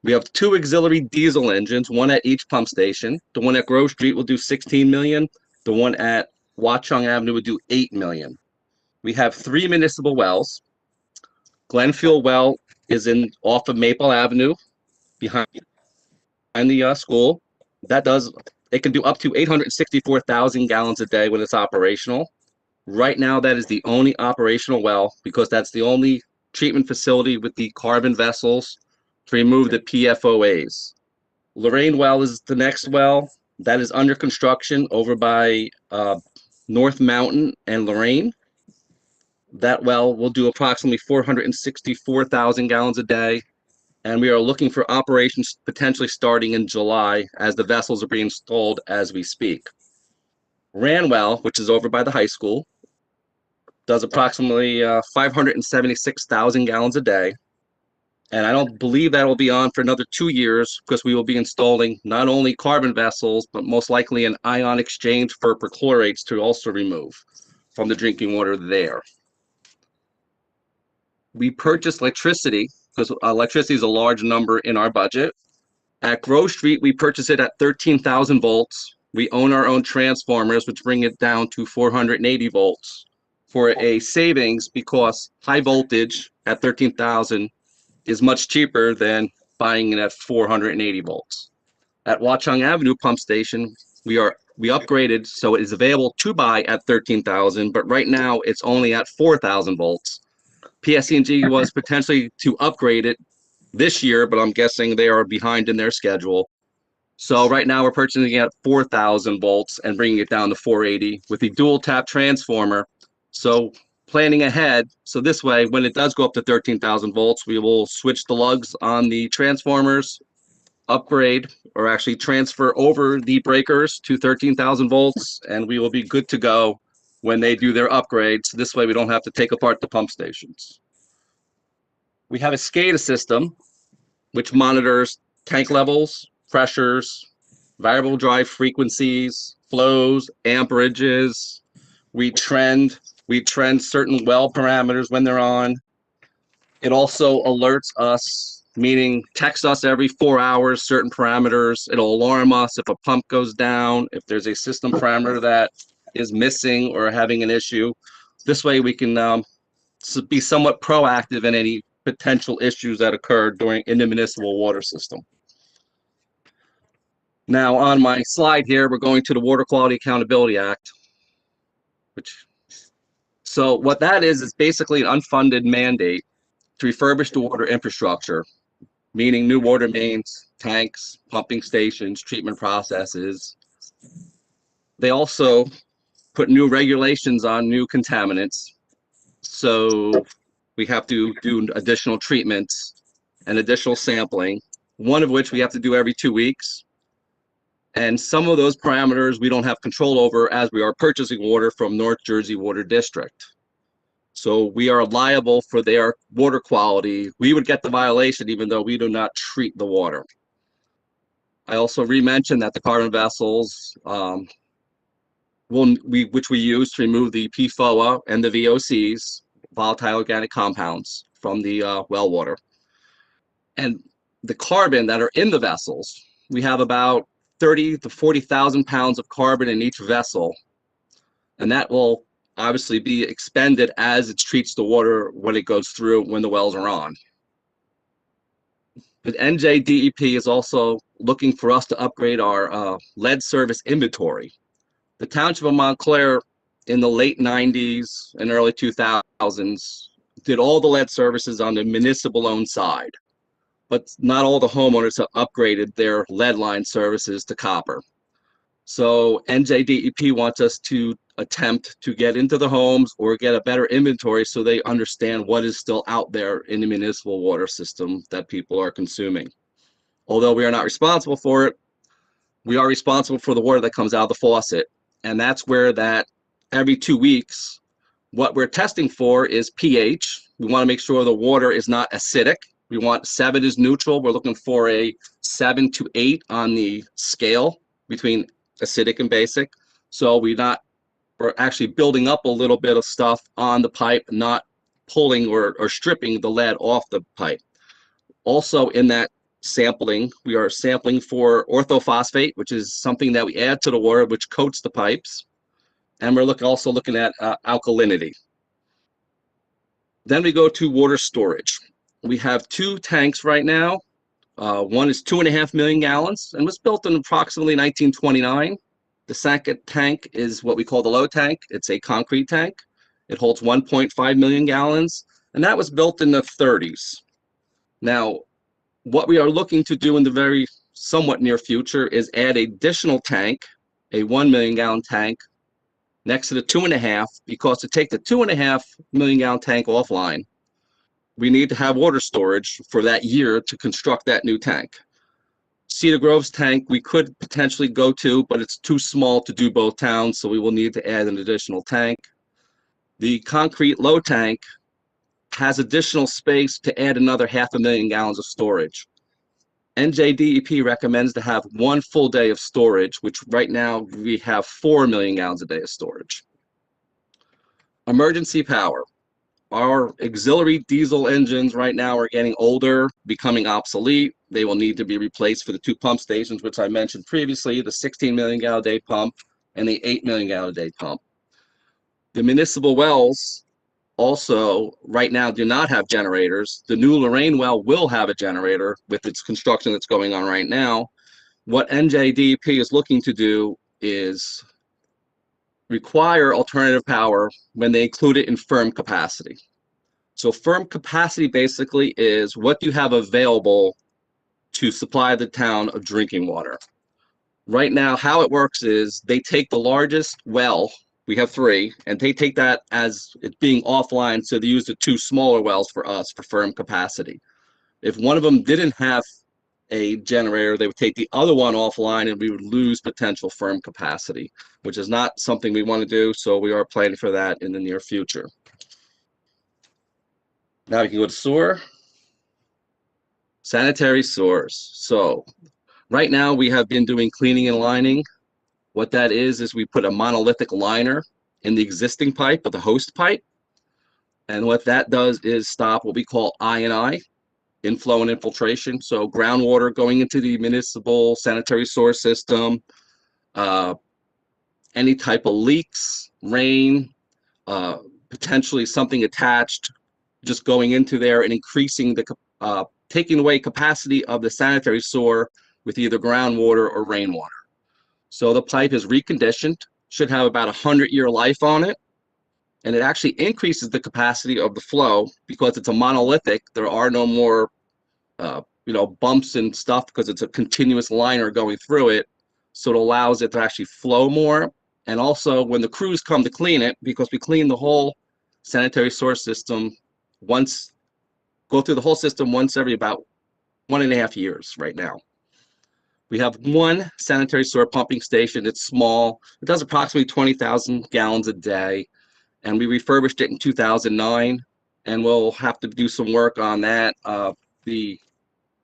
We have 2 auxiliary diesel engines, one at each pump station. The one at Grove Street will do 16 million. The one at Watchung Avenue will do 8 million. We have 3 municipal wells. Glenfield well is off of Maple Avenue, behind the school. It can do up to 864,000 gallons a day when it's operational. Right now, that is the only operational well because that's the only treatment facility with the carbon vessels to remove the PFOAs. Lorraine well is the next well that is under construction over by North Mountain and Lorraine. That well will do approximately 464,000 gallons a day, and we are looking for operations potentially starting in July as the vessels are being installed as we speak. Ranwell, which is over by the high school, does approximately 576,000 gallons a day. And I don't believe that will be on for another 2 years because we will be installing not only carbon vessels, but most likely an ion exchange for perchlorates to also remove from the drinking water there. We purchased electricity because electricity is a large number in our budget. At Grove Street, we purchased it at 13,000 volts. We own our own transformers, which bring it down to 480 volts for a savings because high voltage at 13,000 is much cheaper than buying it at 480 volts. At Watchung Avenue pump station, we upgraded so it is available to buy at 13,000, but right now it's only at 4,000 volts. PSE&G was potentially to upgrade it this year, but I'm guessing they are behind in their schedule. So right now we're purchasing it at 4,000 volts and bringing it down to 480 with the dual tap transformer. So planning ahead, so this way, when it does go up to 13,000 volts, we will switch the lugs on the transformers, upgrade, or actually transfer over the breakers to 13,000 volts, and we will be good to go when they do their upgrades. This way, we don't have to take apart the pump stations. We have a SCADA system, which monitors tank levels, pressures, variable drive frequencies, flows, amperages. We trend certain well parameters when they're on. It also alerts us, meaning texts us every 4 hours, certain parameters. It'll alarm us if a pump goes down, if there's a system parameter that is missing or having an issue. This way we can be somewhat proactive in any potential issues that occur in the municipal water system. Now on my slide here, we're going to the Water Quality Accountability Act, so what that is basically an unfunded mandate to refurbish the water infrastructure, meaning new water mains, tanks, pumping stations, treatment processes. They also put new regulations on new contaminants. So we have to do additional treatments and additional sampling, one of which we have to do every 2 weeks. And some of those parameters we don't have control over as we are purchasing water from North Jersey Water District. So we are liable for their water quality. We would get the violation even though we do not treat the water. I also re-mentioned that the carbon vessels, which we use to remove the PFOA and the VOCs, volatile organic compounds, from the well water. And the carbon that are in the vessels, we have about 30 to 40,000 pounds of carbon in each vessel. And that will obviously be expended as it treats the water when it goes through when the wells are on. But N.J.S.A is also looking for us to upgrade our lead service inventory. The Township of Montclair in the late 90s and early 2000s did all the lead services on the municipal owned side, but not all the homeowners have upgraded their lead line services to copper. So N.J.S.A wants us to attempt to get into the homes or get a better inventory so they understand what is still out there in the municipal water system that people are consuming. Although we are not responsible for it, we are responsible for the water that comes out of the faucet. And that's where that every 2 weeks, what we're testing for is pH. We want to make sure the water is not acidic. We want 7 is neutral. We're looking for a 7 to 8 on the scale between acidic and basic. So we're actually building up a little bit of stuff on the pipe, not pulling or stripping the lead off the pipe. Also in that sampling, we are sampling for orthophosphate, which is something that we add to the water, which coats the pipes. And we're also looking at alkalinity. Then we go to water storage. We have 2 tanks right now. One is 2.5 million gallons and was built in approximately 1929. The second tank is what we call the low tank. It's a concrete tank. It holds 1.5 million gallons, and that was built in the 30s. Now, what we are looking to do in the very somewhat near future is add an additional tank, a 1 million gallon tank, next to the 2.5, because to take the 2.5 million gallon tank offline, we need to have water storage for that year to construct that new tank. Cedar Grove's tank we could potentially go to, but it's too small to do both towns, so we will need to add an additional tank. The concrete low tank has additional space to add another 500,000 gallons of storage. NJDEP recommends to have 1 full day of storage, which right now we have 4 million gallons a day of storage. Emergency power. Our auxiliary diesel engines right now are getting older, becoming obsolete. They will need to be replaced for the 2 pump stations, which I mentioned previously, the 16 million gallon a day pump and the 8 million gallon a day pump. The municipal wells also right now do not have generators. The new Lorraine well will have a generator with its construction that's going on right now. What NJDEP is looking to do is require alternative power when they include it in firm capacity. So firm capacity basically is what you have available to supply the town of drinking water. Right now, how it works is they take the largest well, we have 3, and they take that as it being offline, so they use the 2 smaller wells for us for firm capacity. If one of them didn't have a generator, they would take the other one offline and we would lose potential firm capacity, which is not something we want to do, so we are planning for that in the near future. Now we can go to sewer. Sanitary sewers. So right now we have been doing cleaning and lining. What that is we put a monolithic liner in the existing pipe, or the host pipe. And what that does is stop what we call I&I, inflow and infiltration. So groundwater going into the municipal sanitary sewer system, any type of leaks, rain, potentially something attached, just going into there and increasing the, taking away capacity of the sanitary sewer with either groundwater or rainwater. So the pipe is reconditioned, should have about a 100-year life on it, and it actually increases the capacity of the flow because it's a monolithic. There are no more, bumps and stuff because it's a continuous liner going through it. So it allows it to actually flow more. And also when the crews come to clean it, because we clean the whole sanitary sewer system go through the whole system once every about 1.5 years right now. We have 1 sanitary sewer pumping station. It's small. It does approximately 20,000 gallons a day. And we refurbished it in 2009. And we'll have to do some work on that. The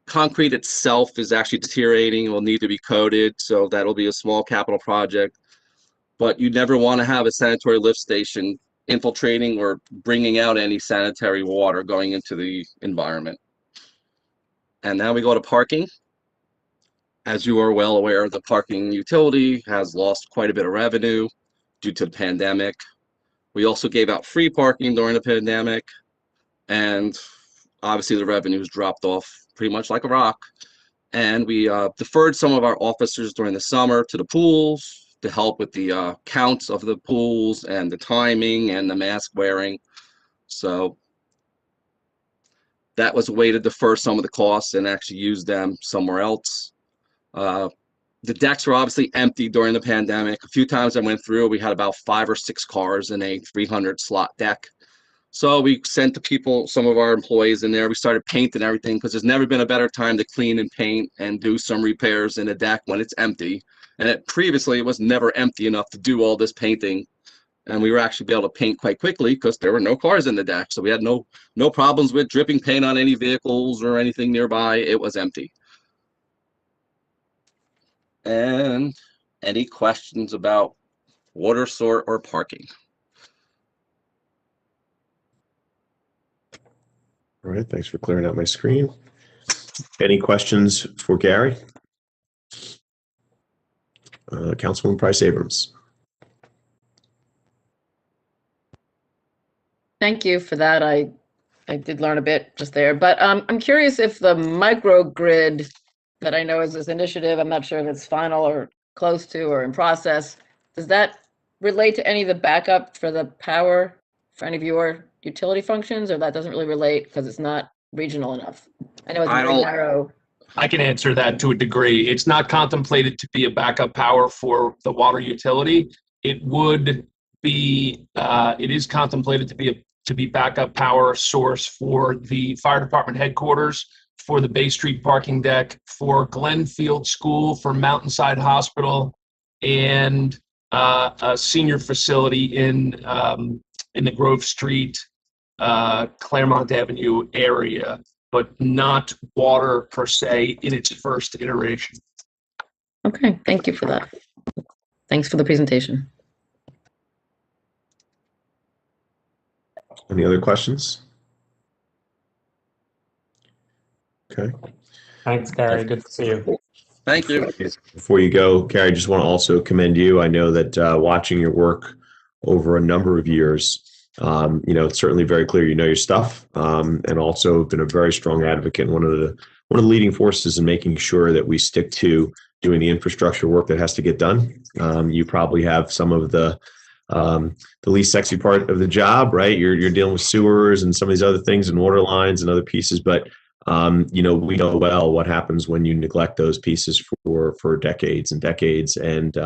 concrete itself is actually deteriorating. It will need to be coated. So that'll be a small capital project. But you never want to have a sanitary lift station infiltrating or bringing out any sanitary water going into the environment. And now we go to parking. As you are well aware, the parking utility has lost quite a bit of revenue due to the pandemic. We also gave out free parking during the pandemic, and obviously the revenues dropped off pretty much like a rock. And we deferred some of our officers during the summer to the pools to help with the counts of the pools and the timing and the mask wearing. So that was a way to defer some of the costs and actually use them somewhere else. The decks were obviously empty during the pandemic. A few times I went through, we had about 5 or 6 cars in a 300 slot deck. So we sent the people, some of our employees in there. We started painting everything because there's never been a better time to clean and paint and do some repairs in a deck when it's empty. And previously it was never empty enough to do all this painting. And we were actually able to paint quite quickly because there were no cars in the deck. So we had no problems with dripping paint on any vehicles or anything nearby. It was empty. And any questions about water, sewer, or parking? All right, thanks for clearing out my screen. Any questions for Gary? Councilwoman Price Abrams. Thank you for that. I did learn a bit just there, but I'm curious if the microgrid that I know is this initiative, I'm not sure if it's final or close to or in process. Does that relate to any of the backup for the power for any of your utility functions, or that doesn't really relate because it's not regional enough? I know it's I very don't- narrow. I can answer that to a degree. It's not contemplated to be a backup power for the water utility. It would be, it is contemplated to be backup power source for the fire department headquarters, for the Bay Street parking deck, for Glenfield School, for Mountainside Hospital, and a senior facility in the Grove Street, Claremont Avenue area, but not water per se in its first iteration. Okay, thank you for that. Thanks for the presentation. Any other questions? Okay. Thanks, Gary. Good to see you. Thank you. Before you go, Carrie, I just want to also commend you. I know that watching your work over a number of years, it's certainly very clear you know your stuff, and also been a very strong advocate and one of the leading forces in making sure that we stick to doing the infrastructure work that has to get done. You probably have some of the least sexy part of the job, right? You're dealing with sewers and some of these other things and water lines and other pieces, but we know well what happens when you neglect those pieces for decades and decades. And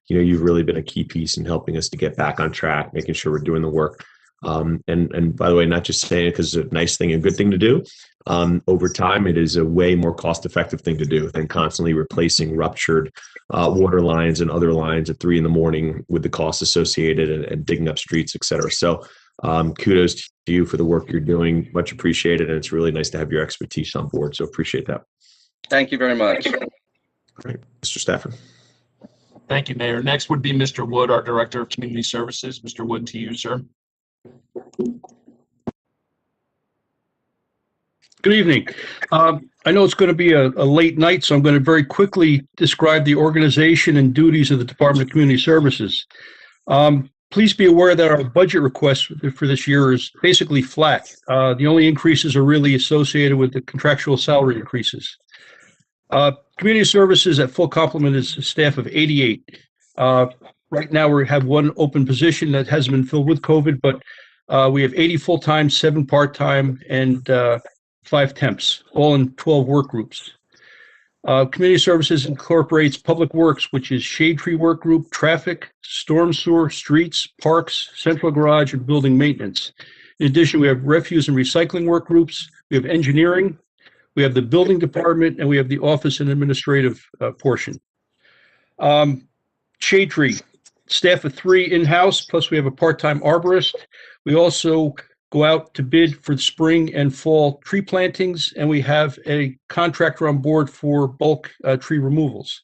you've really been a key piece in helping us to get back on track, making sure we're doing the work. And by the way, not just saying it because it's a nice thing, a good thing to do. Over time, it is a way more cost-effective thing to do than constantly replacing ruptured water lines and other lines at 3 a.m. with the costs associated and digging up streets, et cetera. So kudos to you for the work you're doing. Much appreciated. And it's really nice to have your expertise on board. So appreciate that. Thank you very much. Great. Mr. Stafford. Thank you, Mayor. Next would be Mr. Wood, our Director of Community Services. Mr. Wood, to you, sir. Good evening. I know it's going to be a late night, so I'm going to very quickly describe the organization and duties of the Department of Community Services. Please be aware that our budget request for this year is basically flat. The only increases are really associated with the contractual salary increases. Community Services at full complement is a staff of 88. Right now we have one open position that hasn't been filled with COVID, but we have 80 full-time, 7 part-time, and 5 temps, all in 12 work groups. Community Services incorporates Public Works, which is Shade Tree Work Group, Traffic, Storm Sewer, Streets, Parks, Central Garage, and Building Maintenance. In addition, we have Refuse and Recycling Work Groups, we have Engineering, we have the Building Department, and we have the Office and Administrative portion. Shade Tree, staff of 3 in-house, plus we have a part-time arborist. We also go out to bid for the spring and fall tree plantings, and we have a contractor on board for bulk tree removals.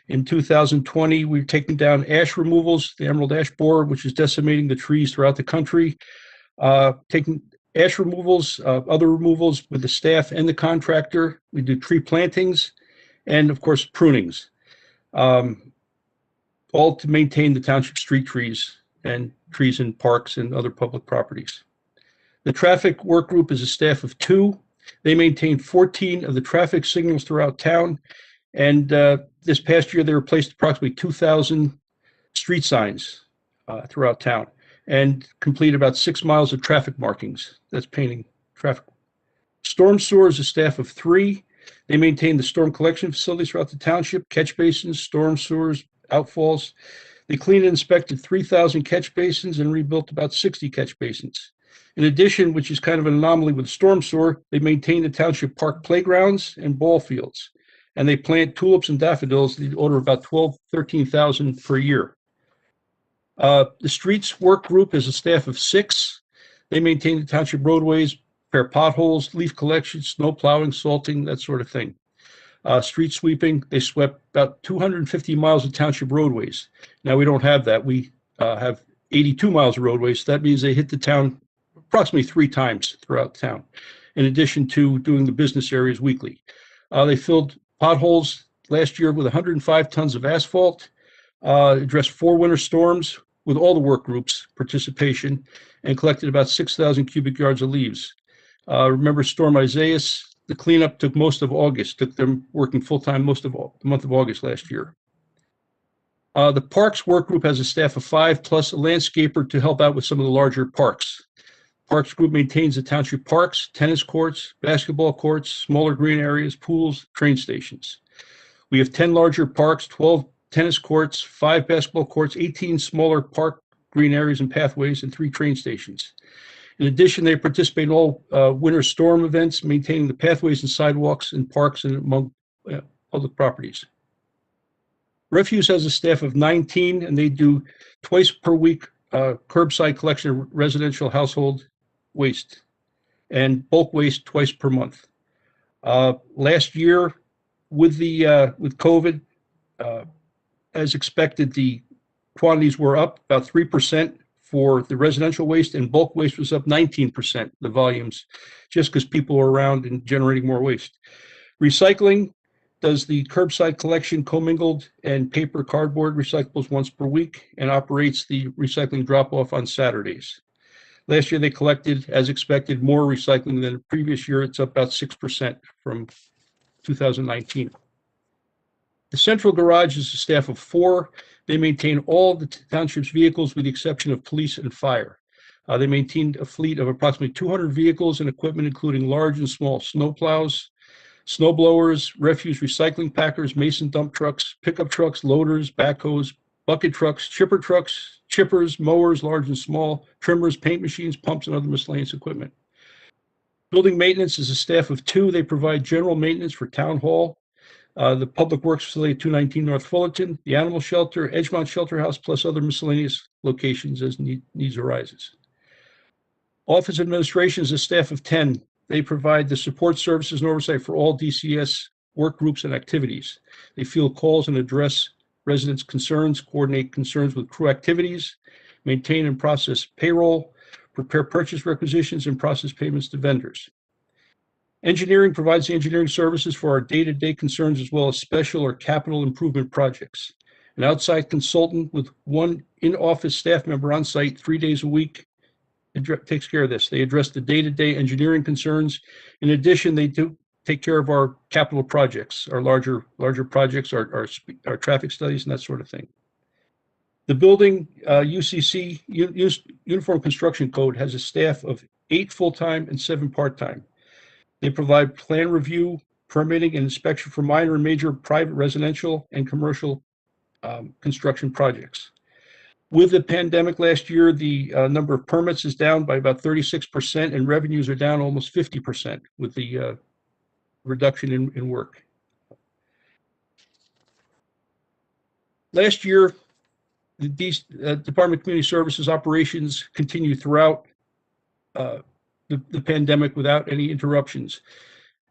In 2020, we've taken down ash removals, the emerald ash borer, which is decimating the trees throughout the country. Taking ash removals, other removals with the staff and the contractor. We do tree plantings and, of course, prunings, all to maintain the township street trees and trees in parks and other public properties. The traffic work group is a staff of 2. They maintain 14 of the traffic signals throughout town. And this past year, they replaced approximately 2,000 street signs throughout town and completed about 6 miles of traffic markings. That's painting traffic. Storm Sewer is a staff of 3. They maintain the storm collection facilities throughout the township, catch basins, storm sewers, outfalls. They cleaned and inspected 3,000 catch basins and rebuilt about 60 catch basins. In addition, which is kind of an anomaly with storm sewer, they maintain the township park playgrounds and ball fields. And they plant tulips and daffodils in the order of about 13,000 per year. The streets work group is a staff of 6. They maintain the township roadways, repair potholes, leaf collection, snow plowing, salting, that sort of thing. Street sweeping, they swept about 250 miles of township roadways. Now we don't have that. We have 82 miles of roadways. So that means they hit the town approximately 3 times throughout town, in addition to doing the business areas weekly. They filled potholes last year with 105 tons of asphalt, addressed 4 winter storms with all the work groups' participation, and collected about 6,000 cubic yards of leaves. Remember Storm Isaias? The cleanup took most of August, took them working full-time most of the month of August last year. The Parks Work Group has a staff of 5 plus a landscaper to help out with some of the larger parks. Parks Group maintains the township parks, tennis courts, basketball courts, smaller green areas, pools, train stations. We have 10 larger parks, 12 tennis courts, 5 basketball courts, 18 smaller park green areas and pathways, and 3 train stations. In addition, they participate in all winter storm events, maintaining the pathways and sidewalks in parks and among public properties. Refuse has a staff of 19, and they do twice per week curbside collection of residential household waste and bulk waste twice per month. Last year, with COVID, as expected, the quantities were up about 3% for the residential waste, and bulk waste was up 19%, the volumes, just because people were around and generating more waste. Recycling does the curbside collection, commingled, and paper cardboard recyclables once per week, and operates the recycling drop-off on Saturdays. Last year, they collected, as expected, more recycling than the previous year. It's up about 6% from 2019. The central garage is a staff of 4. They maintain all the township's vehicles with the exception of police and fire. They maintained a fleet of approximately 200 vehicles and equipment, including large and small snowplows, snow blowers, refuse recycling packers, mason dump trucks, pickup trucks, loaders, backhoes, bucket trucks, chipper trucks, chippers, mowers, large and small, trimmers, paint machines, pumps, and other miscellaneous equipment. Building maintenance is a staff of 2. They provide general maintenance for Town Hall, the Public Works Facility at 219 North Fullerton, the Animal Shelter, Edgemont Shelter House, plus other miscellaneous locations as needs arises. Office Administration is a staff of 10. They provide the support services and oversight for all DCS work groups and activities. They field calls and address residents' concerns, coordinate concerns with crew activities, maintain and process payroll, prepare purchase requisitions, and process payments to vendors. Engineering provides the engineering services for our day-to-day concerns as well as special or capital improvement projects. An outside consultant with 1 in-office staff member on site 3 days a week takes care of this. They address the day-to-day engineering concerns. In addition, they do take care of our capital projects, our larger projects, our traffic studies, and that sort of thing. The building UCC, Uniform Construction Code, has a staff of 8 full-time and 7 part-time. They provide plan review, permitting, and inspection for minor and major private residential and commercial construction projects. With the pandemic last year, the number of permits is down by about 36%, and revenues are down almost 50% with the reduction in work. Last year, the Department of Community Services operations continued throughout the pandemic without any interruptions.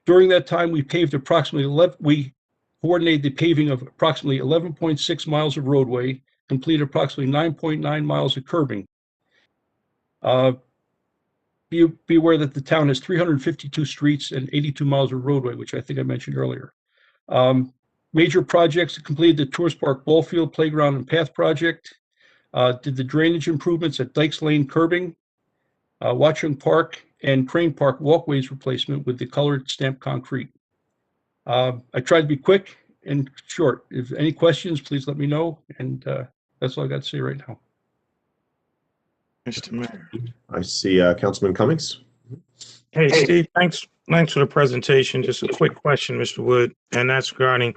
During that time, we paved we coordinated the paving of approximately 11.6 miles of roadway, completed approximately 9.9 miles of curbing. Be aware that the town has 352 streets and 82 miles of roadway, which I think I mentioned earlier. Major projects completed the Tourist Park Ball Field Playground and Path Project, did the drainage improvements at Dykes Lane curbing, Watchung Park and Crane Park walkways replacement with the colored stamped concrete. I tried to be quick and short. If any questions, please let me know. And that's all I got to say right now. Mr. Mayor. I see Councilman Cummings. Hey, Steve, thanks for the presentation. Just a quick question, Mr. Wood, and that's regarding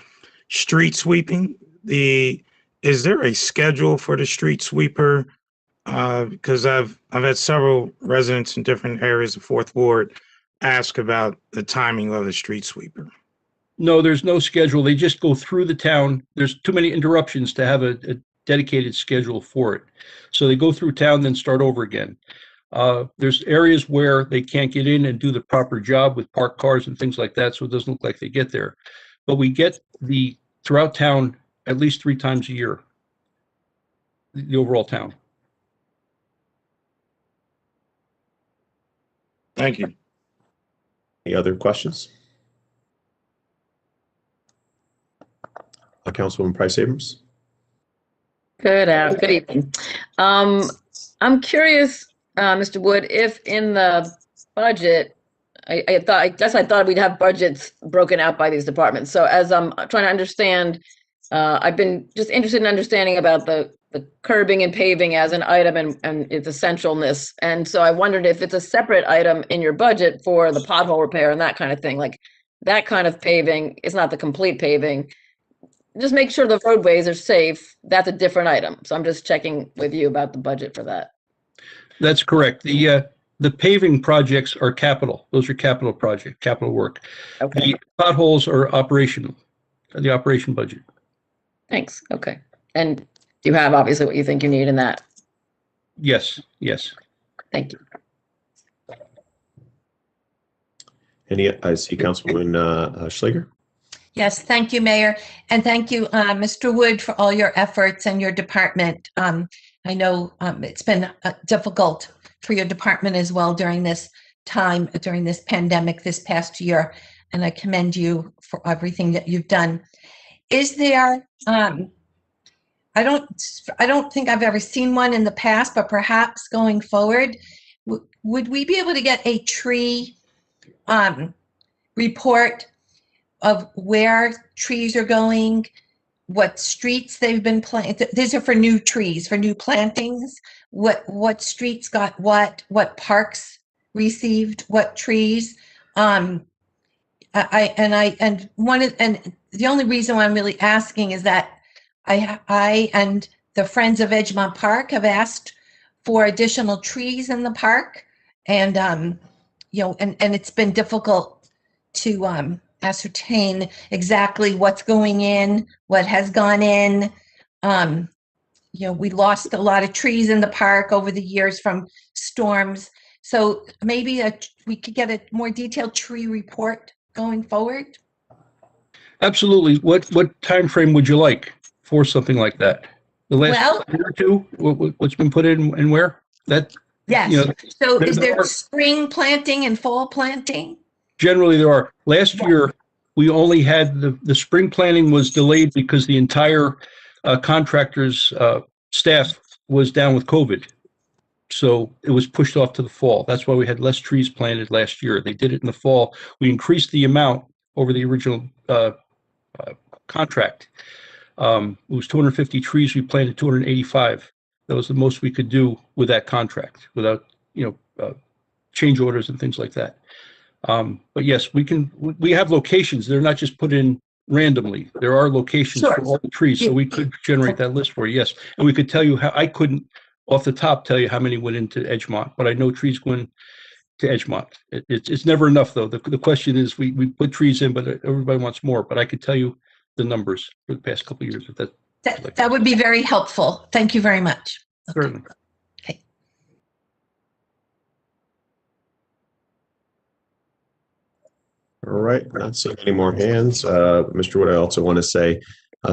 street sweeping. Is there a schedule for the street sweeper? Because I've had several residents in different areas of Fourth Ward ask about the timing of the street sweeper. No, there's no schedule. They just go through the town. There's too many interruptions to have a dedicated schedule for it. So they go through town, then start over again. There's areas where they can't get in and do the proper job with parked cars and things like that, so it doesn't look like they get there. But we get throughout town at least 3 times a year, the overall town. Thank you. Any other questions? Councilwoman Price Abrams. Good evening. I'm curious, Mr. Wood, if in the budget, I thought we'd have budgets broken out by these departments. So as I'm trying to understand I've been just interested in understanding about the curbing and paving as an item and its essentialness. And so I wondered if it's a separate item in your budget for the pothole repair and that kind of thing, like that kind of paving is not the complete paving. Just make sure the roadways are safe. That's a different item. So I'm just checking with you about the budget for that. That's correct. The paving projects are capital. Those are capital project, capital work. Okay. The potholes are operational, the operation budget. Thanks. Okay. And you have obviously what you think you need in that. Yes, yes. Thank you. I see Councilwoman Schlager. Yes, thank you, Mayor. And thank you, Mr. Wood, for all your efforts and your department. I know it's been difficult for your department as well during this time, during this pandemic this past year. And I commend you for everything that you've done. Is there, I don't think I've ever seen one in the past, but perhaps going forward, would we be able to get a tree report of where trees are going, what streets they've been planted? These are for new trees, for new plantings. What streets got what parks received what trees. And the only reason why I'm really asking is that I and the Friends of Edgemont Park have asked for additional trees in the park, and and it's been difficult to ascertain exactly what's going in, what has gone in. We lost a lot of trees in the park over the years from storms. So maybe we could get a more detailed tree report going forward. Absolutely. What time frame would you like for something like that? The last year or two? What's been put in and where? Yes. So is there spring planting and fall planting? Generally, there are. Last year, we only had the spring planting was delayed because the entire contractor's staff was down with COVID. So it was pushed off to the fall. That's why we had less trees planted last year. They did it in the fall. We increased the amount over the original contract. It was 250 trees. We planted 285. That was the most we could do with that contract without, change orders and things like that. But yes, we have locations. They're not just put in randomly. There are locations for all the trees. So we could generate that list for you. Yes. And we could tell you I couldn't off the top tell you how many went into Edgemont, but I know trees went to Edgemont. It's never enough though. The question is we put trees in, but everybody wants more, but I could tell you the numbers for the past couple of years. If that would be very helpful. Thank you very much. Certainly. Okay. All right, not seeing any more hands. Mr. Wood, I also want to say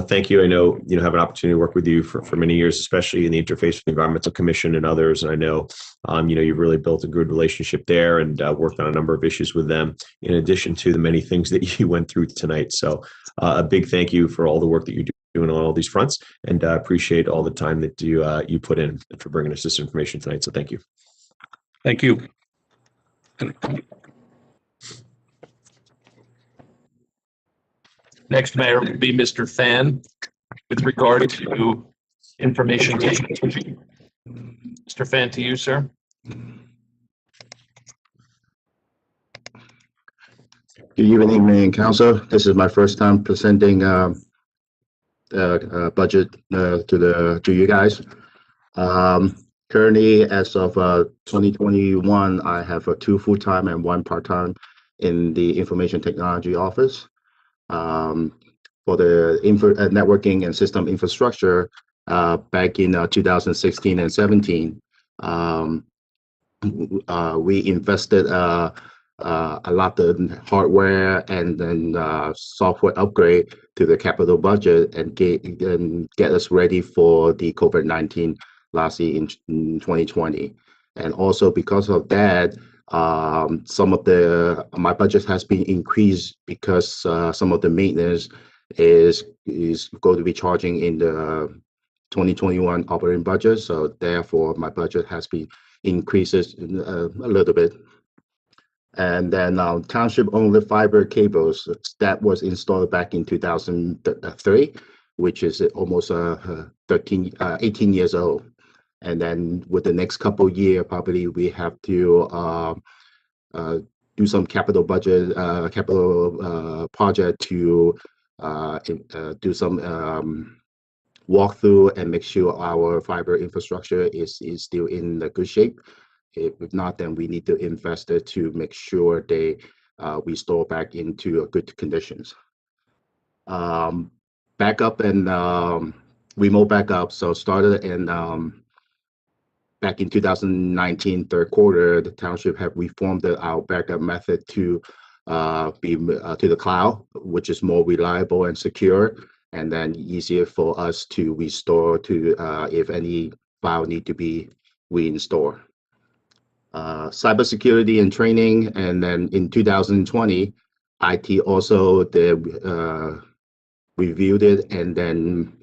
thank you. I know have an opportunity to work with you for many years, especially in the interface with the Environmental Commission and others. And I know you've really built a good relationship there and worked on a number of issues with them, in addition to the many things that you went through tonight. So a big thank you for all the work that you're doing on all these fronts, and appreciate all the time that you put in for bringing us this information tonight. So thank you. Thank you. Next, Mayor, would be Mr. Fan with regard to information. Mr. Fan, to you, sir. Good evening, Mayor and Council. This is my first time presenting budget to you guys. Currently, as of 2021, I have 2 full-time and 1 part-time in the information technology office. For the networking and system infrastructure, back in 2016 and 17, we invested a lot of hardware and then software upgrade to the capital budget and get us ready for the COVID-19 last year in 2020. And also because of that, some of my budget has been increased because some of the maintenance is going to be charging in the 2021 operating budget. So therefore, my budget has been increases a little bit. And then Township owned the fiber cables that was installed back in 2003. which is almost 18 years old. And then with the next couple year, probably we have to do some capital budget, project to do some walkthrough and make sure our fiber infrastructure is still in a good shape. If not, then we need to invest it to make sure they we store back into good conditions. Backup and remote backup. So started in back in 2019, third quarter, the township have reformed our backup method to be to the cloud, which is more reliable and secure, and then easier for us to restore to if any file need to be reinstalled. Cybersecurity and training, and then in 2020, IT also reviewed it and then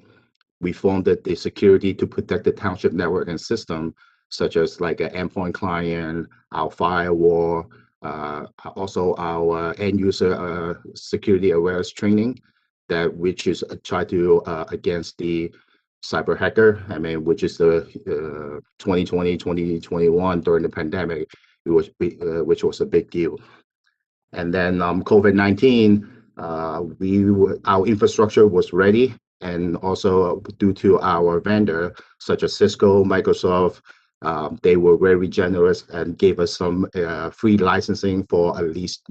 reformed the security to protect the township network and system, such as like an endpoint client, our firewall, also our end user security awareness training, that which is try to against the cyber hacker. I mean, which is the 2020, 2021 during the pandemic, it was which was a big deal. And then COVID-19, our infrastructure was ready, and also due to our vendor such as Cisco, Microsoft, they were very generous and gave us some free licensing for at least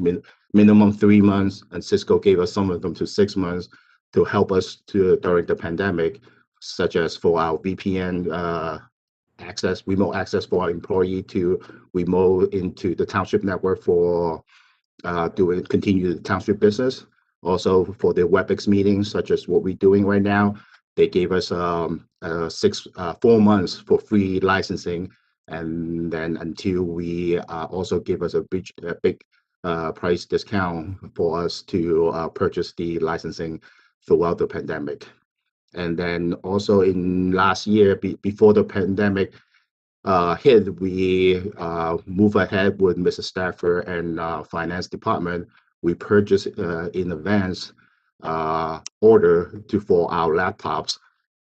minimum 3 months, and Cisco gave us some of them to 6 months to help us during the pandemic, such as for our VPN access, remote access for our employee to remote into the township network for continue the township business. Also for the WebEx meetings, such as what we're doing right now, they gave us 4 months for free licensing, and then until we also give us a big price discount for us to purchase the licensing throughout the pandemic. And then also in last year, before the pandemic hit, we move ahead with Mrs. Stafford and Finance Department. We purchased in advance order for our laptops,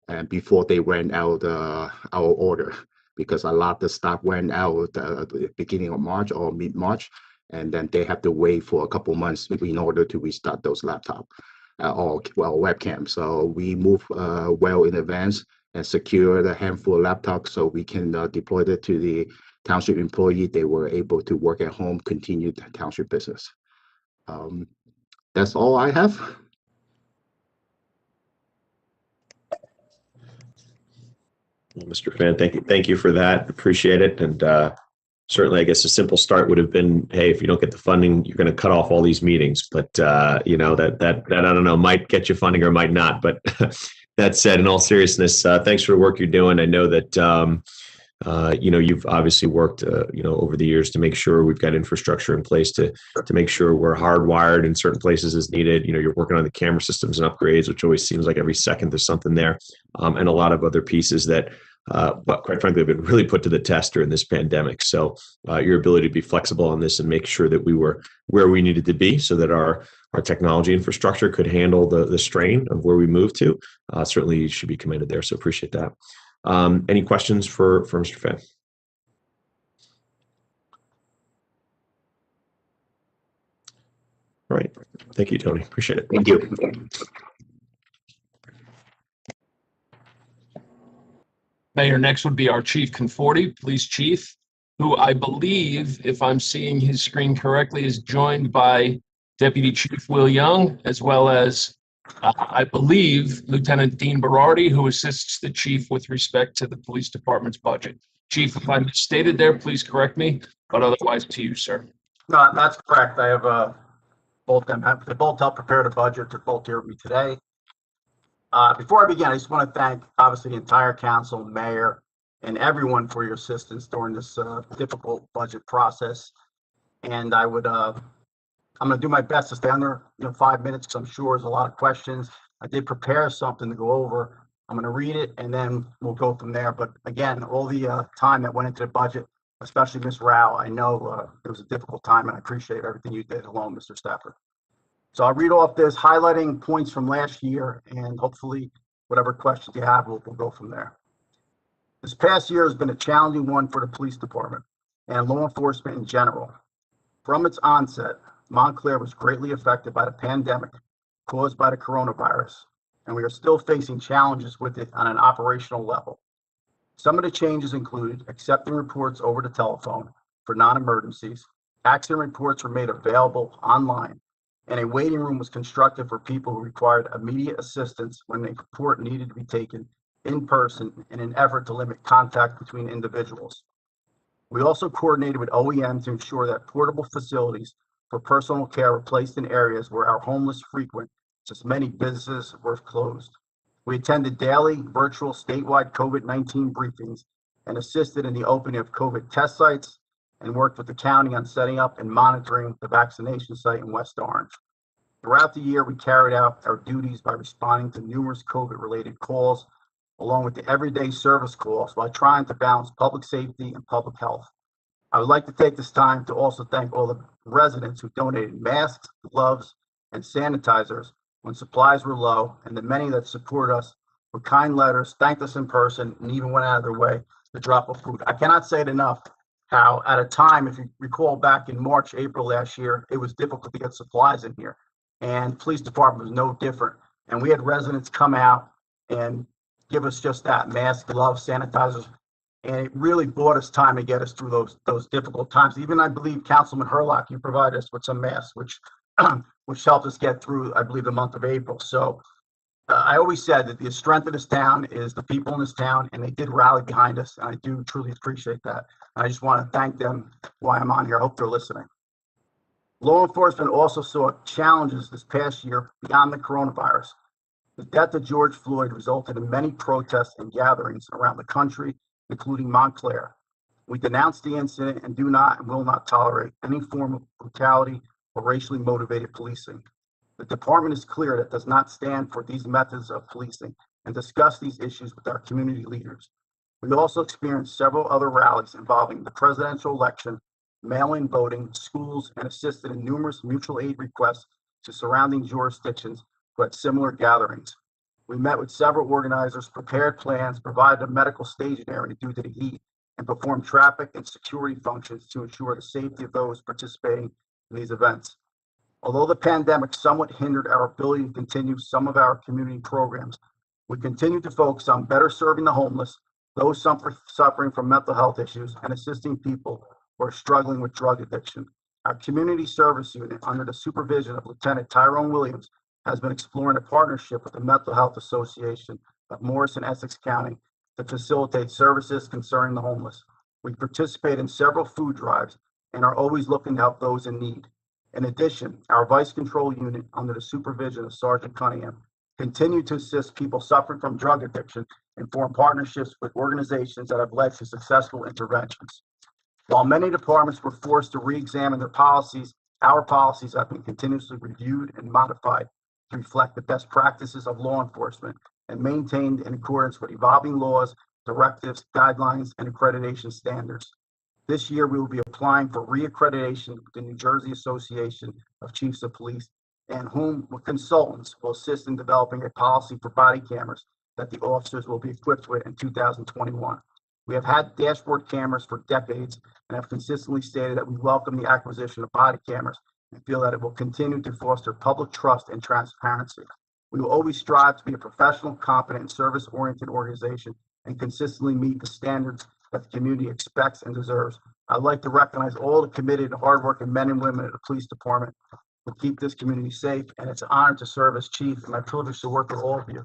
and before they went out our order, because a lot of the stock went out at the beginning of March or mid-March, and then they have to wait for a couple months in order to restart those laptops or webcams. So we move well in advance and secure the handful of laptops so we can deploy it to the township employee. They were able to work at home, continue the township business. That's all I have. Well, Mr. Fan, thank you for that. Appreciate it. And certainly, I guess a simple start would have been, hey, if you don't get the funding, you're going to cut off all these meetings. But you know, that I don't know, might get you funding or might not. But that said, in all seriousness, thanks for the work you're doing. I know that you know, you've obviously worked you know, over the years to make sure we've got infrastructure in place to make sure we're hardwired in certain places as needed. You know, you're working on the camera systems and upgrades, which always seems like every second there's something there, and a lot of other pieces that, but quite frankly, have been really put to the test during this pandemic. So your ability to be flexible on this and make sure that we were where we needed to be so that our technology infrastructure could handle the strain of where we moved to, certainly should be commended there. So appreciate that. Any questions for Mr. Fan? All right. Thank you, Tony. Appreciate it. Thank you. Mayor, next would be our Chief Conforti, Police Chief, who I believe, if I'm seeing his screen correctly, is joined by Deputy Chief Will Young, as well as I believe Lieutenant Dean Berardi, who assists the chief with respect to the police department's budget. Chief, if I misstated there, please correct me, but otherwise to you, sir. No, that's correct. I have both them. They both helped prepare the budget. They're both here with me today. Before I begin, I just want to thank, obviously, the entire council, mayor, and everyone for your assistance during this difficult budget process. And I would, I'm going to do my best to stay under 5 minutes, because I'm sure there's a lot of questions. I did prepare something to go over. I'm going to read it, and then we'll go from there. But again, all the time that went into the budget, especially Ms. Rao, I know it was a difficult time, and I appreciate everything you did alone, Mr. Stafford. So I'll read off this, highlighting points from last year, and hopefully whatever questions you have, we'll go from there. This past year has been a challenging one for the police department and law enforcement in general. From its onset, Montclair was greatly affected by the pandemic caused by the coronavirus, and we are still facing challenges with it on an operational level. Some of the changes included accepting reports over the telephone for non-emergencies, accident reports were made available online, and a waiting room was constructed for people who required immediate assistance when a report needed to be taken in person in an effort to limit contact between individuals. We also coordinated with OEM to ensure that portable facilities for personal care were placed in areas where our homeless frequent, since many businesses were closed. We attended daily virtual statewide COVID-19 briefings and assisted in the opening of COVID test sites and worked with the county on setting up and monitoring the vaccination site in West Orange. Throughout the year, we carried out our duties by responding to numerous COVID-related calls, along with the everyday service calls, while trying to balance public safety and public health. I would like to take this time to also thank all the residents who donated masks, gloves, and sanitizers when supplies were low, and the many that supported us with kind letters, thanked us in person, and even went out of their way to drop off food. I cannot say it enough how at a time, if you recall back in March, April last year, it was difficult to get supplies in here. And police department was no different. And we had residents come out and give us just that, masks, gloves, sanitizers. And it really bought us time to get us through those difficult times. Even I believe Councilman Herlock, you provided us with some masks, which helped us get through, I believe, the month of April. So I always said that the strength of this town is the people in this town, and they did rally behind us. And I do truly appreciate that. I just want to thank them while I'm on here. I hope they're listening. Law enforcement also saw challenges this past year beyond the coronavirus. The death of George Floyd resulted in many protests and gatherings around the country, including Montclair. We denounced the incident and do not and will not tolerate any form of brutality or racially motivated policing. The department is clear that it does not stand for these methods of policing and discuss these issues with our community leaders. We also experienced several other rallies involving the presidential election, mail-in voting, schools, and assisted in numerous mutual aid requests to surrounding jurisdictions who had similar gatherings. We met with several organizers, prepared plans, provided a medical staging area due to the heat, and performed traffic and security functions to ensure the safety of those participating in these events. Although the pandemic somewhat hindered our ability to continue some of our community programs, we continue to focus on better serving the homeless, those suffering from mental health issues, and assisting people who are struggling with drug addiction. Our community service unit, under the supervision of Lieutenant Tyrone Williams, has been exploring a partnership with the Mental Health Association of Morris and Essex County to facilitate services concerning the homeless. We participate in several food drives and are always looking to help those in need. In addition, our Vice Control Unit, under the supervision of Sergeant Cunningham, continue to assist people suffering from drug addiction and form partnerships with organizations that have led to successful interventions. While many departments were forced to re-examine their policies, our policies have been continuously reviewed and modified to reflect the best practices of law enforcement and maintained in accordance with evolving laws, directives, guidelines, and accreditation standards. This year, we will be applying for re-accreditation with the New Jersey Association of Chiefs of Police, and whom consultants will assist in developing a policy for body cameras that the officers will be equipped with in 2021. We have had dashboard cameras for decades and have consistently stated that we welcome the acquisition of body cameras and feel that it will continue to foster public trust and transparency. We will always strive to be a professional, competent, and service-oriented organization and consistently meet the standards that the community expects and deserves. I'd like to recognize all the committed and hardworking men and women at the police department who keep this community safe, and it's an honor to serve as chief and my privilege to work with all of you.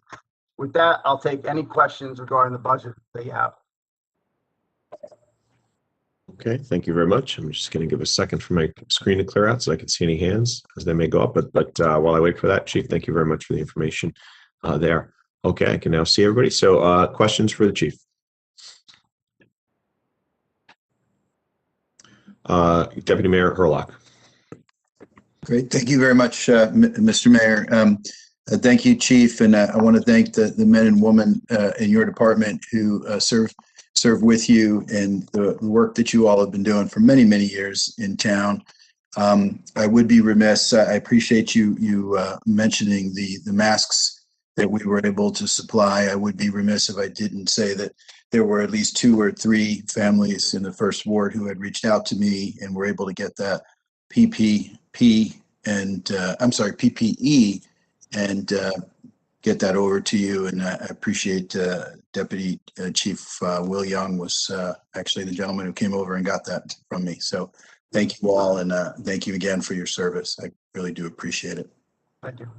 With that, I'll take any questions regarding the budget that you have. Okay, thank you very much. I'm just going to give a second for my screen to clear out so I can see any hands as they may go up. But while I wait for that, Chief, thank you very much for the information there. Okay, I can now see everybody. So questions for the Chief? Deputy Mayor Herlock. Great. Thank you very much, Mr. Mayor. Thank you, Chief. And I want to thank the men and women in your department who serve with you and the work that you all have been doing for many, many years in town. I would be remiss. I appreciate you mentioning the masks that we were able to supply. I would be remiss if I didn't say that there were at least 2 or 3 families in the first ward who had reached out to me and were able to get that PPE and get that over to you. And I appreciate Deputy Chief Will Young was actually the gentleman who came over and got that from me. So thank you all, and thank you again for your service. I really do appreciate it. Thank you.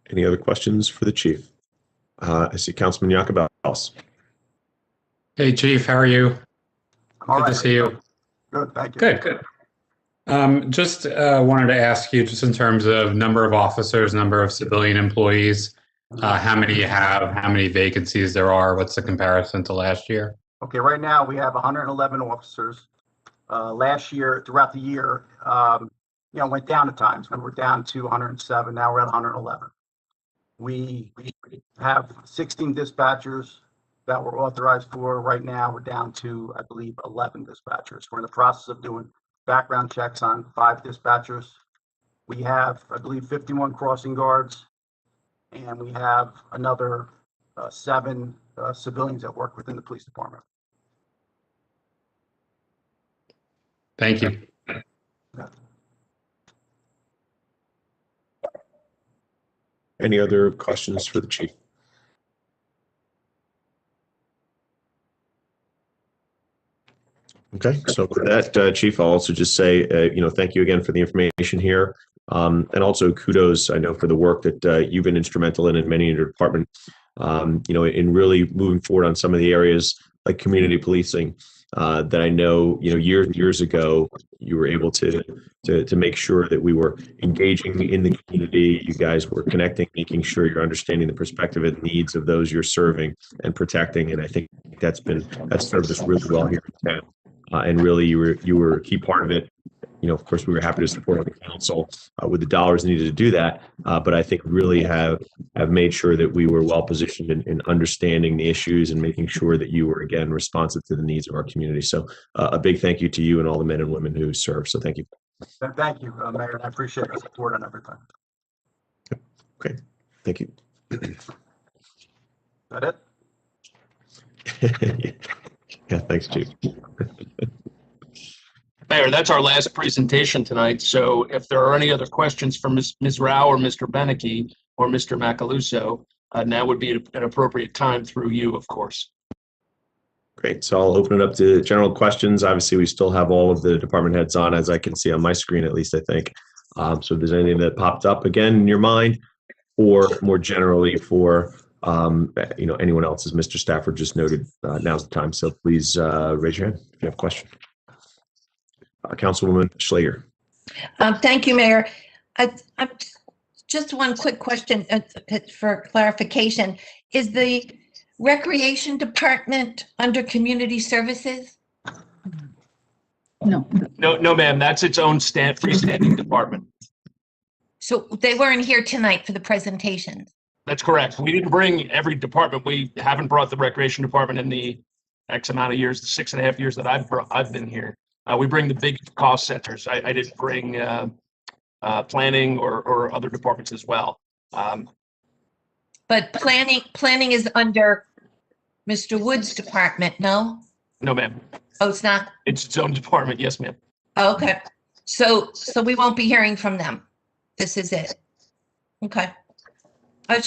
Any other questions for the chief? I see Councilman Yakubowski. Hey, Chief, how are you? All Good right. to see you. Good, thank you. Good. Just wanted to ask you, just in terms of number of officers, number of civilian employees, how many you have, how many vacancies there are, what's the comparison to last year? Okay, right now we have 111 officers. Last year, throughout the year, went down at times. And we're down to 107. Now we're at 111. We have 16 dispatchers that we're authorized for. Right now, we're down to, I believe, 11 dispatchers. We're in the process of doing background checks on 5 dispatchers. We have, I believe, 51 crossing guards, and we have another 7 civilians that work within the police department. Thank you. Any other questions for the chief? Okay, so for that, Chief, I'll also just say, thank you again for the information here. And also kudos, I know, for the work that you've been instrumental in many in your department, in really moving forward on some of the areas like community policing that I know, years ago, you were able to make sure that we were engaging in the community. You guys were connecting, making sure you're understanding the perspective and needs of those you're serving and protecting. And I think that's served us really well here in town. And really, you were a key part of it. Of course, we were happy to support the council with the dollars needed to do that. But I think really have made sure that we were well positioned in understanding the issues and making sure that you were, again, responsive to the needs of our community. So a big thank you to you and all the men and women who serve. So thank you. Thank you, Mayor. I appreciate the support on everything. Okay, thank you. Is that it? Yeah, thanks, Chief. Mayor, that's our last presentation tonight. So if there are any other questions from Ms. Rao or Mr. Beneke or Mr. Macaluso, now would be an appropriate time through you, of course. Great. So I'll open it up to general questions. Obviously, we still have all of the department heads on, as I can see on my screen, at least I think. So if there's anything that popped up again in your mind, or more generally for anyone else, as Mr. Stafford just noted, now's the time. So please raise your hand if you have a question. Councilwoman Schlager. Thank you, Mayor. Just one quick question for clarification. Is the Recreation Department under Community Services? No. No, ma'am. That's its own freestanding department. So they weren't here tonight for the presentation. That's correct. We didn't bring every department. We haven't brought the Recreation Department in the X amount of years, the 6.5 years that I've been here. We bring the big cost centers. I didn't bring planning or other departments as well. But planning is under Mr. Wood's department, no? No, ma'am. Oh, it's not? It's its own department. Yes, ma'am. Oh, okay. So we won't be hearing from them. This is it. Okay. I was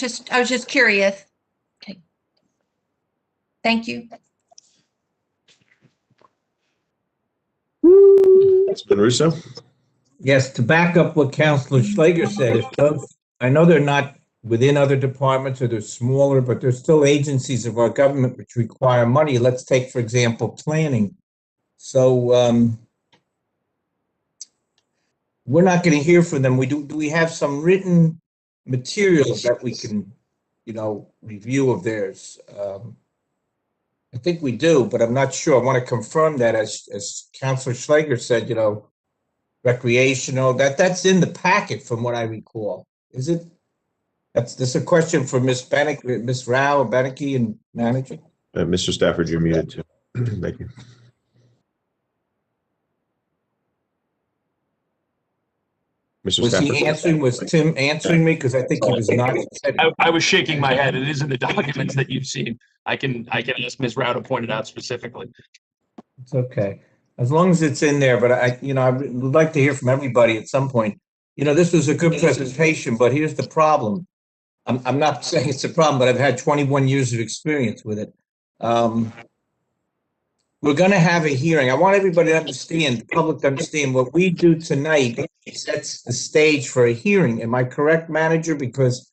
just curious. Okay. Thank you. Councilman Russo. Yes, to back up what Councilor Schlager said, if those, I know they're not within other departments or they're smaller, but they're still agencies of our government which require money. Let's take, for example, planning. So we're not going to hear from them. Do we have some written materials that we can, review of theirs? I think we do, but I'm not sure. I want to confirm that, as Councilor Schlager said, recreational, that's in the packet from what I recall. Is it? This is a question for Ms. Beneke, Ms. Rao, Beneke, and manager. Mr. Stafford, you're muted too. Thank you. Mr. Was Stafford? he answering, was Tim answering me? Because I think he was not. I was shaking my head. It is in the documents that you've seen. I can ask Ms. Rao to point it out specifically. It's okay. As long as it's in there, but I would like to hear from everybody at some point. This was a good presentation, but here's the problem. I'm not saying it's a problem, but I've had 21 years of experience with it. We're going to have a hearing. I want everybody to understand, the public to understand what we do tonight sets the stage for a hearing. Am I correct, manager? Because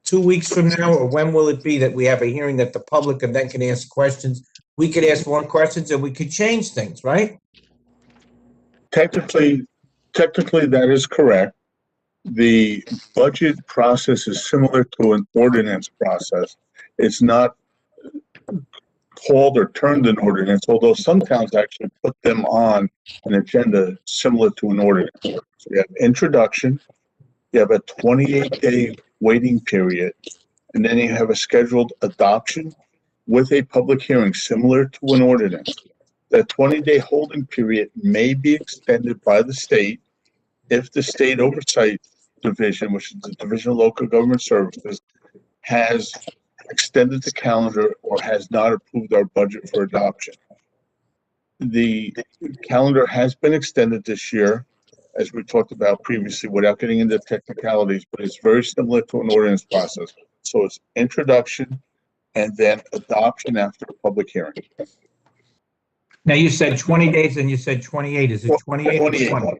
2 weeks from now, or when will it be that we have a hearing that the public and then can ask questions? We could ask more questions and we could change things, right? Technically, that is correct. The budget process is similar to an ordinance process. It's not called or termed an ordinance, although some towns actually put them on an agenda similar to an ordinance. So you have introduction, you have a 28-day waiting period, and then you have a scheduled adoption with a public hearing similar to an ordinance. That 20-day holding period may be extended by the state if the State Oversight Division, which is the Division of Local Government Services, has extended the calendar or has not approved our budget for adoption. The calendar has been extended this year, as we talked about previously, without getting into technicalities, but it's very similar to an ordinance process. So it's introduction and then adoption after a public hearing. Now, you said 20 days and you said 28. Is it 28 or 20?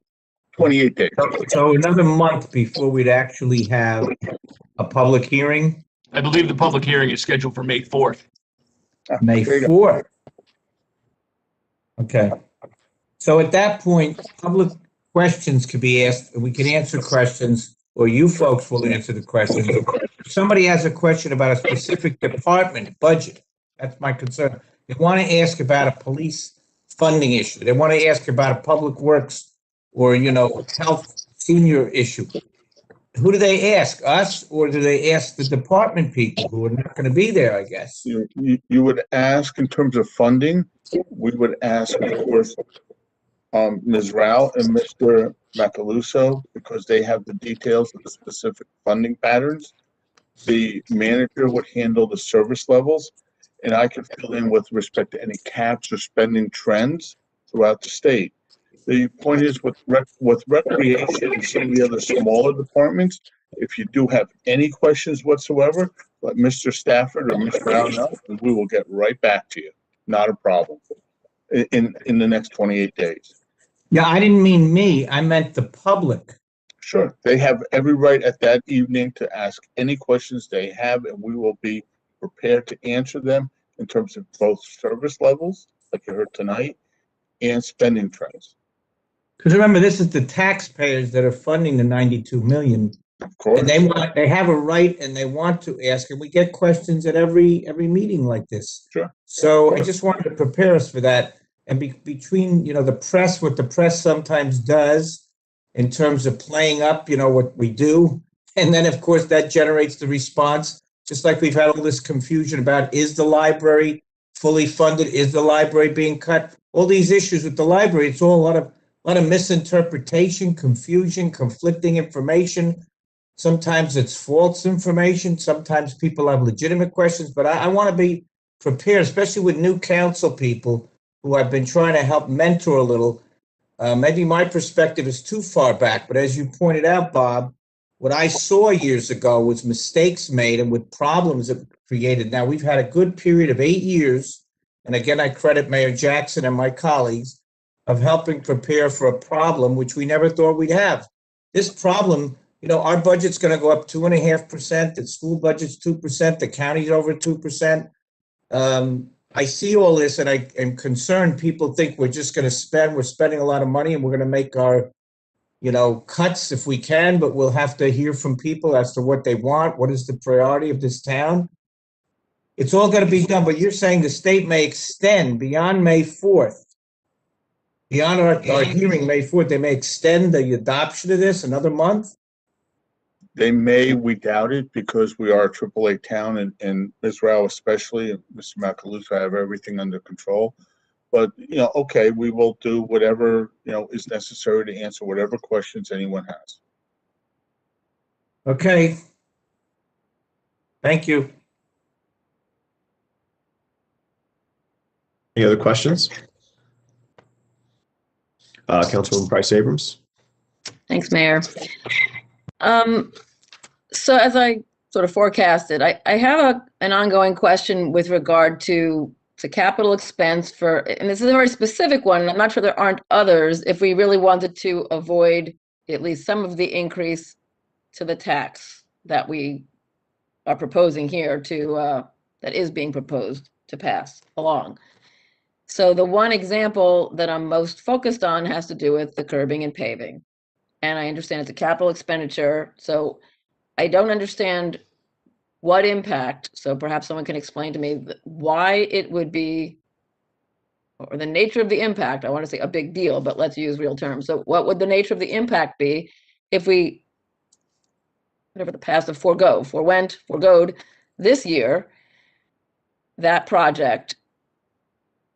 28 days. So another month before we'd actually have a public hearing? I believe the public hearing is scheduled for May 4th. May 4th. Okay. So at that point, public questions could be asked, and we can answer questions, or you folks will answer the questions. If somebody has a question about a specific department budget, that's my concern. They want to ask about a police funding issue. They want to ask about a public works or, health senior issue. Who do they ask, us, or do they ask the department people who are not going to be there, I guess? You would ask in terms of funding, we would ask, of course, Ms. Rao and Mr. Macaluso, because they have the details of the specific funding patterns. The manager would handle the service levels, and I could fill in with respect to any caps or spending trends throughout the state. The point is with recreation and some of the other smaller departments, if you do have any questions whatsoever, let Mr. Stafford or Ms. Brown know, and we will get right back to you. Not a problem. In the next 28 days. Yeah, I didn't mean me. I meant the public. Sure. They have every right at that evening to ask any questions they have, and we will be prepared to answer them in terms of both service levels, like you heard tonight, and spending trends. Because remember, this is the taxpayers that are funding the 92 million. Of course. And they have a right and they want to ask, and we get questions at every meeting like this. Sure. So I just wanted to prepare us for that. And between, the press, what the press sometimes does in terms of playing up, what we do. And then, of course, that generates the response. Just like we've had all this confusion about, is the library fully funded? Is the library being cut? All these issues with the library, it's all a lot of misinterpretation, confusion, conflicting information. Sometimes it's false information. Sometimes people have legitimate questions. But I want to be prepared, especially with new council people who I've been trying to help mentor a little. Maybe my perspective is too far back, but as you pointed out, Bob, what I saw years ago was mistakes made and with problems that were created. Now, we've had a good period of 8 years, and again, I credit Mayor Jackson and my colleagues of helping prepare for a problem which we never thought we'd have. This problem, our budget's going to go up 2.5%, the school budget's 2%, the county's over 2%. I see all this and I am concerned people think we're just going to we're spending a lot of money and we're going to make our, cuts if we can, but we'll have to hear from people as to what they want. What is the priority of this town? It's all going to be done, but you're saying the state may extend beyond May 4th. Beyond our hearing May 4th, they may extend the adoption of this another month? They may, we doubt it, because we are a AAA town, and Ms. Rao especially, and Mr. Macaluso have everything under control. But, okay, we will do whatever, is necessary to answer whatever questions anyone has. Okay. Thank you. Any other questions? Councilwoman Price Abrams? Thanks, Mayor. So as I sort of forecasted, I have an ongoing question with regard to capital expense for, and this is a very specific one, and I'm not sure there aren't others, if we really wanted to avoid at least some of the increase to the tax that we are proposing here to, that is being proposed to pass along. So the one example that I'm most focused on has to do with the curbing and paving. And I understand it's a capital expenditure, so I don't understand what impact, so perhaps someone can explain to me why it would be, or the nature of the impact. I want to say a big deal, but let's use real terms. So what would the nature of the impact be if we, whatever the past of foregoed this year, that project,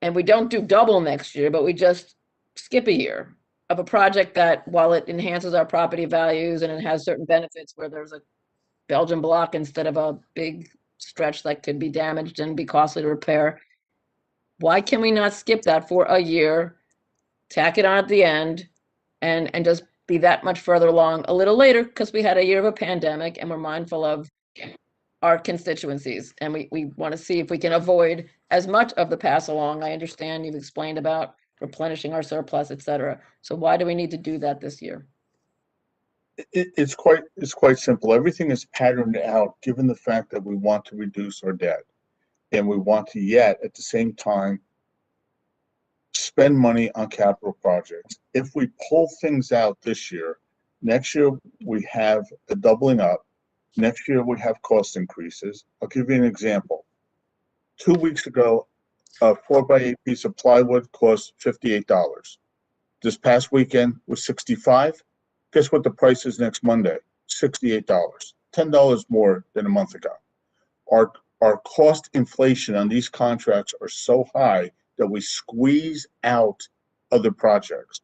and we don't do double next year, but we just skip a year of a project that, while it enhances our property values and it has certain benefits where there's a Belgian block instead of a big stretch that could be damaged and be costly to repair. Why can we not skip that for a year, tack it on at the end, and just be that much further along a little later, because we had a year of a pandemic and we're mindful of our constituencies, and we want to see if we can avoid as much of the pass along. I understand you've explained about replenishing our surplus, et cetera. So why do we need to do that this year? It's quite simple. Everything is patterned out, given the fact that we want to reduce our debt, and we want to yet at the same time spend money on capital projects. If we pull things out this year, next year we have a doubling up. Next year we have cost increases. I'll give you an example. 2 weeks ago, a 4x8 piece of plywood cost $58. This past weekend was $65. Guess what the price is next Monday? $68, $10 more than a month ago. Our cost inflation on these contracts are so high that we squeeze out other projects.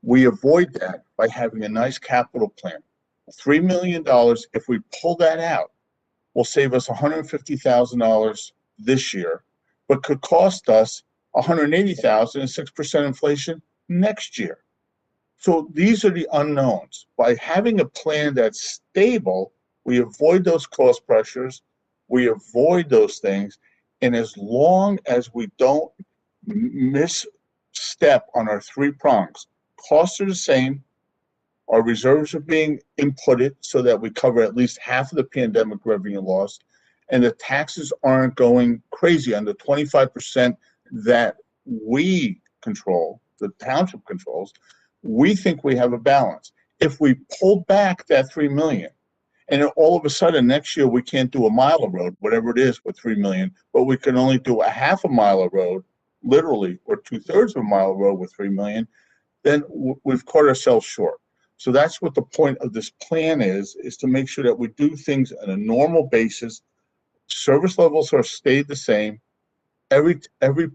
We avoid that by having a nice capital plan. $3 million, if we pull that out, will save us $150,000 this year, but could cost us $180,000 and 6% inflation next year. So these are the unknowns. By having a plan that's stable, we avoid those cost pressures, we avoid those things, and as long as we don't misstep on our three prongs, costs are the same, our reserves are being inputted so that we cover at least half of the pandemic revenue loss, and the taxes aren't going crazy on the 25% that we control, the township controls. We think we have a balance. If we pull back that $3 million, and then all of a sudden next year we can't do a mile of road, whatever it is, with $3 million, but we can only do a half a mile of road, literally, or 2/3 of a mile of road with $3 million, then we've caught ourselves short. So that's what the point of this plan is to make sure that we do things on a normal basis. Service levels are stayed the same. Every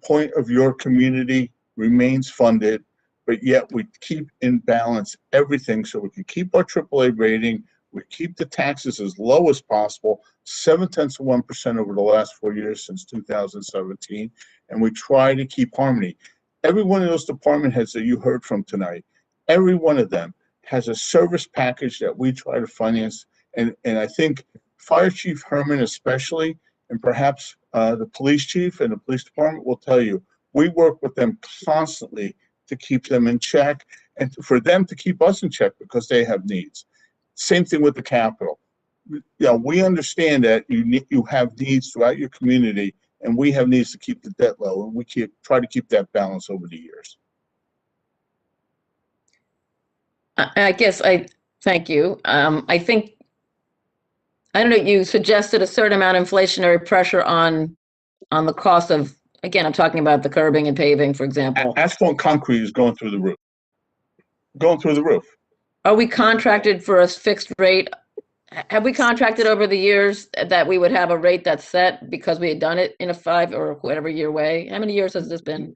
point of your community remains funded, but yet we keep in balance everything so we can keep our AAA rating, we keep the taxes as low as possible, 0.7% over the last 4 years since 2017, and we try to keep harmony. Every one of those department heads that you heard from tonight, every one of them has a service package that we try to finance, and I think Fire Chief Herman especially, and perhaps the police chief and the police department will tell you, we work with them constantly to keep them in check and for them to keep us in check because they have needs. Same thing with the Capitol. You know, we understand that you have needs throughout your community, and we have needs to keep the debt low, and we try to keep that balance over the years. I guess thank you. I think, I don't know, you suggested a certain amount of inflationary pressure on the cost of, again, I'm talking about the curbing and paving, for example. Asphalt and concrete is going through the roof. Going through the roof. Are we contracted for a fixed rate? Have we contracted over the years that we would have a rate that's set because we had done it in a 5 or whatever year way? How many years has this been?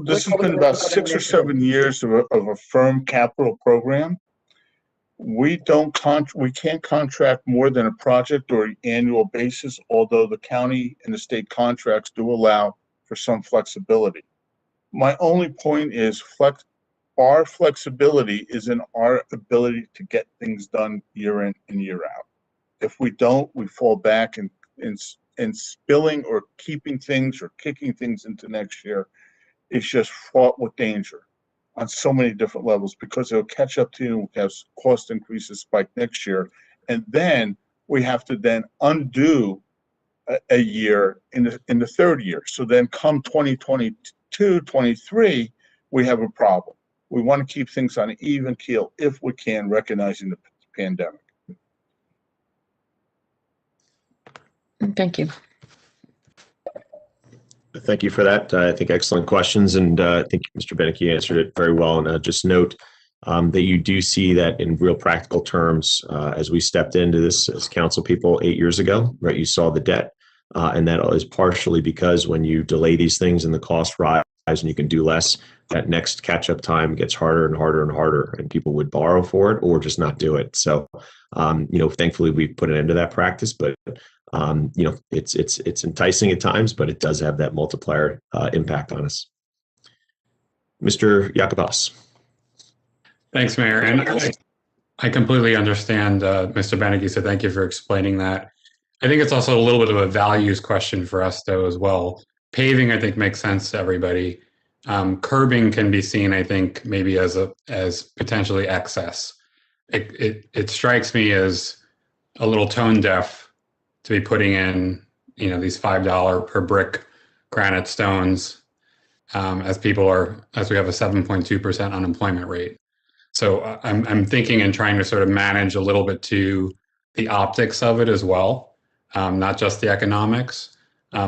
This has been about 6 or 7 years of a firm capital program. We can't contract more than a project or annual basis, although the county and the state contracts do allow for some flexibility. My only point is our flexibility is in our ability to get things done year in and year out. If we don't, we fall back and spilling or keeping things or kicking things into next year. It's just fraught with danger on so many different levels, because it'll catch up to you as cost increases spike next year. And then we have to then undo a year in the third year. So then come 2022, 23, we have a problem. We want to keep things on an even keel if we can, recognizing the pandemic. Thank you. Thank you for that. I think excellent questions, and I think Mr. Beneke answered it very well. And just note that you do see that in real practical terms, as we stepped into this as council people 8 years ago, right? You saw the debt, and that is partially because when you delay these things and the costs rise and you can do less, that next catch-up time gets harder and harder and harder, and people would borrow for it or just not do it. So, thankfully we've put an end to that practice, but it's enticing at times, but it does have that multiplier impact on us. Mr. Yakubas. Thanks, Mayor. And I completely understand Mr. Beneke, so thank you for explaining that. I think it's also a little bit of a values question for us, though, as well. Paving, I think, makes sense to everybody. Curbing can be seen, I think, maybe as potentially excess. It strikes me as a little tone deaf to be putting in, these $5 per brick granite stones as we have a 7.2% unemployment rate. So I'm thinking and trying to sort of manage a little bit to the optics of it as well, not just the economics.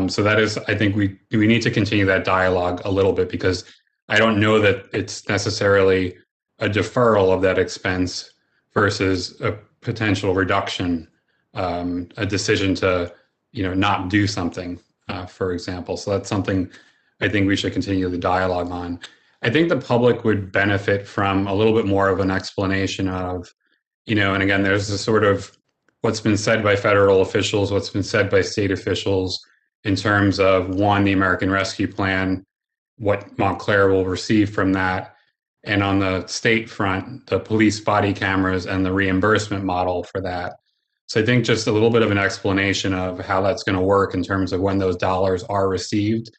So that is, I think we need to continue that dialogue a little bit, because I don't know that it's necessarily a deferral of that expense versus a potential reduction, a decision to, not do something, for example. So that's something I think we should continue the dialogue on. I think the public would benefit from a little bit more of an explanation of, and again, there's a sort of what's been said by federal officials, what's been said by state officials in terms of, one, the American Rescue Plan, what Montclair will receive from that, and on the state front, the police body cameras and the reimbursement model for that. So I think just a little bit of an explanation of how that's going to work in terms of when those dollars are received,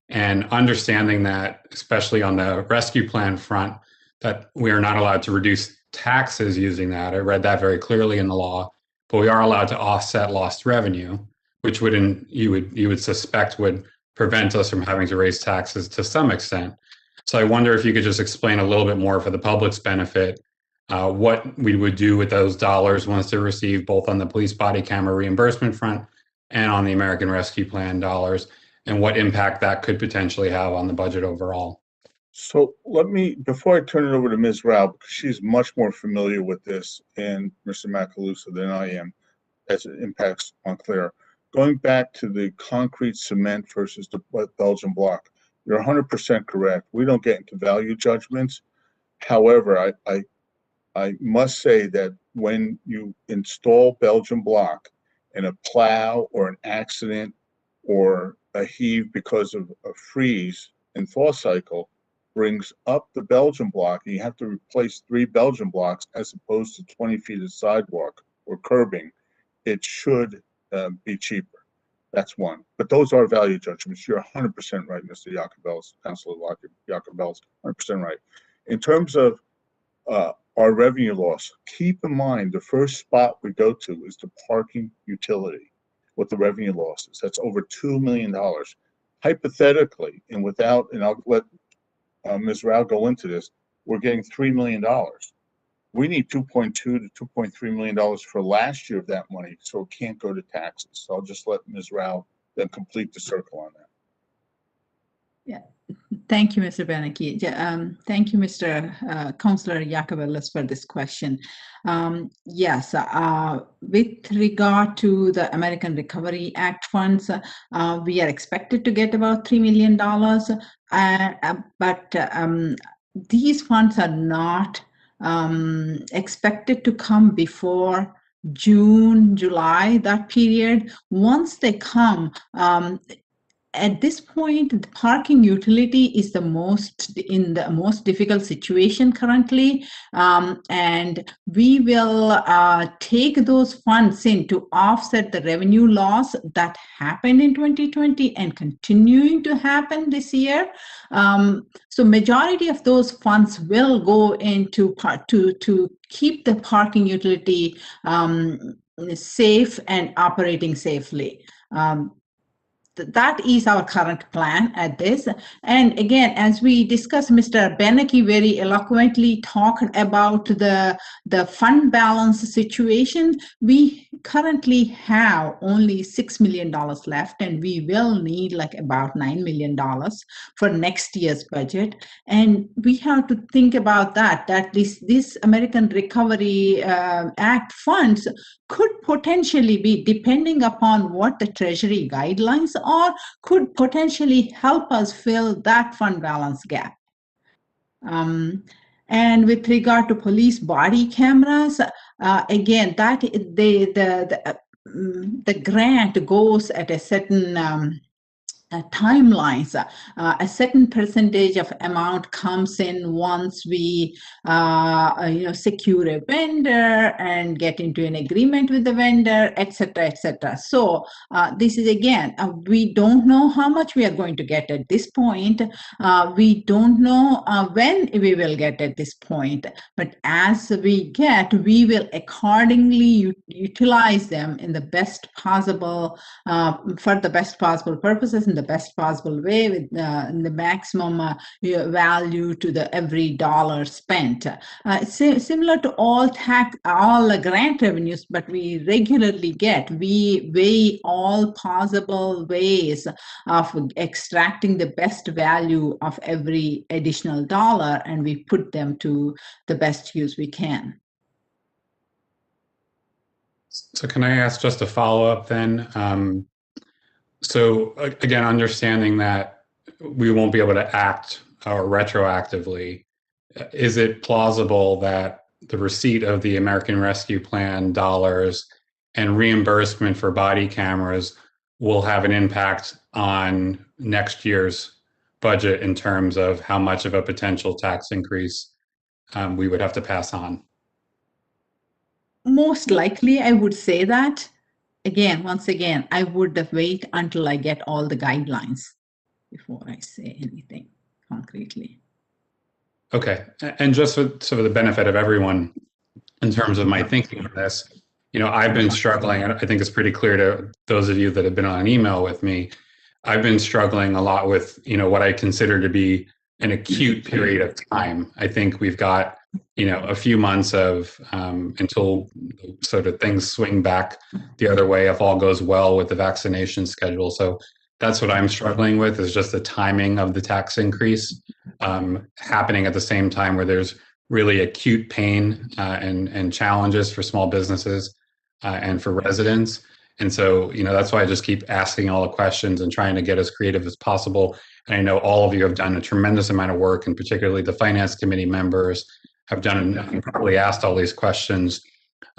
and understanding that, especially on the rescue plan front, that we are not allowed to reduce taxes using that. I read that very clearly in the law, but we are allowed to offset lost revenue, which you would suspect would prevent us from having to raise taxes to some extent. So I wonder if you could just explain a little bit more for the public's benefit, what we would do with those dollars once they're received, both on the police body camera reimbursement front and on the American Rescue Plan dollars, and what impact that could potentially have on the budget overall. So before I turn it over to Ms. Rao, because she's much more familiar with this and Mr. Macaluso than I am as it impacts Montclair. Going back to the concrete cement versus the Belgian block, you're 100% correct. We don't get into value judgments. However, I must say that when you install Belgian block and a plow or an accident or a heave because of a freeze and thaw cycle brings up the Belgian block, and you have to replace 3 Belgian blocks as opposed to 20 feet of sidewalk or curbing, it should be cheaper. That's one. But those are value judgments. You're 100% right, Mr. Yakubels, Councilor Yakubels, 100% right. In terms of our revenue loss, keep in mind the first spot we go to is the parking utility with the revenue losses. That's over $2 million. Hypothetically, and I'll let Ms. Rao go into this, we're getting $3 million. We need $2.2 to $2.3 million for last year of that money, so it can't go to taxes. So I'll just let Ms. Rao then complete the circle on that. Yeah, thank you, Mr. Beneke. Thank you, Mr. Councilor Yacovelis, for this question. Yes, with regard to the American Recovery Act funds, we are expected to get about $3 million, but these funds are not expected to come before June, July, that period. Once they come, at this point, the parking utility is in the most difficult situation currently, and we will take those funds in to offset the revenue loss that happened in 2020 and continuing to happen this year. So majority of those funds will go into to keep the parking utility safe and operating safely. That is our current plan at this. And again, as we discussed, Mr. Beneke very eloquently talked about the fund balance situation. We currently have only $6 million left, and we will need like about $9 million for next year's budget. And we have to think about that this American Recovery Act funds could potentially be, depending upon what the Treasury guidelines are, could potentially help us fill that fund balance gap. And with regard to police body cameras, again, that the grant goes at a certain timelines. A certain percentage of amount comes in once we secure a vendor and get into an agreement with the vendor, etc., etc. So this is again, we don't know how much we are going to get at this point. We don't know when we will get at this point, but as we get, we will accordingly utilize them in the best possible for the best possible purposes, in the best possible way, with the maximum value to the every dollar spent. Similar to all grant revenues, but we regularly get, we weigh all possible ways of extracting the best value of every additional dollar, and we put them to the best use we can. So can I ask just a follow-up then? So again, understanding that we won't be able to act retroactively, is it plausible that the receipt of the American Rescue Plan dollars and reimbursement for body cameras will have an impact on next year's budget in terms of how much of a potential tax increase we would have to pass on? Most likely, I would say that. Again, once again, I would wait until I get all the guidelines before I say anything concretely. Okay, and just for sort of the benefit of everyone, in terms of my thinking on this, I've been struggling, and I think it's pretty clear to those of you that have been on an email with me, I've been struggling a lot with, what I consider to be an acute period of time. I think we've got, a few months of until sort of things swing back the other way if all goes well with the vaccination schedule. So that's what I'm struggling with, is just the timing of the tax increase happening at the same time where there's really acute pain and challenges for small businesses and for residents. And so, that's why I just keep asking all the questions and trying to get as creative as possible. And I know all of you have done a tremendous amount of work, and particularly the Finance Committee members have done and probably asked all these questions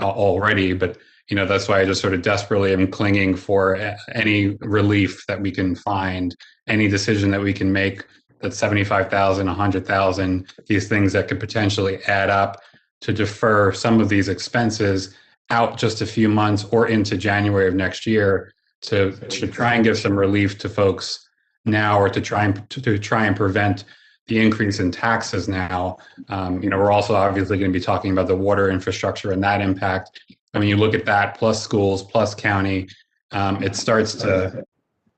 already. But, that's why I just sort of desperately am clinging for any relief that we can find, any decision that we can make, that 75,000, 100,000, these things that could potentially add up to defer some of these expenses out just a few months or into January of next year to try and give some relief to folks now, or to try and prevent the increase in taxes now. We're also obviously going to be talking about the water infrastructure and that impact. I mean, you look at that plus schools plus county, it starts to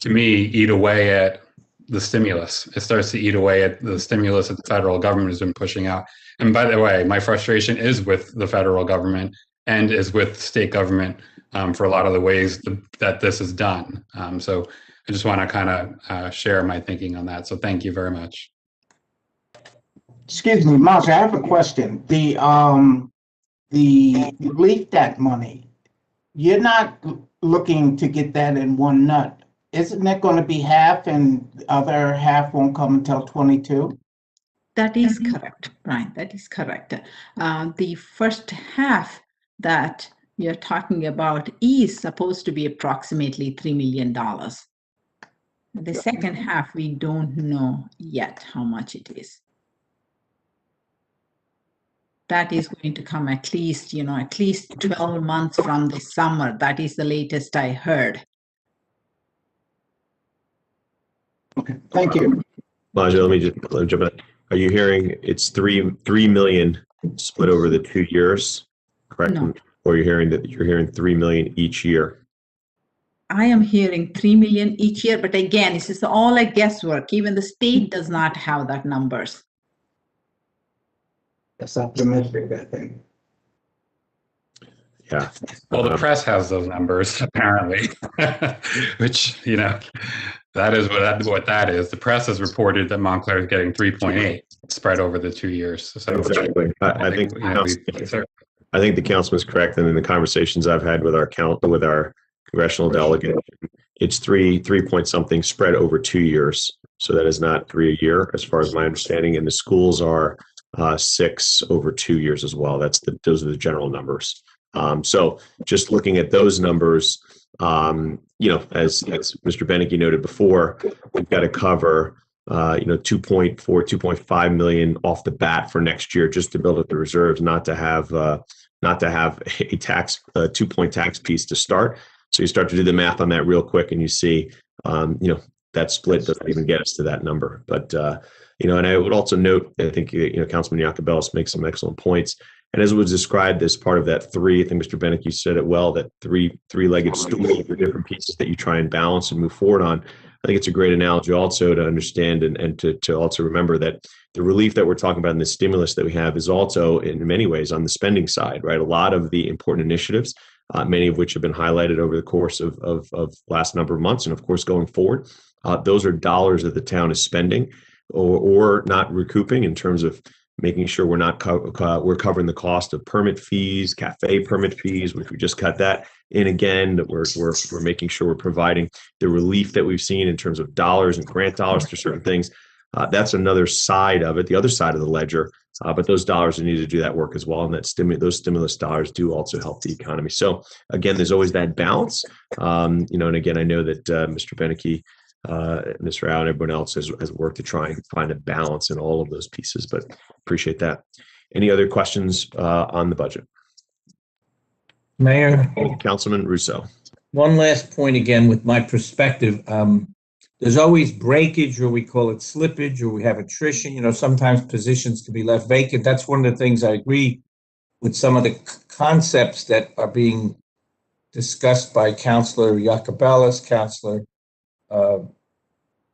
me, eat away at the stimulus. It starts to eat away at the stimulus that the federal government has been pushing out. And by the way, my frustration is with the federal government and is with state government for a lot of the ways that this is done. So I just want to kind of share my thinking on that. So thank you very much. Excuse me, Maite, I have a question. The relief act money, you're not looking to get that in one nut. Isn't that going to be half, and the other half won't come until 22? That is correct, Brian. That is correct. The first half that you're talking about is supposed to be approximately $3 million. The second half, we don't know yet how much it is. That is going to come at least, at least 12 months from the summer. That is the latest I heard. Okay, thank you. Maja, let me jump in. Are you hearing it's 3 million split over the 2 years, correct? No. Or you're hearing 3 million each year? I am hearing 3 million each year, but again, this is all like guesswork. Even the state does not have that numbers. That's optimistic, I think. Yeah. Well, the press has those numbers apparently, which, that is what that is. The press has reported that Montclair is getting 3.8 spread over the 2 years. So Exactly. I think the councilman's correct. And in the conversations I've had with our congressional delegate, it's three point something spread over 2 years. So that is not 3 a year, as far as my understanding. And the schools are 6 over 2 years as well. Those are the general numbers. So just looking at those numbers, as Mr. Beneke noted before, we've got to cover 2.5 million off the bat for next year just to build up the reserves, not to have a 2-point tax piece to start. So you start to do the math on that real quick, and you see, that split doesn't even get us to that number. But and I would also note, I think Councilman Yacobelis makes some excellent points. And as it was described as part of that I think Mr. Beneke said it well, that three-legged stool for different pieces that you try and balance and move forward on. I think it's a great analogy also to understand and to also remember that the relief that we're talking about in the stimulus that we have is also in many ways on the spending side, right? A lot of the important initiatives, many of which have been highlighted over the course of last number of months and of course going forward, those are dollars that the town is spending or not recouping in terms of making sure we're covering the cost of permit fees, cafe permit fees, which we just cut that in again, that we're making sure we're providing the relief that we've seen in terms of dollars and grant dollars to certain things. That's another side of it, the other side of the ledger. But those dollars are needed to do that work as well. And those stimulus dollars do also help the economy. So again, there's always that balance. And again, I know that Mr. Beneke, Mr. Rao, and everyone else has worked to try and find a balance in all of those pieces, but appreciate that. Any other questions on the budget? Mayor, Councilman Russo. one last point again with my perspective. There's always breakage, or we call it slippage, or we have attrition. Sometimes positions can be left vacant. That's one of the things I agree with some of the concepts that are being discussed by Councilor Yacobelis, Councilor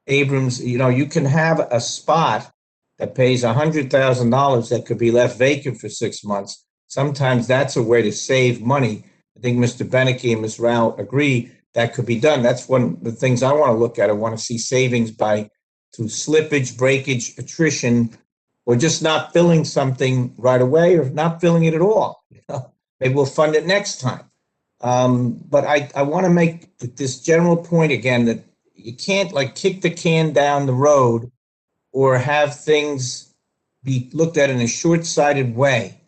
Abrams. You can have a spot that pays $100,000 that could be left vacant for 6 months. Sometimes that's a way to save money. I think Mr. Beneke and Ms. Rao agree that could be done. That's one of the things I want to look at. I want to see savings through slippage, breakage, attrition, or just not filling something right away or not filling it at all. Maybe we'll fund it next time. But I want to make this general point again that you can't kick the can down the road or have things be looked at in a short-sighted way.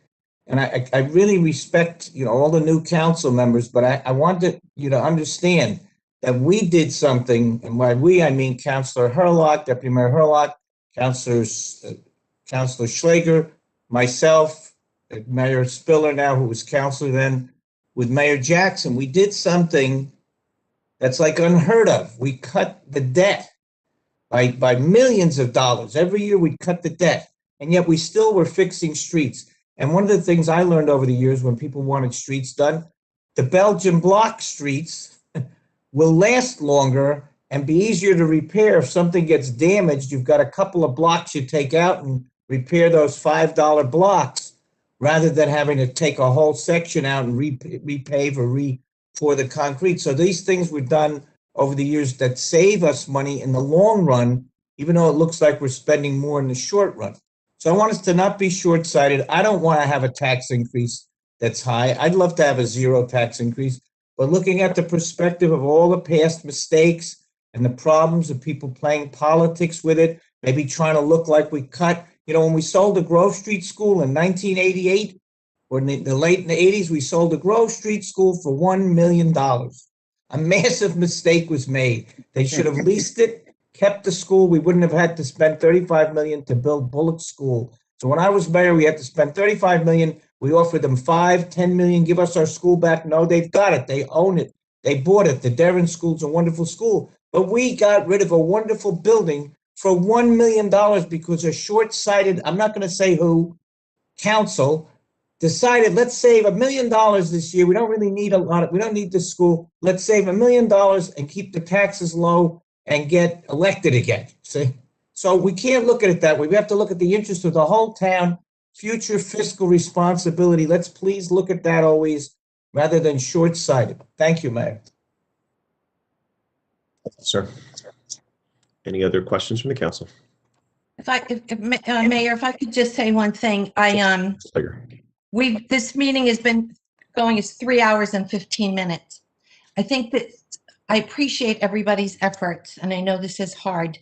And I really respect, all the new council members, but I want you to understand that we did something, and by we, I mean Councilor Herlock, Deputy Mayor Herlock, Councilor Schlager, myself, Mayor Spiller now, who was councilor then, with Mayor Jackson. We did something that's unheard of. We cut the debt by millions of dollars. Every year we cut the debt, and yet we still were fixing streets. And one of the things I learned over the years when people wanted streets done, the Belgian block streets will last longer and be easier to repair. If something gets damaged, you've got a couple of blocks you take out and repair those $5 blocks rather than having to take a whole section out and repave or pour the concrete. So these things were done over the years that save us money in the long run, even though it looks like we're spending more in the short run. So I want us to not be short-sighted. I don't want to have a tax increase that's high. I'd love to have a zero tax increase. But looking at the perspective of all the past mistakes and the problems of people playing politics with it, maybe trying to look like we cut, You know, when we sold the Grove Street School in 1988, or in the late in the 80s, we sold the Grove Street School for $1 million. A massive mistake was made. They should have leased it, kept the school. We wouldn't have had to spend $35 million to build Bullock School. So when I was mayor, we had to spend $35 million. We offered them $5, $10 million, give us our school back. No, they've got it. They own it. They bought it. The Darren School's a wonderful school. But we got rid of a wonderful building for $1 million because a short-sighted, I'm not going to say who, council decided, let's save $1 million this year. We don't really need we don't need this school. Let's save $1 million and keep the taxes low and get elected again. See? So we can't look at it that way. We have to look at the interest of the whole town, future fiscal responsibility. Let's please look at that always rather than short-sighted. Thank you, Mayor. Sir. Any other questions from the council? Mayor, if I could just say one thing, this meeting has been going as 3 hours and 15 minutes. I think that I appreciate everybody's efforts, and I know this is hard,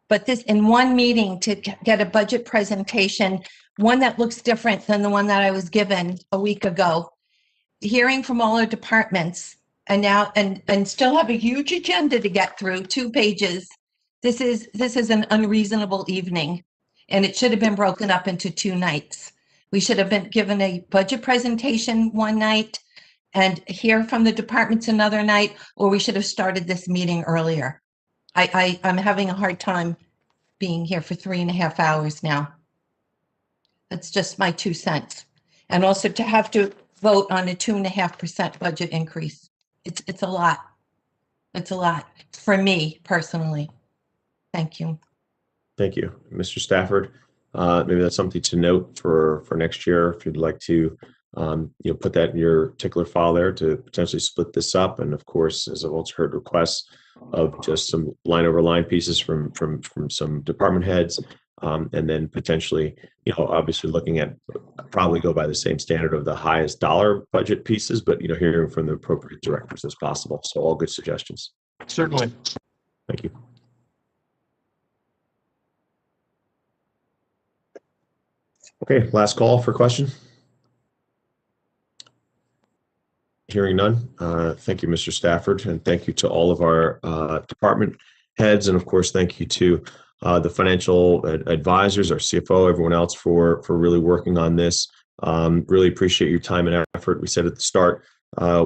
but this in one meeting to get a budget presentation, one that looks different than the one that I was given a week ago, hearing from all our departments, and now and still have a huge agenda to get through, 2 pages. This is an unreasonable evening, and it should have been broken up into 2 nights. We should have been given a budget presentation one night and hear from the departments another night, or we should have started this meeting earlier. I'm having a hard time being here for 3.5 hours now. That's just my 2 cents. And also to have to vote on a 2.5% budget increase. It's a lot. It's a lot for me personally. Thank you. Thank you. Mr. Stafford, maybe that's something to note for next year if you'd like to put that in your tickler file there to potentially split this up. And of course, as I've also heard requests of just some line over line pieces from some department heads, and then potentially, obviously looking at probably go by the same standard of the highest dollar budget pieces, but hearing from the appropriate directors as possible. So all good suggestions. Certainly. Thank you. Okay, last call for question. Hearing none. Thank you, Mr. Stafford, and thank you to all of our department heads, and of course, thank you to the financial advisors, our CFO, everyone else for really working on this. Really appreciate your time and effort. We said at the start,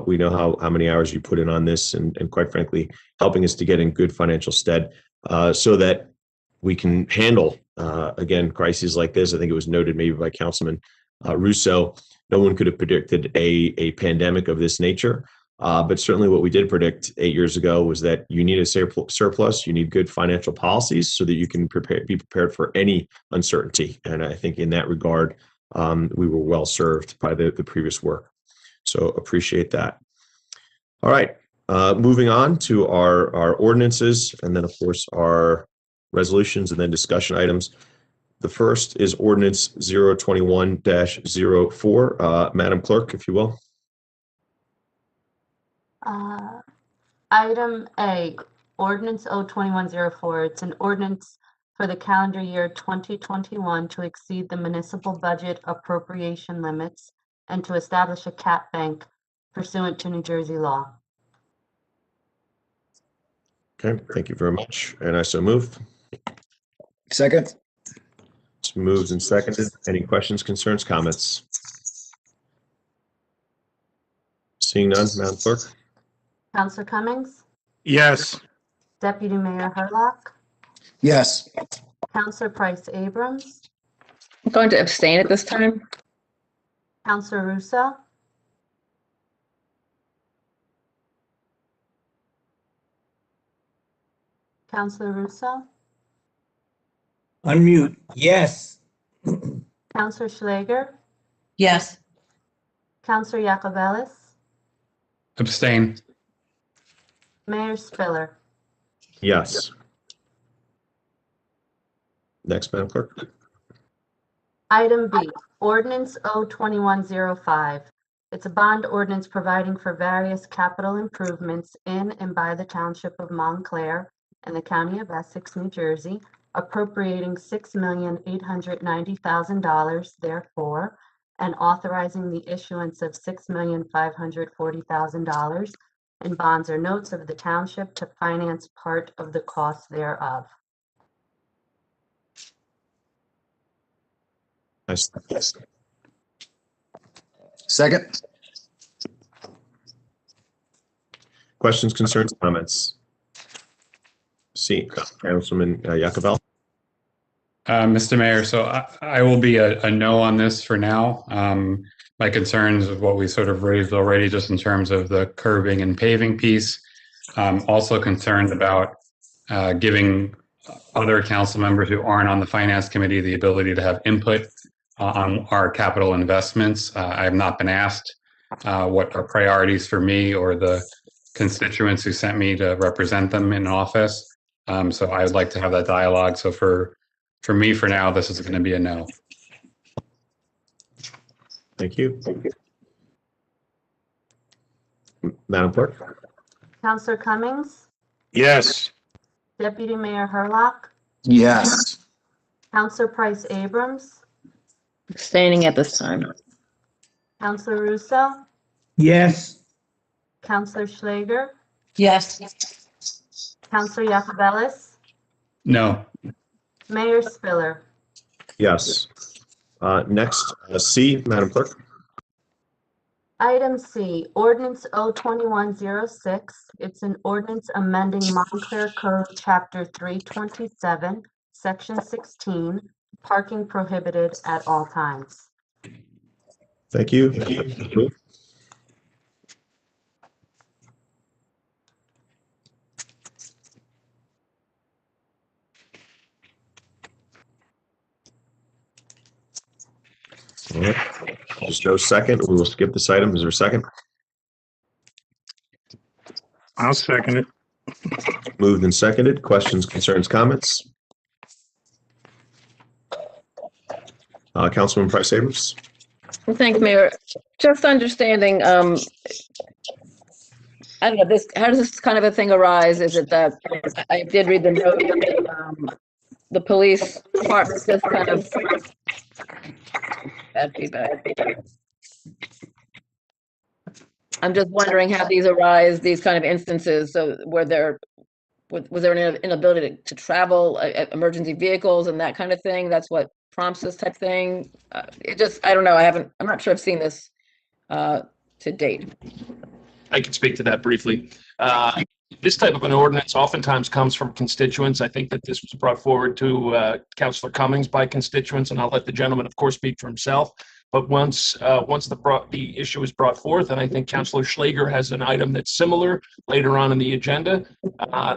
we know how many hours you put in on this, and quite frankly, helping us to get in good financial stead so that we can handle, again, crises like this. I think it was noted maybe by Councilman Russo. No one could have predicted a pandemic of this nature. But certainly what we did predict 8 years ago was that you need a surplus, you need good financial policies so that you can be prepared for any uncertainty. And I think in that regard, we were well served by the previous work. So appreciate that. All right, moving on to our ordinances, and then of course our resolutions and then discussion items. The first is Ordinance 0-21-04. Madam Clerk, if you will. Item A, Ordinance O-21-04. It's an ordinance for the calendar year 2021 to exceed the municipal budget appropriation limits and to establish a cap bank pursuant to New Jersey law. Okay, thank you very much. And I so move. Second. It's moved and seconded. Any questions, concerns, comments? Seeing none, Madam Clerk. Councilor Cummings? Yes. Deputy Mayor Hurlock? Yes. Councilor Price Abrams? I'm going to abstain at this time. Councilor Russo? Councilor Russo? Unmute. Yes. Councilor Schlager? Yes. Councilor Yacovelis? Abstain. Mayor Spiller? Yes. Next, Madam Clerk. Item B, Ordinance O-21-05. It's a bond ordinance providing for various capital improvements in and by the Township of Montclair and the County of Essex, New Jersey, appropriating $6,890,000, therefore, and authorizing the issuance of $6,540,000 in bonds or notes of the township to finance part of the cost thereof. Nice. Second. Questions, concerns, comments? See, Councilman Yakubel. Mr. Mayor, so I will be a no on this for now. My concerns of what we sort of raised already, just in terms of the curbing and paving piece. Also concerned about giving other council members who aren't on the finance committee the ability to have input on our capital investments. I have not been asked what are priorities for me or the constituents who sent me to represent them in office. So I would like to have that dialogue. So for me, for now, this is going to be a no. Thank you. Madam Clerk? Counselor Cummings, Yes. Deputy Mayor Hurlock, Yes. Counselor Price Abrams, Abstaining at this time. Counselor Russo, Yes. Counselor Schlager, Yes. Counselor Yakubelis, No. Mayor Spiller. Yes. Next, C, Madam Clerk. Item C, Ordinance O-21-06. It's an ordinance amending Montclair Code Chapter 327, Section 16, parking prohibited at all times. Thank you. All right. There's no second. We will skip this item. Is there a second? I'll second it. Moved and seconded. Questions, concerns, comments? Councilman Price Abrams. Well, thanks, Mayor. Just understanding, I don't know, how does this kind of a thing arise? Is it that, I did read the note, the police department just kind of, bad feedback. I'm just wondering how these arise, these kind of instances, so was there an inability to travel, emergency vehicles and that kind of thing? That's what prompts this type thing? I don't know, I'm not sure I've seen this to date. I can speak to that briefly. This type of an ordinance oftentimes comes from constituents. I think that this was brought forward to Councilor Cummings by constituents, and I'll let the gentleman, of course, speak for himself. But once the issue is brought forth, and I think Councilor Schlager has an item that's similar later on in the agenda,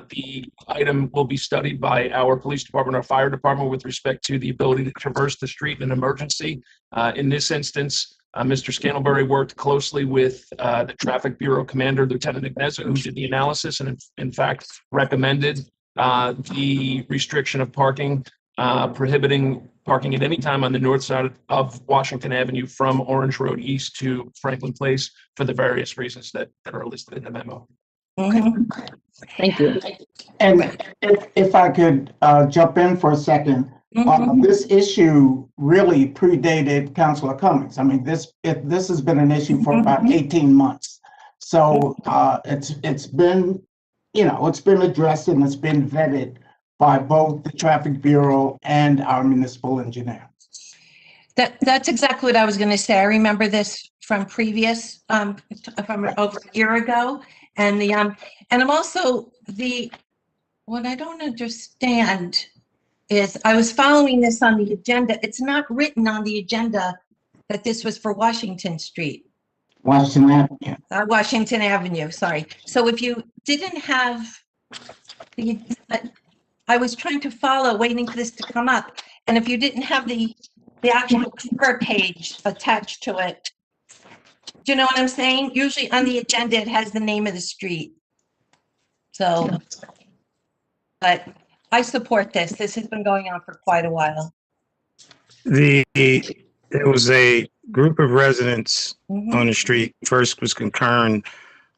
the item will be studied by our police department, our fire department, with respect to the ability to traverse the street in an emergency. In this instance, Mr. Scantlebury worked closely with the Traffic Bureau Commander, Lieutenant N.J.S.A, who did the analysis and, in fact, recommended the restriction of parking, prohibiting parking at any time on the north side of Washington Avenue from Orange Road East to Franklin Place for the various reasons that are listed in the memo. Thank you. And if I could jump in for a second, this issue really predated Councilor Cummings. I mean, this has been an issue for about 18 months. So it's been, it's been addressed and it's been vetted by both the Traffic Bureau and our municipal engineer. That's exactly what I was going to say. I remember this from previous, from over a year ago, and I'm also what I don't understand is I was following this on the agenda. It's not written on the agenda that this was for Washington Street. Washington Avenue. Washington Avenue, sorry. So if you didn't have I was trying to follow, waiting for this to come up. And if you didn't have the actual cover page attached to it, do you know what I'm saying? Usually on the agenda, it has the name of the street. So, but I support this. This has been going on for quite a while. There was a group of residents on the street first was concerned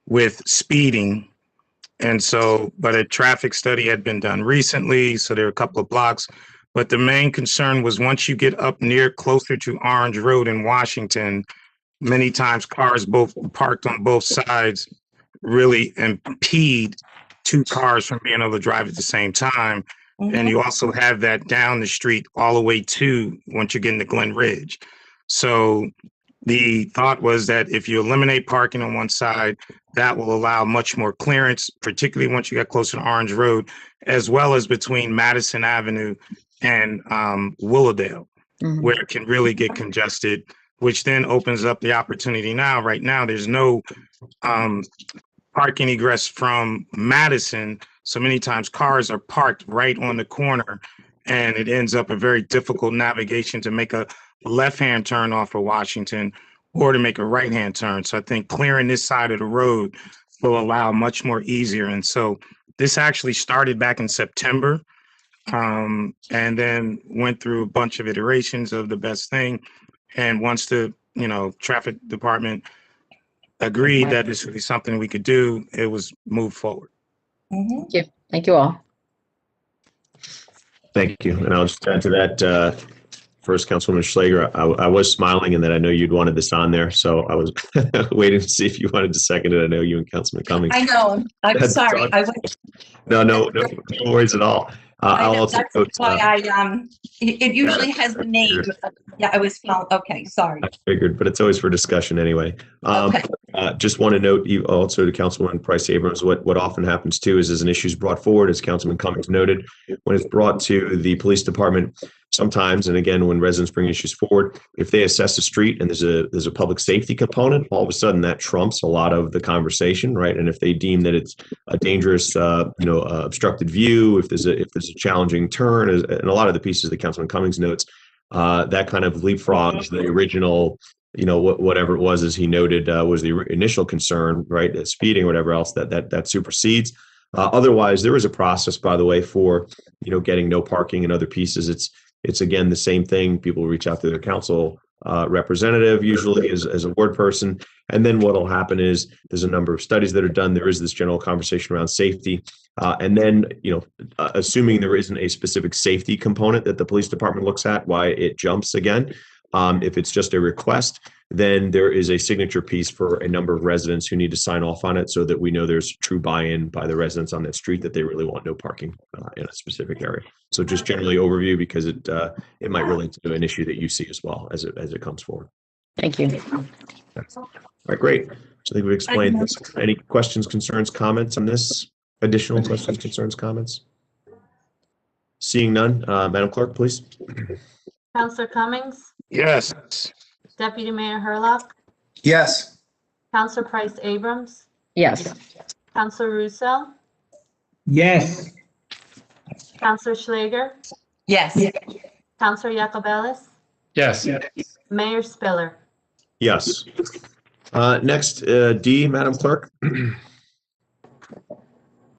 with speeding And so, but a traffic study had been done recently, so there are a couple of blocks. But the main concern was once you get up near closer to Orange Road in Washington, many times cars both parked on both sides really impede two cars from being able to drive at the same time. And you also have that down the street all the way to once you get into Glen Ridge. So the thought was that if you eliminate parking on one side, that will allow much more clearance, particularly once you get closer to Orange Road, as well as between Madison Avenue and Willowdale, where it can really get congested, which then opens up the opportunity now. Right now, there's no parking egress from Madison. So many times cars are parked right on the corner, and it ends up a very difficult navigation to make a left-hand turn off of Washington or to make a right-hand turn. So I think clearing this side of the road will allow much more easier. And so this actually started back in September, and then went through a bunch of iterations of the best thing. And once the, traffic department agreed that this would be something we could do, it was moved forward. Thank you. Thank you all. Thank you. And I'll just add to that, first, Councilwoman Schlager, I was smiling and that I know you'd wanted this on there. So I was waiting to see if you wanted to second it. I know you and Councilman Cummings. I know. I'm sorry. No worries at all. I'll also That's note, why it usually has the name. Yeah, I was, okay, sorry. I figured, but it's always for discussion anyway. Okay. Just want to note you also to Councilwoman Price Abrams, what often happens too is as an issue is brought forward, as Councilman Cummings noted, when it's brought to the police department, sometimes, and again, when residents bring issues forward, if they assess a street and there's a public safety component, all of a sudden that trumps a lot of the conversation, right? And if they deem that it's a dangerous, obstructed view, if there's a challenging turn, and a lot of the pieces that Councilman Cummings notes, that kind of leapfrogs the original, whatever it was, as he noted, was the initial concern, right? Speeding or whatever else that supersedes. Otherwise, there is a process, by the way, for getting no parking and other pieces. It's again the same thing. People reach out to their council representative, usually as a ward person, and then what will happen is there's a number of studies that are done. There is this general conversation around safety, and then assuming there isn't a specific safety component that the police department looks at, why it jumps again. If it's just a request, then there is a signature piece for a number of residents who need to sign off on it so that we know there's true buy-in by the residents on that street that they really want no parking in a specific area. So just generally overview because it might relate to an issue that you see as well as it comes forward. Thank you. All right, great. So I think we've explained this. Any questions, concerns, comments on this? Additional questions, concerns, comments? Seeing none, Madam Clerk, please. Counselor Cummings, Yes. Deputy Mayor Hurlock, Yes. Counselor Price Abrams, Yes. Counselor Russo, Yes. Counselor Schlager, Yes. Counselor Yacobelis, Yes. Mayor Spiller. Yes. Next, D, Madam Clerk.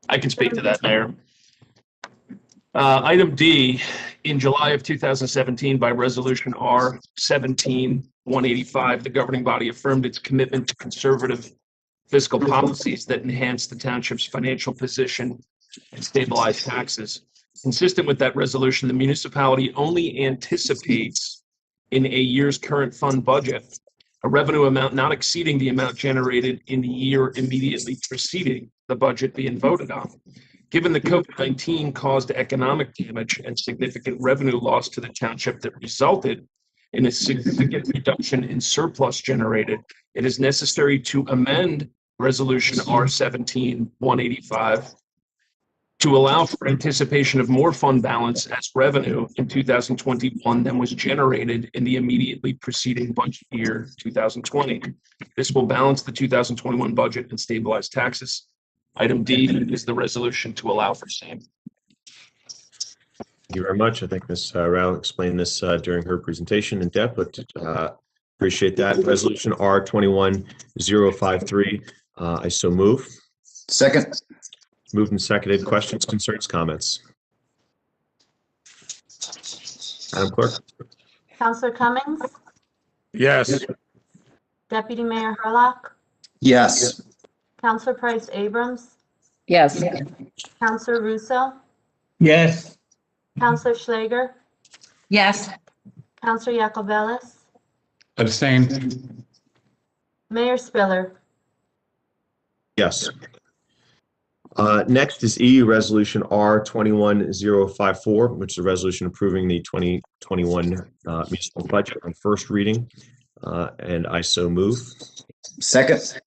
I can speak to that, Mayor. Item D, in July of 2017, by Resolution R-17-185, the governing body affirmed its commitment to conservative fiscal policies that enhance the township's financial position and stabilize taxes. Consistent with that resolution, the municipality only anticipates in a year's current fund budget a revenue amount not exceeding the amount generated in the year immediately preceding the budget being voted on. Given the COVID-19 caused economic damage and significant revenue loss to the township that resulted in a significant reduction in surplus generated, it is necessary to amend Resolution R-17-185 to allow for anticipation of more fund balance as revenue in 2021 than was generated in the immediately preceding budget year 2020. This will balance the 2021 budget and stabilize taxes. Item D is the resolution to allow for same. Thank you very much. I think Ms. Rao explained this during her presentation in depth, but appreciate that. Resolution R-21-053. I so move. Second. Moved and seconded. Questions, concerns, comments? Madam Clerk? Counselor Cummings, Yes. Deputy Mayor Hurlock, Yes. Counselor Price Abrams, Yes. Counselor Russo, Yes. Counselor Schlager, Yes. Counselor Yacobelis, Abstain. Mayor Spiller. Yes. Next is E, Resolution R-21-054, which is a resolution approving the 2021 municipal budget on first reading. And I so move. Second.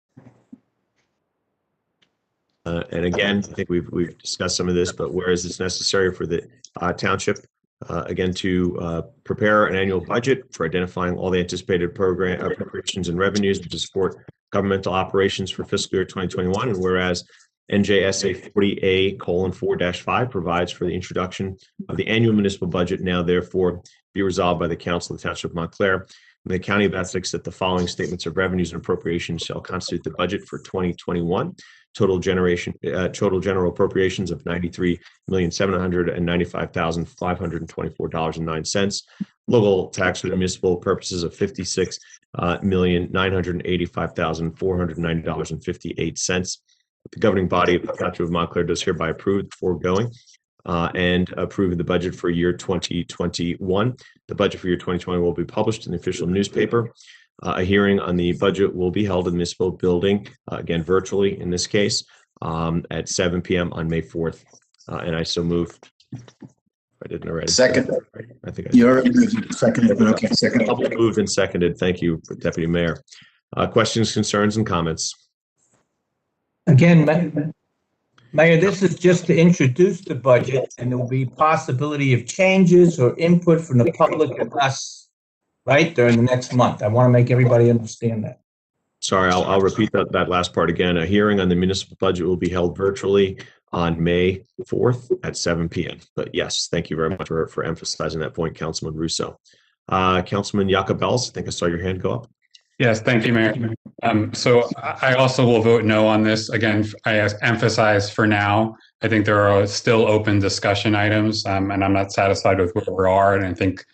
And again, I think we've discussed some of this, but whereas it's necessary for the township, again, to prepare an annual budget for identifying all the anticipated program appropriations and revenues to support governmental operations for fiscal year 2021, and whereas N.J.S.A 40A:4-5 provides for the introduction of the annual municipal budget, now therefore be resolved by the Council of the Township of Montclair and the County of Essex that the following statements of revenues and appropriations shall constitute the budget for 2021. Total general appropriations of $93,795,524.09. Local tax for the municipal purposes of $56,985,490.58. The governing body of the Township of Montclair does hereby approve the foregoing and approve the budget for year 2021. The budget for year 2020 will be published in the official newspaper. A hearing on the budget will be held in the municipal building, again, virtually in this case, at 7 p.m. on May 4th. And I so move. I didn't already. Second. I think You're seconded, but okay, second. Moved and seconded. Thank you, Deputy Mayor. Questions, concerns, and comments? Again, Mayor, this is just to introduce the budget, and there will be possibility of changes or input from the public and us, right, during the next month. I want to make everybody understand that. Sorry, I'll repeat that last part again. A hearing on the municipal budget will be held virtually on May 4th at 7 p.m. But yes, thank you very much for emphasizing that point, Councilman Russo. Councilman Yacobelis, I think I saw your hand go up. Yes, thank you, Mayor. So I also will vote no on this. Again, I emphasize for now, I think there are still open discussion items, and I'm not satisfied with where we are, and I think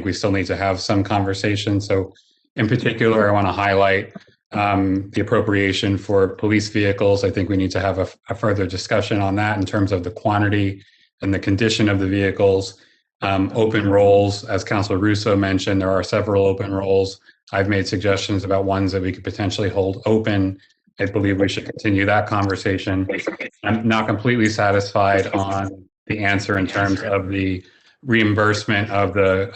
we still need to have some conversation. So in particular, I want to highlight the appropriation for police vehicles. I think we need to have a further discussion on that in terms of the quantity and the condition of the vehicles. Open roles, as Councilor Russo mentioned, there are several open roles. I've made suggestions about ones that we could potentially hold open. I believe we should continue that conversation. I'm not completely satisfied on the answer in terms of the reimbursement of the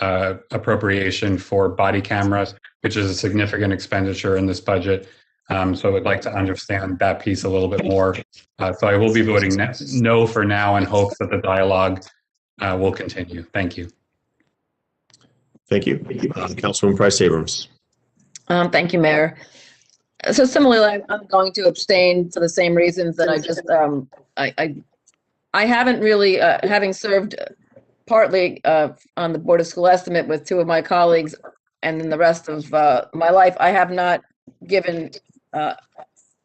appropriation for body cameras, which is a significant expenditure in this budget. So I'd like to understand that piece a little bit more. So I will be voting no for now in hopes that the dialogue will continue. Thank you. Thank you. Councilwoman Price Abrams. Thank you, Mayor. So similarly, I'm going to abstain for the same reasons that I just, I haven't really, having served partly on the Board of School Estimate with two of my colleagues, and then the rest of my life, I have not given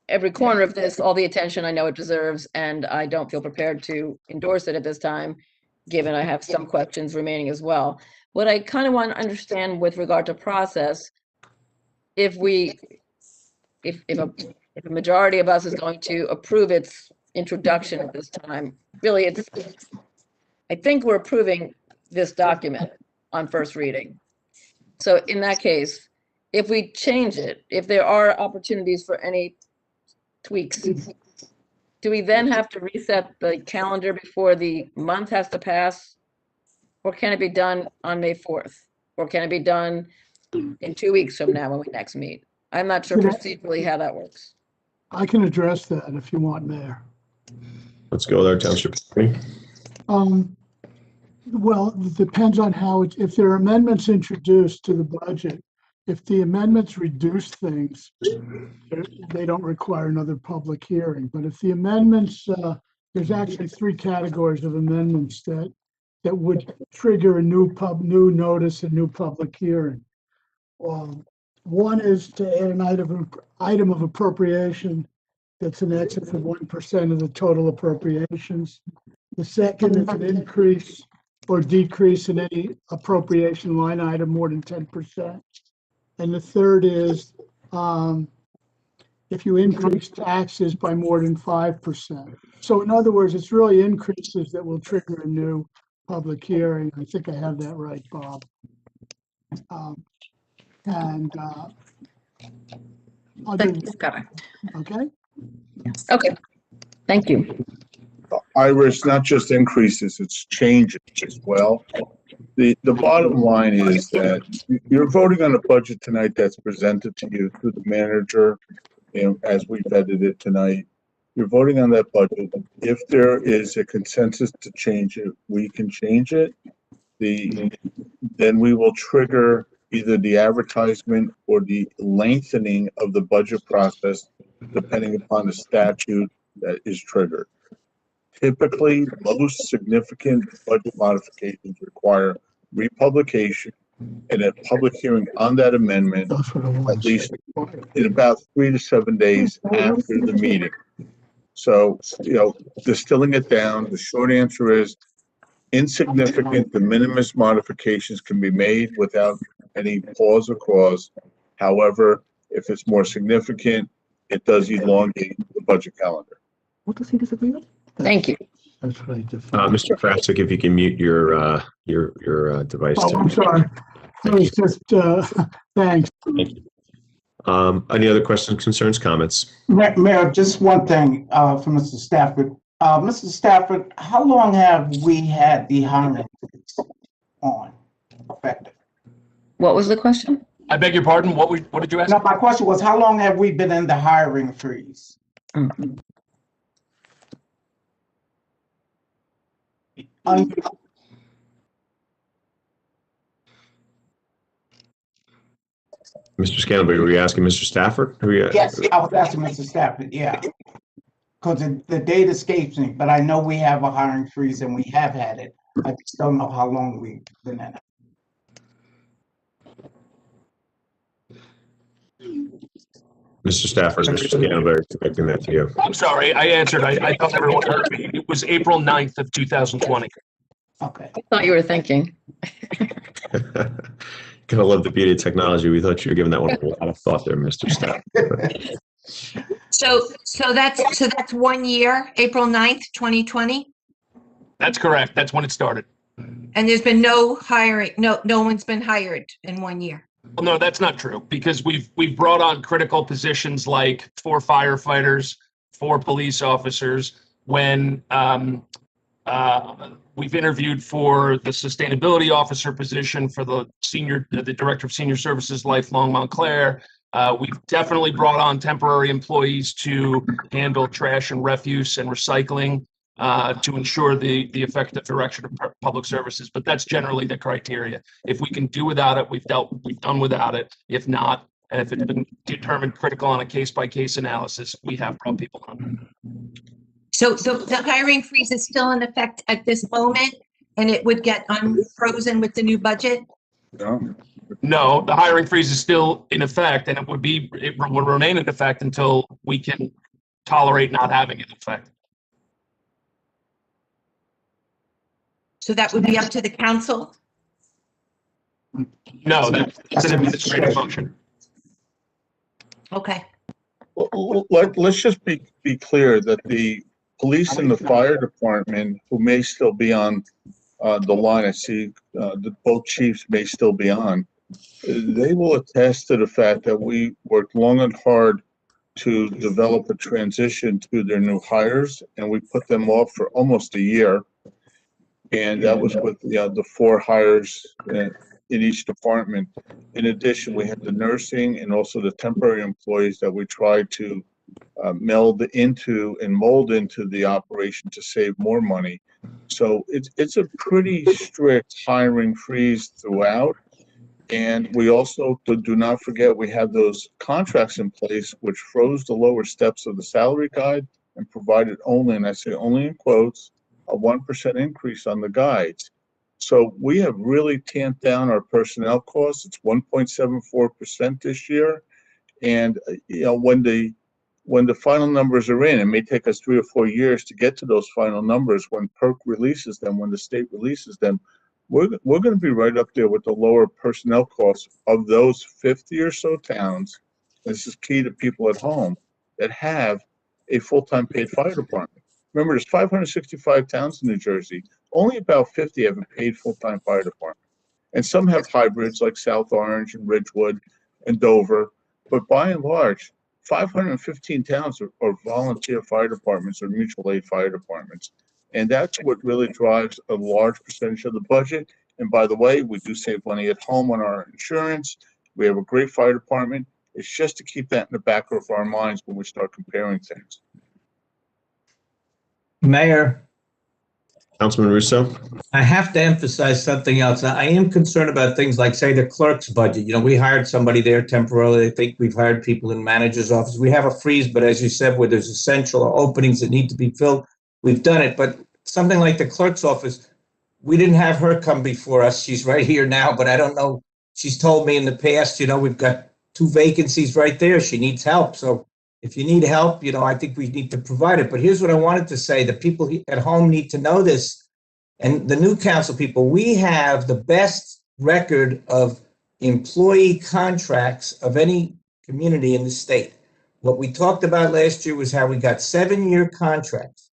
every corner of this all the attention I know it deserves, and I don't feel prepared to endorse it at this time, given I have some questions remaining as well. What I kind of want to understand with regard to process, if a majority of us is going to approve its introduction at this time, really, I think we're approving this document on first reading. So in that case, if we change it, if there are opportunities for any tweaks, do we then have to reset the calendar before the month has to pass? Or can it be done on May 4th? Or can it be done in 2 weeks from now when we next meet? I'm not sure procedurally how that works. I can address that if you want, Mayor. Let's go there, Township. Well, it depends on how, if there are amendments introduced to the budget, if the amendments reduce things, they don't require another public hearing. But if the amendments, there's actually 3 categories of amendments that would trigger a new notice, a new public hearing. One is to add an item of appropriation that's in excess of 1% of the total appropriations. The second is an increase or decrease in any appropriation line item more than 10%. And the third is if you increase taxes by more than 5%. So in other words, it's really increases that will trigger a new public hearing. I think I have that right, Bob. That's correct. Okay. Okay, thank you. Ira, not just increases, it's changes as well. The bottom line is that you're voting on a budget tonight that's presented to you through the manager, as we vetted it tonight. You're voting on that budget. If there is a consensus to change it, we can change it. Then we will trigger either the advertisement or the lengthening of the budget process, depending upon the statute that is triggered. Typically, most significant budget modifications require republication and a public hearing on that amendment at least in about 3 to 7 days after the meeting. So, distilling it down, the short answer is insignificant, de minimis modifications can be made without any pause or cause. However, if it's more significant, it does elongate the budget calendar. What does he disagree with? Thank you. Mr. Kraftsik, if you can mute your device. Oh, I'm sorry. It was just, thanks. Thank you. Any other questions, concerns, comments? Mayor, just one thing from Mr. Stafford. Mr. Stafford, how long have we had the hiring freeze on effective? What was the question? I beg your pardon, what did you ask? No, my question was, how long have we been in the hiring freeze? Mm-hmm. Mr. Scannell, were you asking Mr. Stafford? Yes, I was asking Mr. Stafford, yeah. Because the date escapes me, but I know we have a hiring freeze and we have had it. I just don't know how long we've been in it. Mr. Stafford, Mr. Scannell, expecting that to you. I'm sorry, I answered. I thought everyone heard me. It was April 9th of 2020. Okay. I thought you were thinking. Gotta love the beauty of technology. We thought you were giving that one a lot of thought there, Mr. Stafford. So that's 1 year, April 9th, 2020? That's correct. That's when it started. And there's been no hiring, no one's been hired in 1 year. Well, no, that's not true because we've brought on critical positions like 4 firefighters, 4 police officers. When we've interviewed for the sustainability officer position for the director of senior services, lifelong Montclair. We've definitely brought on temporary employees to handle trash and refuse and recycling to ensure the effective direction of public services. But that's generally the criteria. If we can do without it, we've done without it. If not, and if it's been determined critical on a case-by-case analysis, we have brought people on. So the hiring freeze is still in effect at this moment, and it would get unfrozen with the new budget? No, the hiring freeze is still in effect, and it would remain in effect until we can tolerate not having it in effect. So that would be up to the council? No, that's an administrative function. Okay. Let's just be clear that the police and the fire department, who may still be on the line, I see both chiefs may still be on, they will attest to the fact that we worked long and hard to develop a transition to their new hires, and we put them off for almost a year. And that was with the 4 hires in each department. In addition, we had the nursing and also the temporary employees that we tried to meld into and mold into the operation to save more money. So it's a pretty strict hiring freeze throughout. And we also, do not forget, we have those contracts in place which froze the lower steps of the salary guide and provided only, and I say only in quotes, a 1% increase on the guides. So we have really tamped down our personnel costs. It's 1.74% this year. And when the final numbers are in, it may take us 3 or 4 years to get to those final numbers. When PERC releases them, when the state releases them, we're going to be right up there with the lower personnel costs of those 50 or so towns. This is key to people at home. that have a full-time paid fire department. Remember, there's 565 towns in New Jersey. Only about 50 have a paid full-time fire department. And some have hybrids like South Orange and Ridgewood and Dover. But by and large, 515 towns are volunteer fire departments or mutual aid fire departments. And that's what really drives a large percentage of the budget. And by the way, we do save money at home on our insurance. We have a great fire department. It's just to keep that in the back of our minds when we start comparing things. Mayor, Councilman Russo? I have to emphasize something else. I am concerned about things like, say, the clerk's budget. You know, we hired somebody there temporarily. I think we've hired people in manager's office. We have a freeze, but as you said, where there's essential openings that need to be filled, we've done it. But something like the clerk's office, we didn't have her come before us. She's right here now, but I don't know. She's told me in the past, you know, we've got 2 vacancies right there. She needs help. So if you need help, you know, I think we need to provide it. But here's what I wanted to say. The people at home need to know this. And the new council people, we have the best record of employee contracts of any community in the state. What we talked about last year was how we got 7-year contracts,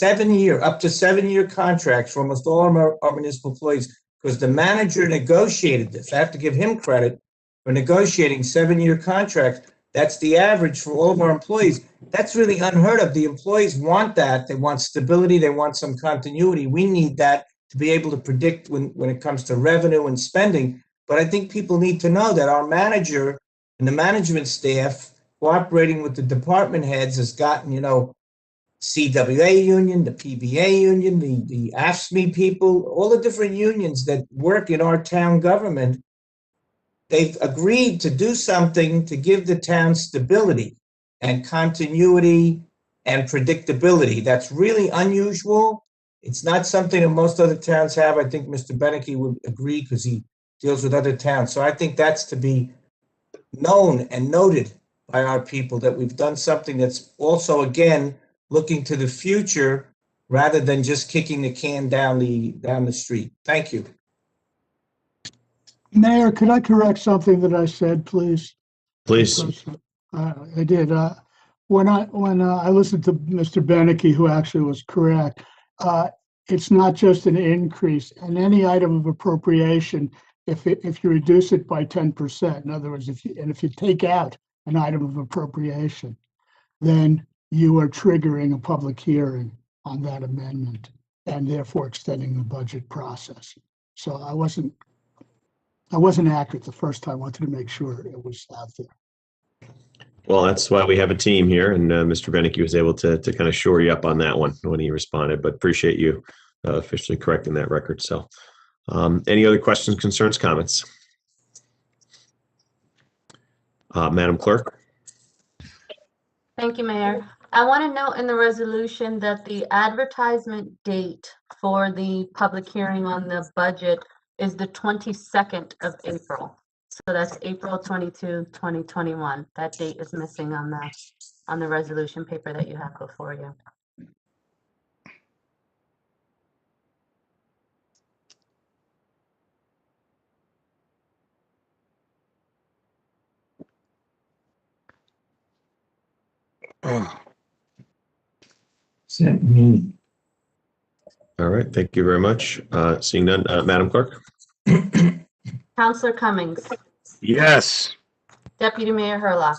up to 7-year contracts for almost all our municipal employees, because the manager negotiated this. I have to give him credit for negotiating 7-year contracts. That's the average for all of our employees. That's really unheard of. The employees want that. They want stability. They want some continuity. We need that to be able to predict when it comes to revenue and spending. But I think people need to know that our manager and the management staff cooperating with the department heads has gotten, you know, CWA union, the PBA union, the AFSCME people, all the different unions that work in our town government. They've agreed to do something to give the town stability and continuity and predictability. That's really unusual. It's not something that most other towns have. I think Mr. Beneke would agree because he deals with other towns. So I think that's to be known and noted by our people, that we've done something that's also, again, looking to the future rather than just kicking the can down the street. Thank you. Mayor, could I correct something that I said, please? Please. I did. When I listened to Mr. Beneke, who actually was correct, it's not just an increase. And any item of appropriation, if you reduce it by 10%, in other words, if you take out an item of appropriation, then you are triggering a public hearing on that amendment and therefore extending the budget process. So I wasn't accurate the first time. I wanted to make sure it was out there. Well, that's why we have a team here, and Mr. Beneke was able to kind of shore you up on that one when he responded, but appreciate you officially correcting that record. So any other questions, concerns, comments? Madam Clerk? Thank you, Mayor. I want to note in the resolution that the advertisement date for the public hearing on the budget is the 22nd of April. So that's April 22, 2021. That date is missing on the resolution paper that you have before you. All right, thank you very much. Seeing none, Madam Clerk? Councilor Cummings, Yes. Deputy Mayor Hurlock,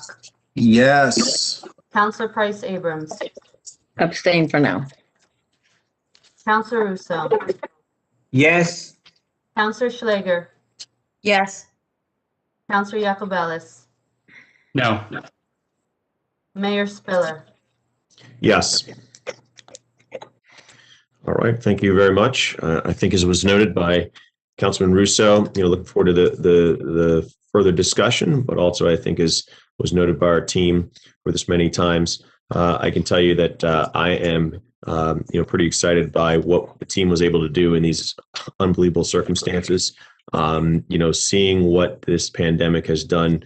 Yes. Councilor Price Abrams, Abstain for now. Councilor Russo, Yes. Councilor Schlager, Yes. Councilor Yacobelis, No. Mayor Spiller. Yes. All right, thank you very much. I think as was noted by Councilman Russo, looking forward to the further discussion, but also I think as was noted by our team for this many times, I can tell you that I am pretty excited by what the team was able to do in these unbelievable circumstances. Seeing what this pandemic has done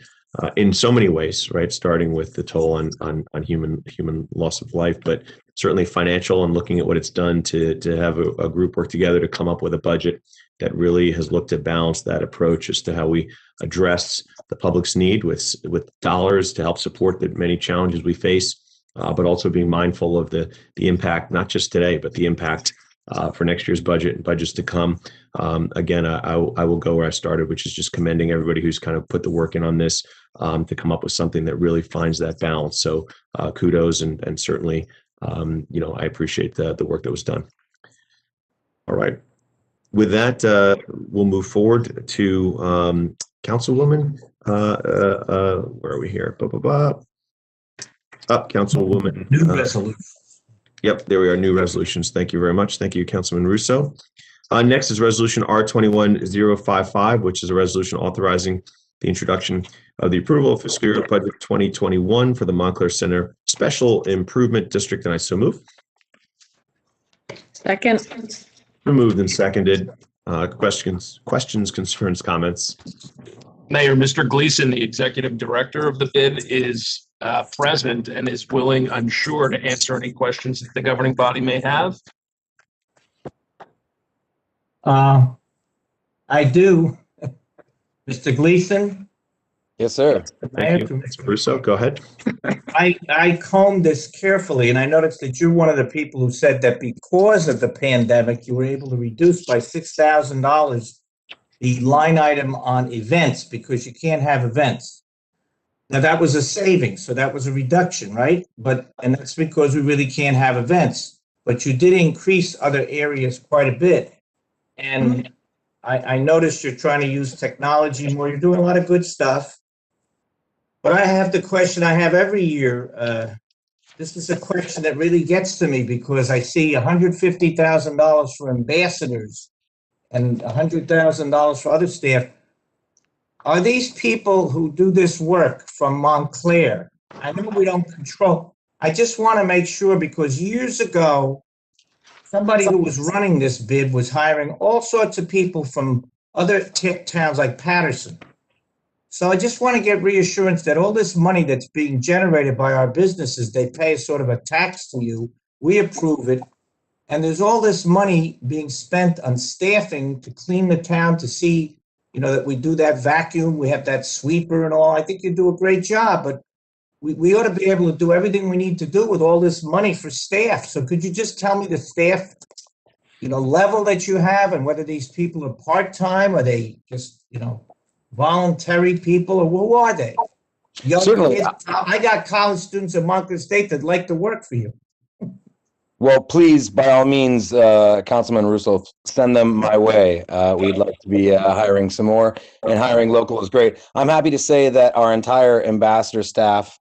in so many ways, right? Starting with the toll on human loss of life, but certainly financial and looking at what it's done to have a group work together to come up with a budget that really has looked to balance that approach as to how we address the public's need with dollars to help support the many challenges we face, but also being mindful of the impact, not just today, but the impact for next year's budget and budgets to come. Again, I will go where I started, which is just commending everybody who's kind of put the work in on this to come up with something that really finds that balance. So kudos and certainly, I appreciate the work that was done. All right. With that, we'll move forward to Councilwoman. Where are we here? Up, Councilwoman. New resolution. Yep, there we are. New resolutions. Thank you very much. Thank you, Councilman Russo. Next is Resolution R-21-055, which is a resolution authorizing the introduction of the approval of fiscal year budget 2021 for the Montclair Center Special Improvement District, and I so move. Second. Moved and seconded. Questions, concerns, comments? Mayor, Mr. Gleason, the executive director of the bid, is present and is willing, I'm sure, to answer any questions that the governing body may have. I do. Mr. Gleason? Yes, sir. Thank you. Mr. Russo, go ahead. I combed this carefully, and I noticed that you're one of the people who said that because of the pandemic, you were able to reduce by $6,000 the line item on events because you can't have events. Now, that was a saving, so that was a reduction, right? And that's because we really can't have events. But you did increase other areas quite a bit. And I noticed you're trying to use technology more. You're doing a lot of good stuff. But I have the question I have every year. This is a question that really gets to me because I see $150,000 for ambassadors and $100,000 for other staff. Are these people who do this work from Montclair? I know we don't control. I just want to make sure because years ago, somebody who was running this bid was hiring all sorts of people from other towns like Patterson. So I just want to get reassurance that all this money that's being generated by our businesses, they pay sort of a tax to you. We approve it. And there's all this money being spent on staffing to clean the town, to see, that we do that vacuum. We have that sweeper and all. I think you do a great job, but we ought to be able to do everything we need to do with all this money for staff. So could you just tell me the staff, level that you have and whether these people are part-time, or they just, voluntary people, or who are they? Certainly. I got college students at Montclair State that like to work for you. Well, please, by all means, Councilman Russo, send them my way. We'd like to be hiring some more, and hiring local is great. I'm happy to say that our entire ambassador staff,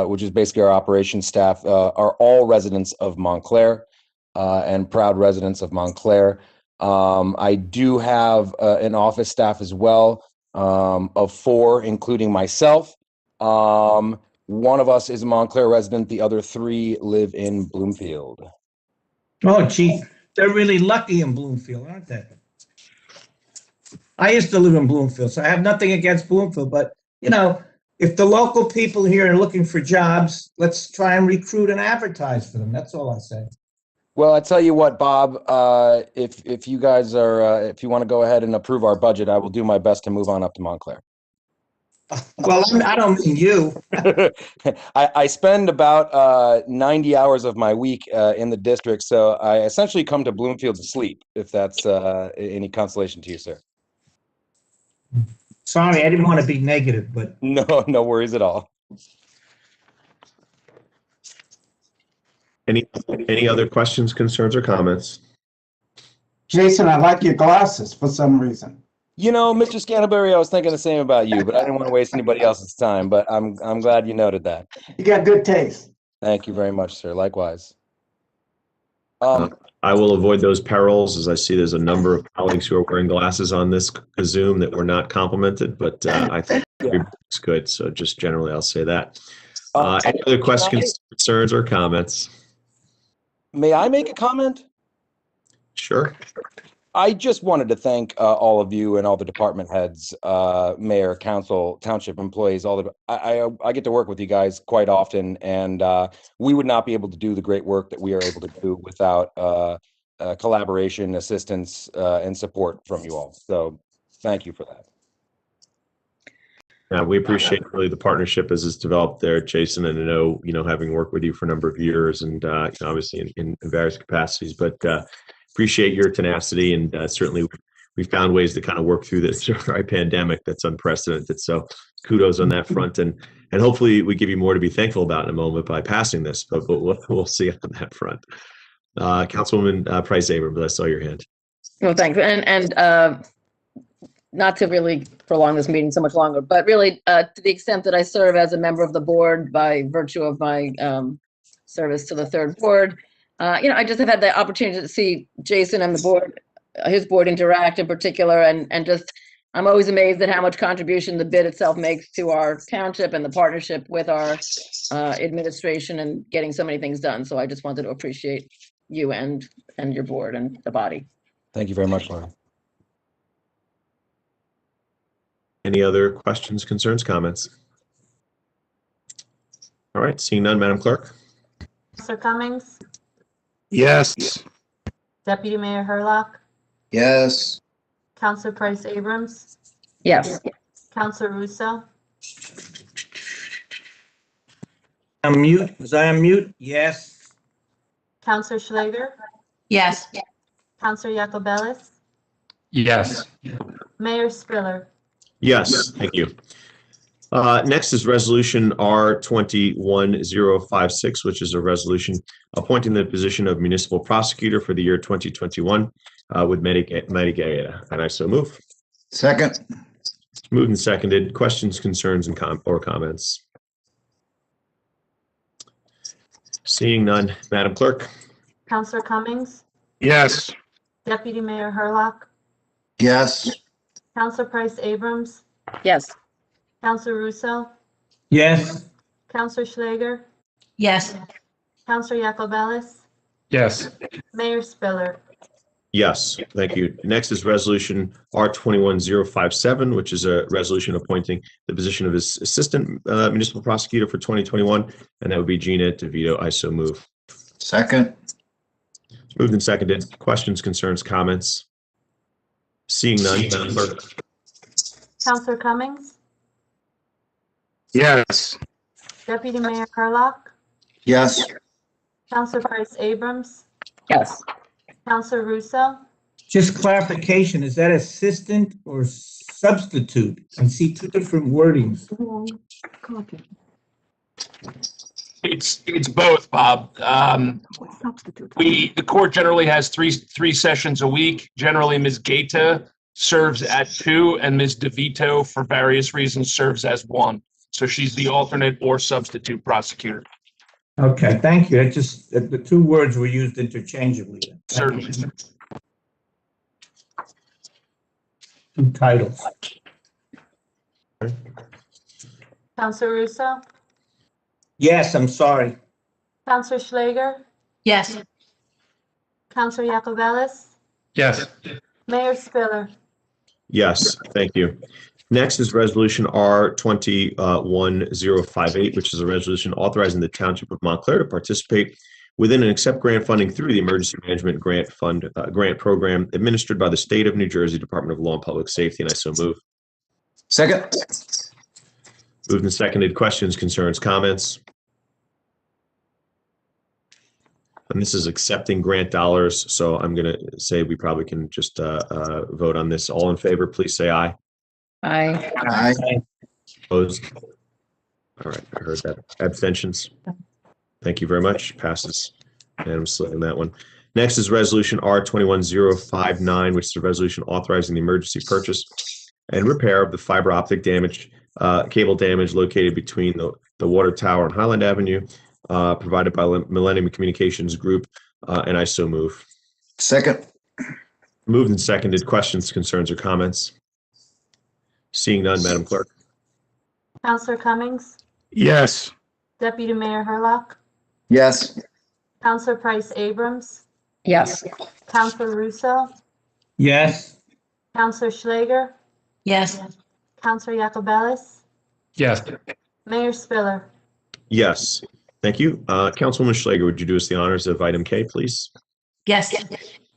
which is basically our operations staff, are all residents of Montclair and proud residents of Montclair. I do have an office staff as well of 4, including myself. One of us is a Montclair resident. The other 3 live in Bloomfield. Oh, gee, they're really lucky in Bloomfield, aren't they? I used to live in Bloomfield, so I have nothing against Bloomfield, but, if the local people here are looking for jobs, let's try and recruit and advertise for them. That's all I say. Well, I tell you what, Bob, if you guys are, if you want to go ahead and approve our budget, I will do my best to move on up to Montclair. Well, I don't mean you. I spend about 90 hours of my week in the district, so I essentially come to Bloomfield to sleep, if that's any consolation to you, sir. Sorry, I didn't want to be negative, but... No worries at all. Any other questions, concerns, or comments? Jason, I like your glasses for some reason. Mr. Scantlebury, I was thinking the same about you, but I didn't want to waste anybody else's time. But I'm glad you noted that. You got good taste. Thank you very much, sir. Likewise. I will avoid those perils, as I see there's a number of colleagues who are wearing glasses on this Zoom that were not complimented, but I think it's good. So just generally, I'll say that. Any other questions, concerns, or comments? May I make a comment? Sure. I just wanted to thank all of you and all the department heads, mayor, council, township employees. I get to work with you guys quite often, and we would not be able to do the great work that we are able to do without collaboration, assistance, and support from you all. So thank you for that. We appreciate really the partnership as it's developed there, Jason, and I know, having worked with you for a number of years and obviously in various capacities, but appreciate your tenacity, and certainly we found ways to kind of work through this pandemic that's unprecedented. So kudos on that front, and hopefully we give you more to be thankful about in a moment by passing this, but we'll see on that front. Councilwoman Price Abrams, I saw your hand. Well, thanks. And not to really prolong this meeting so much longer, but really to the extent that I serve as a member of the board by virtue of my service to the third ward, I just have had the opportunity to see Jason and the board, his board interact in particular, and just, I'm always amazed at how much contribution the bid itself makes to our township and the partnership with our administration and getting so many things done. So I just wanted to appreciate you and your board and the body. Thank you very much, Laura. Any other questions, concerns, comments? All right, seeing none, Madam Clerk. Councilor Cummings, Yes. Deputy Mayor Hurlock, Yes. Councilor Price Abrams, Yes. Councilor Russo, I'm mute. Was I on mute? Yes. Councilor Schlager, Yes. Councilor Yacobelis, Yes. Mayor Spiller. Yes, thank you. Next is Resolution R-21-056, which is a resolution appointing the position of Municipal Prosecutor for the year 2021 with Maite Gaeta, and I so move. Second. Moved and seconded. Questions, concerns, and comments? Seeing none, Madam Clerk. Councilor Cummings, Yes. Deputy Mayor Hurlock, Yes. Councilor Price Abrams, Yes. Councilor Russo, Yes. Councilor Schlager, Yes. Councilor Yacobelis, Yes. Mayor Spiller. Yes, thank you. Next is Resolution R-21-057, which is a resolution appointing the position of Assistant Municipal Prosecutor for 2021, and that would be Gina DeVito. I so move. Second. Moved and seconded. Questions, concerns, comments? Seeing none, Madam Clerk. Councilor Cummings, Yes. Deputy Mayor Hurlock, Yes. Councilor Price Abrams, Yes. Councilor Russo, Just clarification, is that assistant or substitute? I see two different wordings. It's both, Bob. The court generally has three sessions a week. Generally, Ms. Gaeta serves at 2, and Ms. DeVito, for various reasons, serves as 1. So she's the alternate or substitute prosecutor. Okay, thank you. It just, the two words were used interchangeably. Certainly. Two titles. Councilor Russo, Yes, I'm sorry. Councilor Schlager, Yes. Councilor Yacobelis, Yes. Mayor Spiller. Yes, thank you. Next is Resolution R-21-058, which is a resolution authorizing the Township of Montclair to participate within and accept grant funding through the Emergency Management Grant Fund grant program administered by the State of New Jersey Department of Law and Public Safety, and I so move. Second. Moved and seconded. Questions, concerns, comments? And this is accepting grant dollars, so I'm going to say we probably can just vote on this. All in favor, please say aye. Aye. Aye. Opposed? All right, I heard that. Abstentions? Thank you very much. Passes unanimously on that one. Next is Resolution R-21-059, which is a resolution authorizing the emergency purchase and repair of the fiber optic cable damage located between the water tower on Highland Avenue, provided by Millennium Communications Group, and I so move. Second. Moved and seconded. Questions, concerns, or comments? Seeing none, Madam Clerk. Councilor Cummings, Yes. Deputy Mayor Hurlock, Yes. Councilor Price Abrams, Yes. Councilor Russo, Yes. Counselor Schlager, Yes. Counselor Yacobelis, Yes. Mayor Spiller. Yes. Thank you. Councilwoman Schlager, would you do us the honors of item K, please? Yes.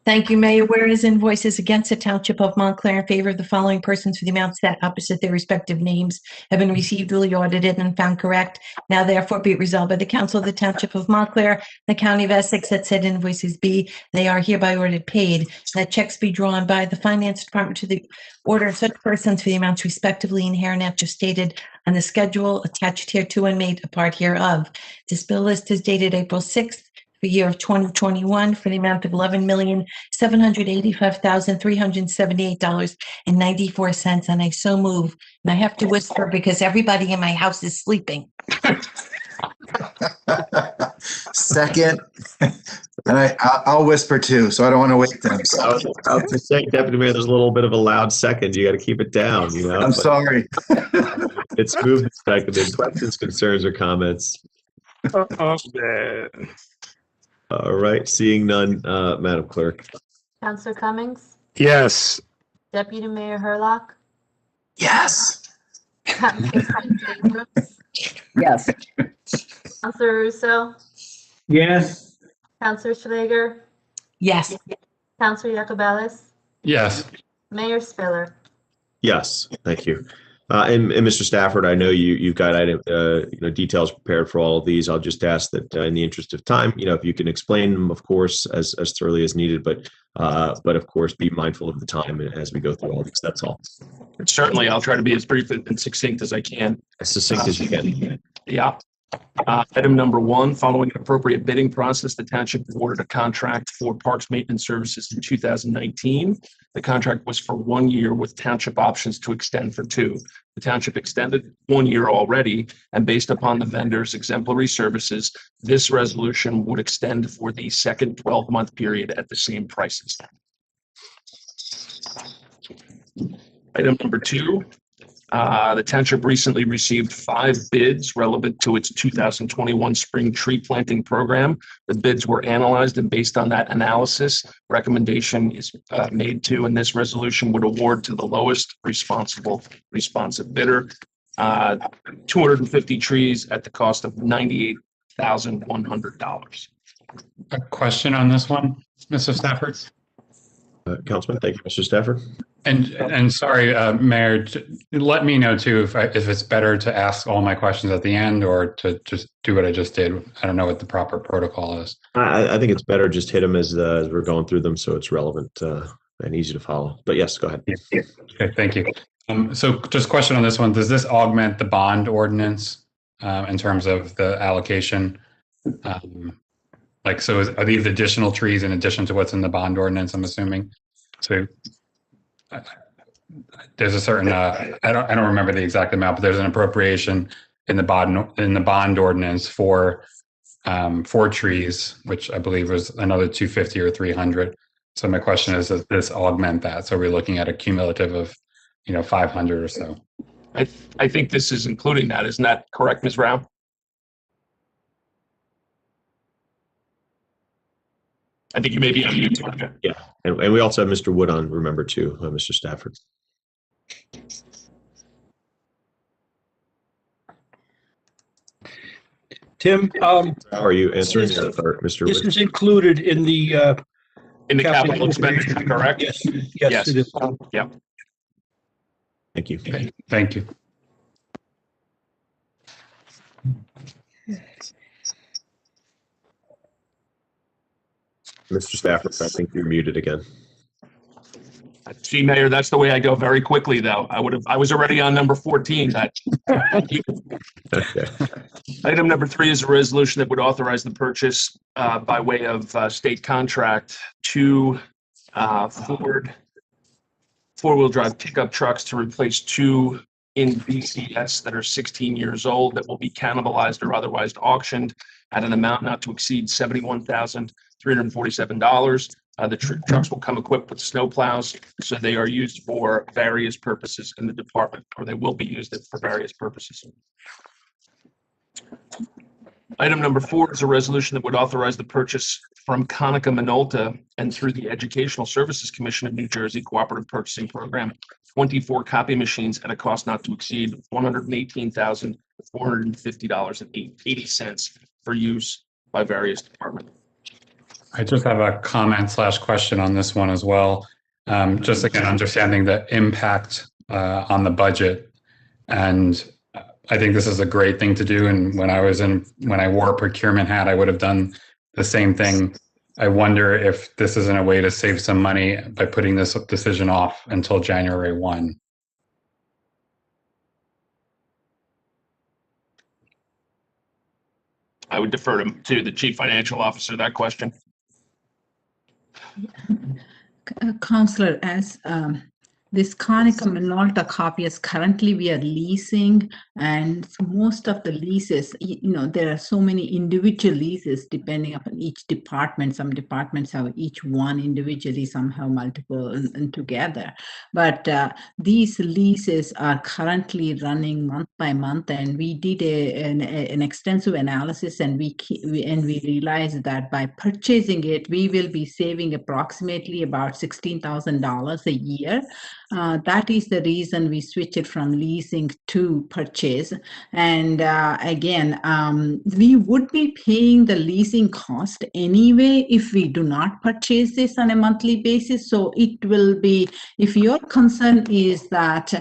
Thank you, Mayor. Whereas invoices against the Township of Montclair in favor of the following persons for the amounts set opposite their respective names have been received, duly audited, and found correct. Now therefore be it resolved by the Council of the Township of Montclair, the County of Essex, that said invoices be, they are hereby ordered paid, that checks be drawn by the Finance Department to the order of such persons for the amounts respectively and hereinafter stated on the schedule attached hereto and made a part hereof. This bill list is dated April 6th, the year of 2021, for the amount of $11,785,378.94, and I so move. And I have to whisper because everybody in my house is sleeping. Second. And I'll whisper too, so I don't want to wake them. I was just saying, Deputy Mayor, there's a little bit of a loud second. You got to keep it down, you know? I'm sorry. It's moved and seconded. Questions, concerns, or comments? All right, seeing none, Madam Clerk. Counselor Cummings, Yes. Deputy Mayor Hurlock, Yes. Counselor Brooks, Yes. Counselor Russo, Yes. Counselor Schlager, Yes. Counselor Yacobelis, Yes. Mayor Spiller. Yes, thank you. And Mr. Stafford, I know you've got details prepared for all of these. I'll just ask that in the interest of time, if you can explain them, of course, as thoroughly as needed, but of course, be mindful of the time as we go through all these. That's all. Certainly, I'll try to be as brief and succinct as I can. As succinct as you can. Yeah. Item number 1, following an appropriate bidding process, the township awarded a contract for parks maintenance services in 2019. The contract was for 1 year with township options to extend for 2. The township extended 1 year already, and based upon the vendor's exemplary services, this resolution would extend for the second 12-month period at the same prices. Item number 2. The township recently received 5 bids relevant to its 2021 spring tree planting program. The bids were analyzed, and based on that analysis, recommendation is made to, and this resolution would award to the lowest responsive bidder, 250 trees at the cost of $98,100. A question on this one, Mr. Stafford? Councilman, thank you, Mr. Stafford. And sorry, Mayor, let me know too if it's better to ask all my questions at the end or to just do what I just did. I don't know what the proper protocol is. I think it's better just hit them as we're going through them, so it's relevant and easy to follow. But yes, go ahead. Okay, thank you. So just a question on this one. Does this augment the bond ordinance in terms of the allocation? Are these additional trees in addition to what's in the bond ordinance, I'm assuming? So there's a certain, I don't remember the exact amount, but there's an appropriation in the bond ordinance for trees, which I believe was another 250 or 300. So my question is, does this augment that? So we're looking at a cumulative of, 500 or so. I think this is including that. Isn't that correct, Ms. Rao? I think you may be on mute. Yeah, and we also have Mr. Wood on, remember, too, Mr. Stafford. Tim, how are you answering, Mr. This Wood? is included in the capital expenditure, correct? Yes, yes, it is. Yeah. Thank you. Thank you. Mr. Stafford, I think you're muted again. See, Mayor, that's the way I go very quickly, though. I was already on number 14. Okay. Item number 3 is a resolution that would authorize the purchase by way of state contract to Ford four-wheel drive pickup trucks to replace 2 in BCS that are 16 years old that will be cannibalized or otherwise auctioned at an amount not to exceed $71,347. The trucks will come equipped with snow plows, so they are used for various purposes in the department, or they will be used for various purposes. Item number 4 is a resolution that would authorize the purchase from Konica Minolta and through the Educational Services Commission of New Jersey Cooperative Purchasing Program, 24 copy machines at a cost not to exceed $118,450.80 for use by various departments. I just have a comment / question on this one as well. Just again, understanding the impact on the budget. And I think this is a great thing to do. And when I wore a procurement hat, I would have done the same thing. I wonder if this isn't a way to save some money by putting this decision off until January 1. I would defer to the Chief Financial Officer that question. Counselor, as this Konica Minolta copiers, currently we are leasing, and most of the leases, there are so many individual leases depending upon each department. Some departments have each one individually, some have multiple and together. But these leases are currently running month by month, and we did an extensive analysis, and we realized that by purchasing it, we will be saving approximately about $16,000 a year. That is the reason we switched it from leasing to purchase. And again, we would be paying the leasing cost anyway if we do not purchase this on a monthly basis. So it will be, if your concern is that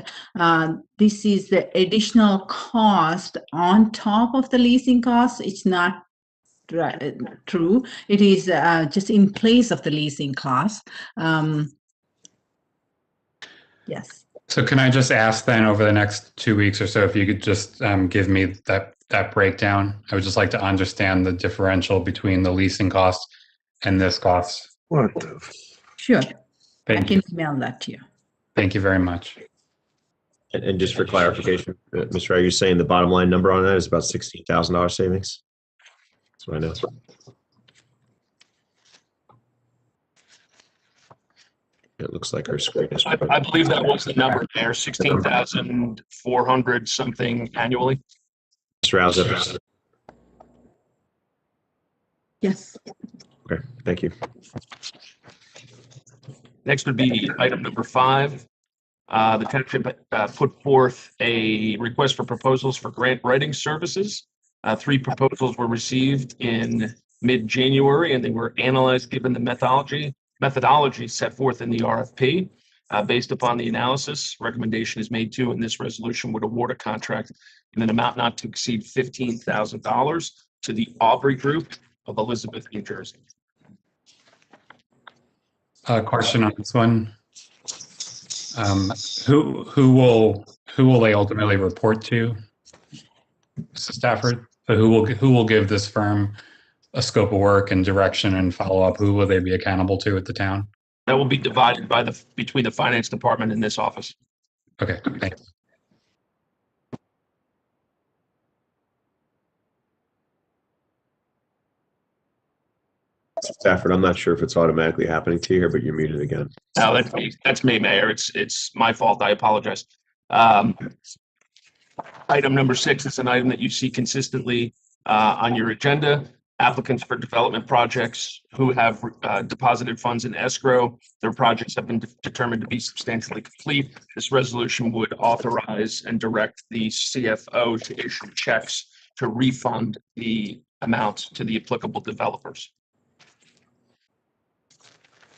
this is the additional cost on top of the leasing cost, it's not true. It is just in place of the leasing cost. Yes. So can I just ask then over the next 2 weeks or so, if you could just give me that breakdown? I would just like to understand the differential between the leasing cost and this cost. Sure. I Thank can you. email that to you. Thank you very much. And just for clarification, Mr. Rao, you're saying the bottom line number on that is about $16,000 savings? That's what I know. It looks like our screen is. I believe that was the number there, 16,400 something annually. Mr. Rao, is that- Yes. Okay, thank you. Next would be item number 5. The township put forth a request for proposals for grant writing services. 3 proposals were received in mid-January, and they were analyzed given the methodology set forth in the RFP. Based upon the analysis, recommendation is made to, and this resolution would award a contract in an amount not to exceed $15,000 to the Aubrey Group of Elizabeth, New Jersey. Question on this one. Who will they ultimately report to? Mr. Stafford? So who will give this firm a scope of work and direction and follow up? Who will they be accountable to at the town? That will be divided between the finance department and this office. Okay, thanks. Stafford, I'm not sure if it's automatically happening to you here, but you're muted again. No, that's me, Mayor. It's my fault. I apologize. Item number 6 is an item that you see consistently on your agenda. Applicants for development projects who have deposited funds in escrow. Their projects have been determined to be substantially complete. This resolution would authorize and direct the CFO to issue checks to refund the amount to the applicable developers.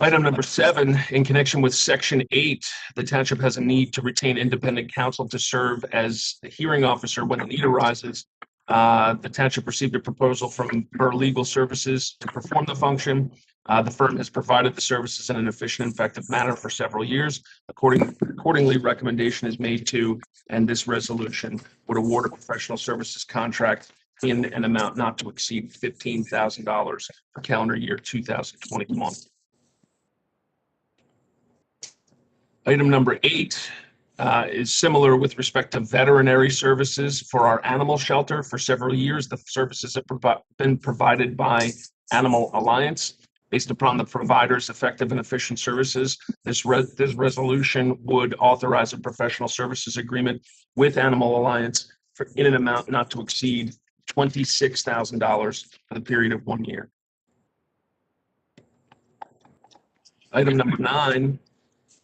Item number 7, in connection with Section 8, the township has a need to retain independent counsel to serve as the hearing officer when a need arises. The township received a proposal from Burr Legal Services to perform the function. The firm has provided the services in an efficient and effective manner for several years. Accordingly, recommendation is made to, and this resolution would award a professional services contract in an amount not to exceed $15,000 for calendar year 2021. Item number 8 is similar with respect to veterinary services for our animal shelter. For several years, the services have been provided by Animal Alliance. Based upon the provider's effective and efficient services, this resolution would authorize a professional services agreement with Animal Alliance in an amount not to exceed $26,000 for the period of 1 year. Item number 9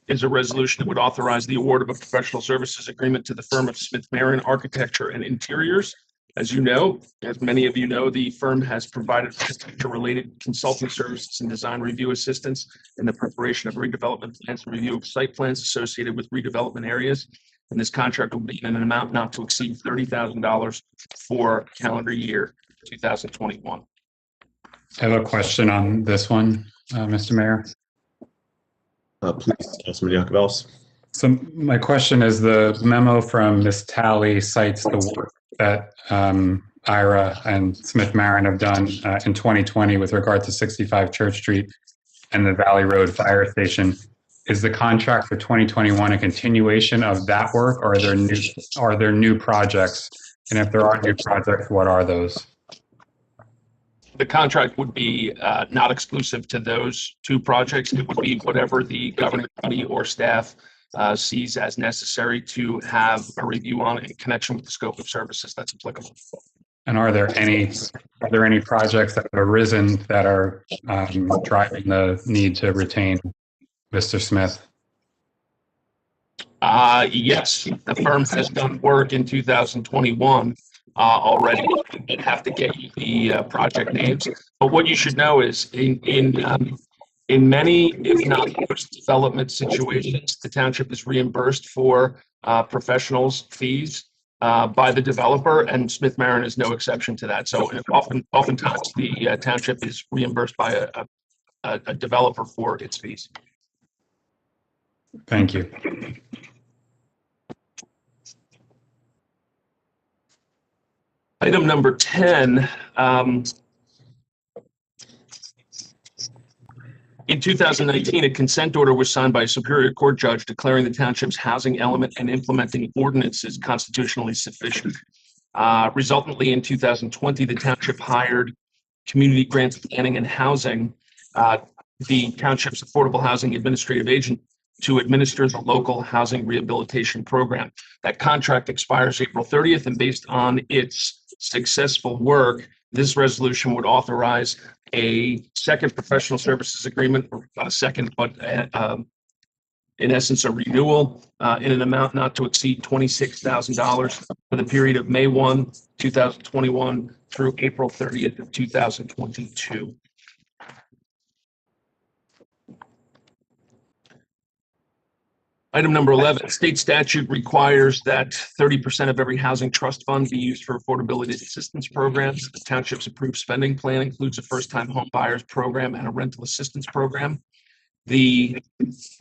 is a resolution that would authorize the award of a professional services agreement to the firm of Smith Marin Architecture and Interiors. As you know, as many of you know, the firm has provided architecture-related consulting services and design review assistance in the preparation of redevelopment plans and review of site plans associated with redevelopment areas. And this contract will be in an amount not to exceed $30,000 for calendar year 2021. I have a question on this one, Mr. Mayor. Please, Councilman Iacovellis. So my question is, the memo from Ms. Talley cites the work that IRA and Smith Marin have done in 2020 with regard to 65 Church Street and the Valley Road Fire Station. Is the contract for 2021 a continuation of that work, or are there new projects? And if there are new projects, what are those? The contract would be not exclusive to those 2 projects. It would be whatever the governing body or staff sees as necessary to have a review on in connection with the scope of services that's applicable. And are there any projects that have arisen that are driving the need to retain Mr. Smith? Yes, the firm has done work in 2021 already. I'd have to get you the project names. But what you should know is in many, if not most, development situations, the township is reimbursed for professionals' fees by the developer, and Smith Marin is no exception to that. So oftentimes the township is reimbursed by a developer for its fees. Thank you. Item number 10. In 2019, a consent order was signed by a Superior Court judge declaring the township's housing element and implementing ordinances constitutionally sufficient. Resultantly, in 2020, the township hired Community Grants Planning and Housing, the township's affordable housing administrative agent, to administer the local housing rehabilitation program. That contract expires April 30th, and based on its successful work, this resolution would authorize a second professional services agreement, or a second, but in essence, a renewal in an amount not to exceed $26,000 for the period of May 1, 2021 through April 30th of 2022. Item number 11, state statute requires that 30% of every housing trust fund be used for affordability assistance programs. The township's approved spending plan includes a first-time home buyers program and a rental assistance program. The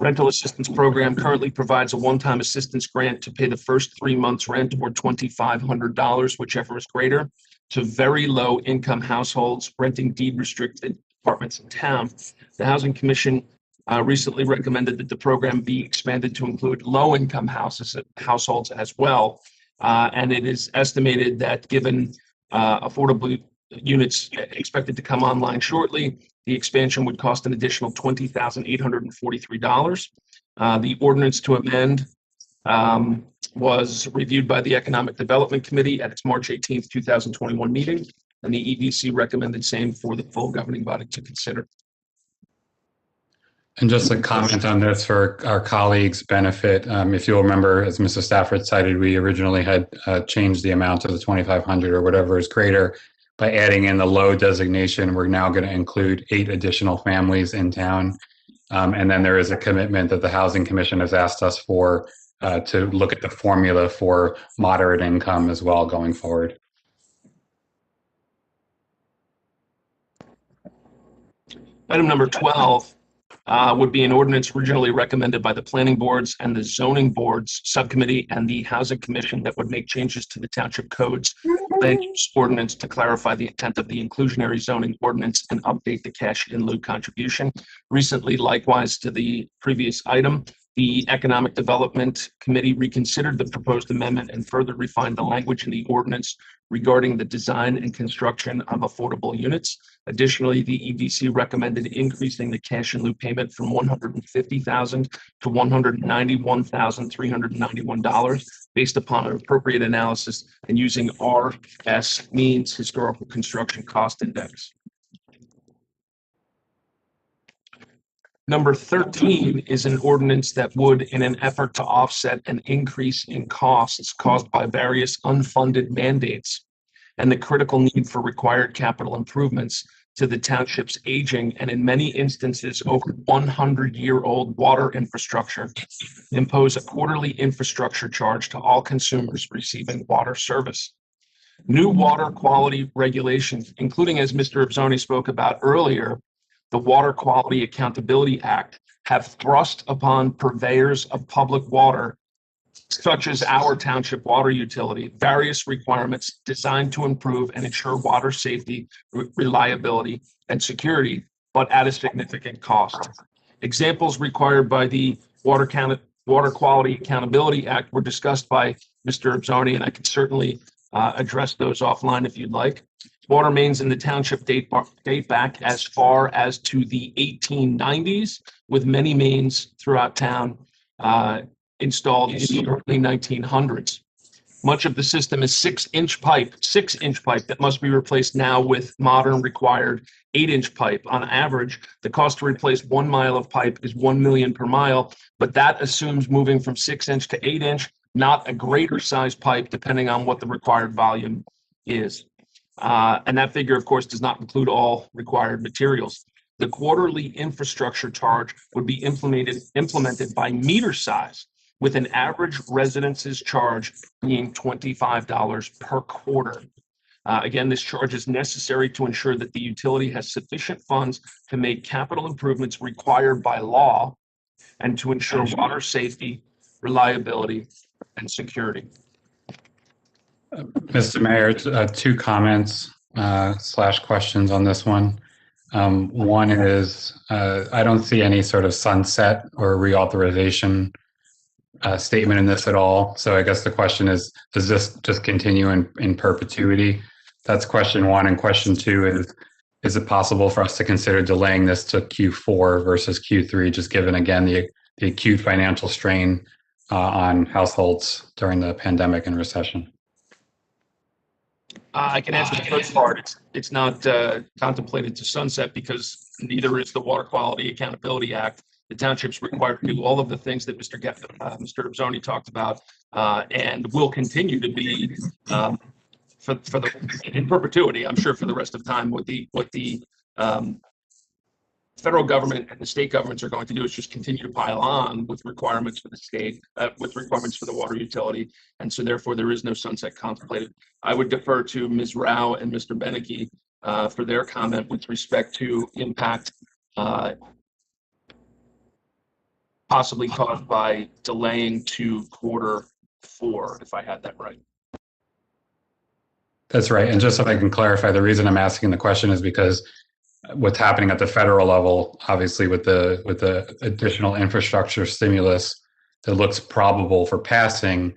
rental assistance program currently provides a one-time assistance grant to pay the first 3 months rent, or $2,500, whichever is greater, to very low-income households renting deed-restricted apartments in town. The Housing Commission recently recommended that the program be expanded to include low-income households as well. And it is estimated that given affordable units expected to come online shortly, the expansion would cost an additional $20,843. The ordinance to amend was reviewed by the Economic Development Committee at its March 18th, 2021 meeting, and the EDC recommended same for the full governing body to consider. And just a comment on this for our colleagues' benefit. If you'll remember, as Mr. Stafford cited, we originally had changed the amount to the 2,500 or whatever is greater. By adding in the low designation, we're now going to include 8 additional families in town. And then there is a commitment that the Housing Commission has asked us for to look at the formula for moderate income as well going forward. Item number 12 would be an ordinance originally recommended by the planning boards and the zoning boards subcommittee and the housing commission that would make changes to the township codes land use ordinance to clarify the intent of the inclusionary zoning ordinance and update the cash in lieu contribution. Recently, likewise to the previous item, the Economic Development Committee reconsidered the proposed amendment and further refined the language in the ordinance regarding the design and construction of affordable units. Additionally, the EDC recommended increasing the cash in lieu payment from $150,000 to $191,391 based upon an appropriate analysis and using RS means historical construction cost index. Number 13 is an ordinance that would, in an effort to offset an increase in costs caused by various unfunded mandates and the critical need for required capital improvements to the township's aging and in many instances over 100-year-old water infrastructure, impose a quarterly infrastructure charge to all consumers receiving water service. New water quality regulations, including, as Mr. Abzani spoke about earlier, the Water Quality Accountability Act, have thrust upon purveyors of public water, such as our township water utility, various requirements designed to improve and ensure water safety, reliability, and security, but at a significant cost. Examples required by the Water Quality Accountability Act were discussed by Mr. Abzani, and I can certainly address those offline if you'd like. Water mains in the township date back as far as to the 1890s, with many mains throughout town installed in the early 1900s. Much of the system is 6-inch pipe that must be replaced now with modern required 8-inch pipe. On average, the cost to replace 1 mile of pipe is $1 million per mile, but that assumes moving from 6-inch to 8-inch, not a greater size pipe, depending on what the required volume is. And that figure, of course, does not include all required materials. The quarterly infrastructure charge would be implemented by meter size, with an average residence's charge being $25 per quarter. Again, this charge is necessary to ensure that the utility has sufficient funds to make capital improvements required by law and to ensure water safety, reliability, and security. Mr. Mayor, two comments / questions on this one. One is I don't see any sort of sunset or reauthorization statement in this at all. So I guess the question is, does this just continue in perpetuity? That's question one. And question two is it possible for us to consider delaying this to Q4 versus Q3, just given, again, the acute financial strain on households during the pandemic and recession? I can answer the first part. It's not contemplated to sunset because neither is the Water Quality Accountability Act. The township's required to do all of the things that Mr. Abzani talked about, and will continue to be in perpetuity, I'm sure, for the rest of time. What the federal government and the state governments are going to do is just continue to pile on with requirements for the state, with requirements for the water utility, and so therefore there is no sunset contemplated. I would defer to Ms. Rao and Mr. Beneke for their comment with respect to impact possibly caused by delaying to Q4, if I had that right. That's right. And just if I can clarify, the reason I'm asking the question is because what's happening at the federal level, obviously with the additional infrastructure stimulus that looks probable for passing,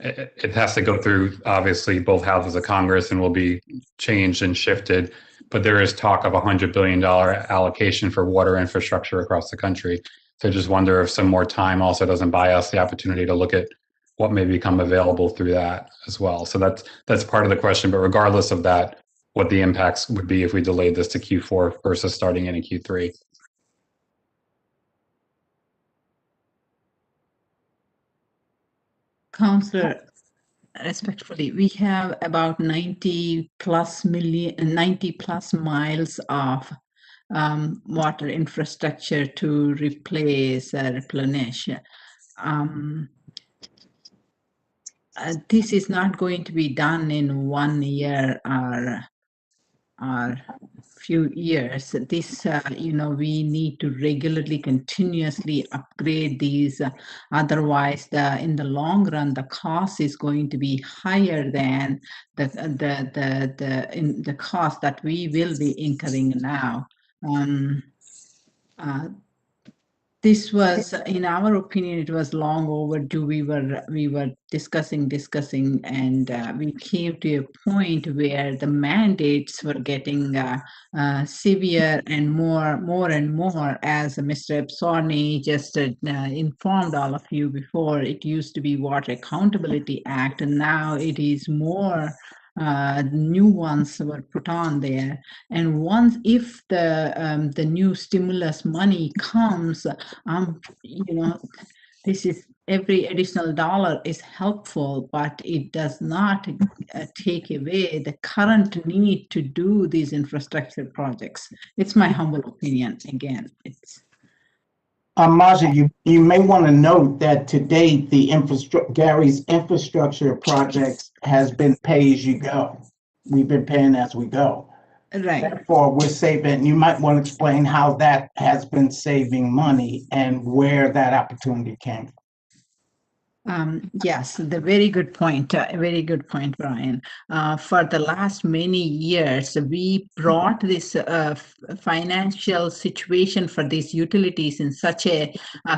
it has to go through, obviously, both houses of Congress and will be changed and shifted. But there is talk of $100 billion allocation for water infrastructure across the country. So I just wonder if some more time also doesn't buy us the opportunity to look at what may become available through that as well. So that's part of the question. But regardless of that, what the impacts would be if we delayed this to Q4 versus starting in Q3. Councillor, respectfully, we have about 90 plus miles of water infrastructure to replace or replenish. This is not going to be done in 1 year or few years. This, we need to regularly, continuously upgrade these. Otherwise, in the long run, the cost is going to be higher than the cost that we will be incurring now. This was, in our opinion, it was long overdue. We were discussing, and we came to a point where the mandates were getting severe and more and more. As Mr. Abzani just informed all of you before, it used to be Water Accountability Act, and now it is more new ones were put on there. And once, if the new stimulus money comes, this is every additional dollar is helpful, but it does not take away the current need to do these infrastructure projects. It's my humble opinion. Again, it's. Maja, you may want to note that to date, Gary's infrastructure projects has been pay as you go. We've been paying as we go. Right. Therefore, we're saving, you might want to explain how that has been saving money and where that opportunity came from. Yes, the very good point. Very good point, Brian. For the last many years, we brought this financial situation for these utilities in such a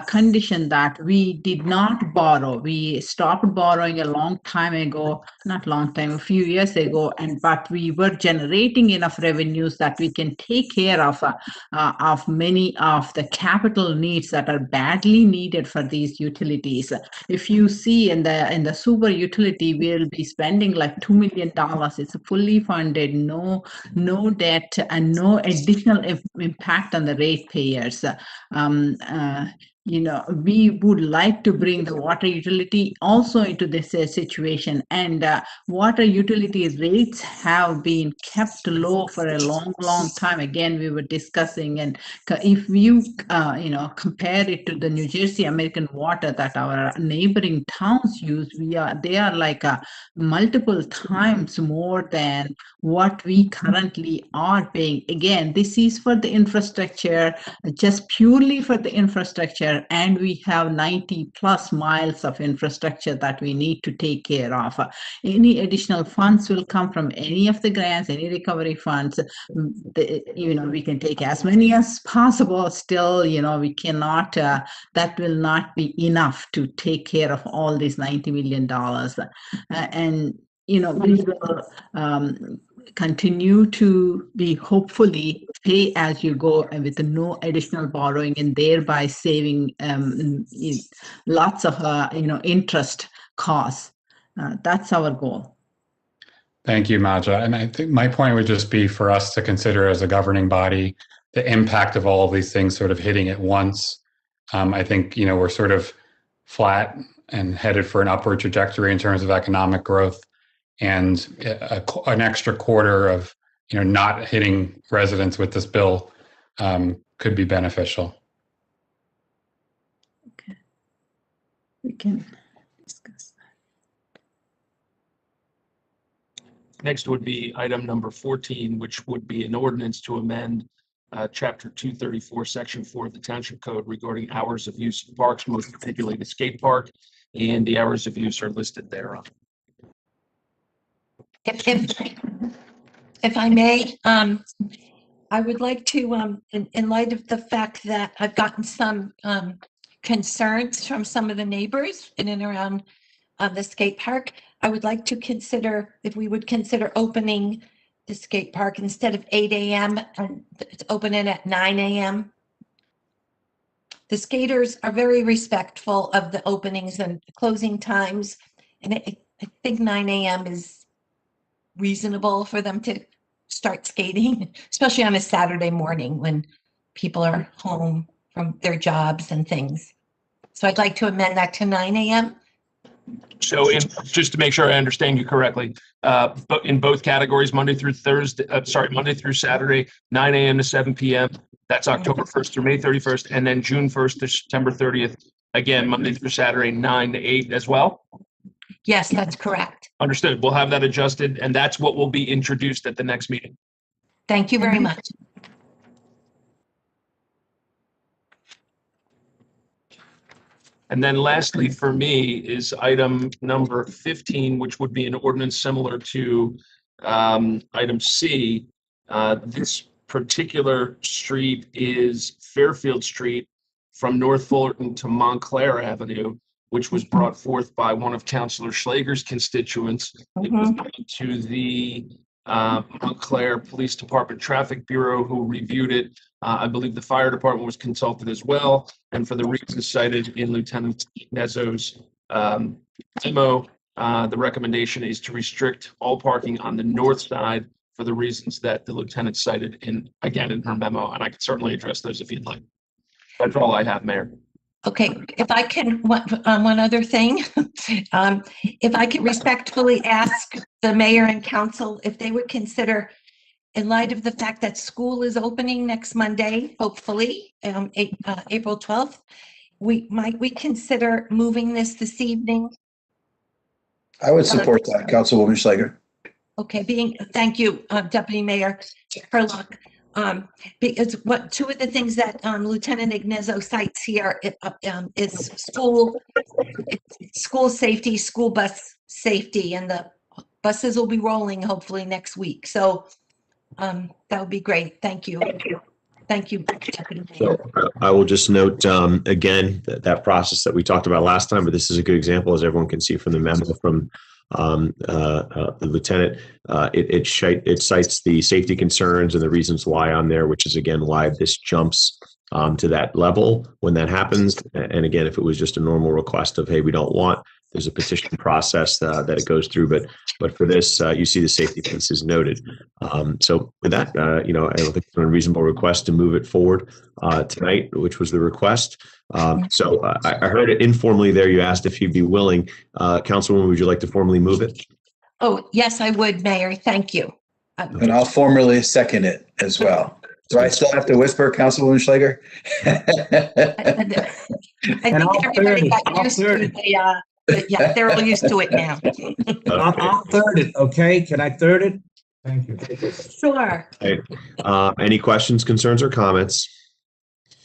condition that we did not borrow. We stopped borrowing a long time ago, not long time, a few years ago, but we were generating enough revenues that we can take care of many of the capital needs that are badly needed for these utilities. If you see in the super utility, we'll be spending like $2 million. It's fully funded, no debt, and no additional impact on the ratepayers. We would like to bring the water utility also into this situation, and water utility rates have been kept low for a long time. Again, we were discussing, and if you compare it to the New Jersey American Water that our neighboring towns use, they are like multiple times more than what we currently are paying. Again, this is for the infrastructure, just purely for the infrastructure, and we have 90 plus miles of infrastructure that we need to take care of. Any additional funds will come from any of the grants, any recovery funds. We can take as many as possible. Still, we cannot, that will not be enough to take care of all these $90 million. We will continue to be hopefully pay as you go and with no additional borrowing, and thereby saving lots of interest costs. That's our goal. Thank you, Maja. And I think my point would just be for us to consider as a governing body the impact of all of these things sort of hitting at once. I think we're sort of flat and headed for an upward trajectory in terms of economic growth. And an extra quarter of not hitting residents with this bill could be beneficial. Okay, we can discuss that. Next would be item number 14, which would be an ordinance to amend Chapter 234, Section 4 of the Township Code regarding hours of use of parks, most particularly the skate park, and the hours of use are listed thereon. If I may, I would like to, in light of the fact that I've gotten some concerns from some of the neighbors in and around the skate park, I would like to consider if we would consider opening the skate park instead of 8 a.m. and open it at 9 a.m. The skaters are very respectful of the openings and closing times, and I think 9 a.m. is reasonable for them to start skating, especially on a Saturday morning when people are home from their jobs and things. So I'd like to amend that to 9 a.m. So just to make sure I understand you correctly, but in both categories, Monday through Saturday, 9 a.m. to 7 p.m. That's October 1st through May 31st, and then June 1st to September 30th. Again, Monday through Saturday, 9 to 8 as well? Yes, that's correct. Understood. We'll have that adjusted, and that's what will be introduced at the next meeting. Thank you very much. And then lastly, for me, is item number 15, which would be an ordinance similar to item C. This particular street is Fairfield Street from North Fullerton to Montclair Avenue, which was brought forth by one of Councilor Schlager's constituents. It was brought to the Montclair Police Department Traffic Bureau, who reviewed it. I believe the fire department was consulted as well. And for the reasons cited in Lieutenant Nezzo's memo, the recommendation is to restrict all parking on the north side for the reasons that the lieutenant cited in her memo, and I can certainly address those if you'd like. That's all I have, Mayor. Okay, if I can, one other thing, if I could respectfully ask the mayor and council if they would consider, in light of the fact that school is opening next Monday, hopefully, April 12th, might we consider moving this evening? I would support that, Councilwoman Schlager. Okay, thank you, Deputy Mayor Herlock. Because two of the things that Lieutenant N.J.S.A cites here is school safety, school bus safety, and the buses will be rolling hopefully next week. So that would be great. Thank you. Thank you, Deputy Mayor. So I will just note again that process that we talked about last time, but this is a good example, as everyone can see from the memo from the lieutenant. It cites the safety concerns and the reasons why on there, which is again why this jumps to that level when that happens. And again, if it was just a normal request of, hey, we don't want, there's a petition process that it goes through, but for this, you see the safety piece is noted. So with that, I don't think it's an unreasonable request to move it forward tonight, which was the request. So I heard it informally there. You asked if you'd be willing. Councilwoman, would you like to formally move it? Oh, yes, I would, Mayor. Thank you. And I'll formally second it as well. Do I still have to whisper, Councilwoman Schlager? I think everybody got used to yeah, they're all used to it now. I'll third it, okay? Can I third it? Thank you. Sure. Okay. Any questions, concerns, or comments?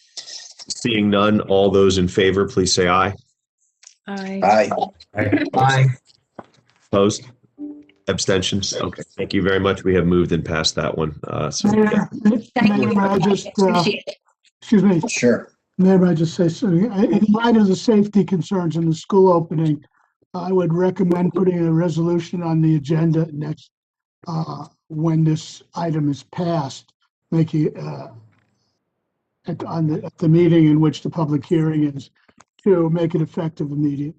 Seeing none, all those in favor, please say aye. Aye. Aye. Opposed? Abstentions? Okay, thank you very much. We have moved and passed that one. Mayor, Thank you. Mayor, I just, Appreciate it. excuse me, Sure. Mayor, I just say something. In light of the safety concerns in the school opening, I would recommend putting a resolution on the agenda next, when this item is passed, making, at the meeting in which the public hearing is, to make it effective immediately.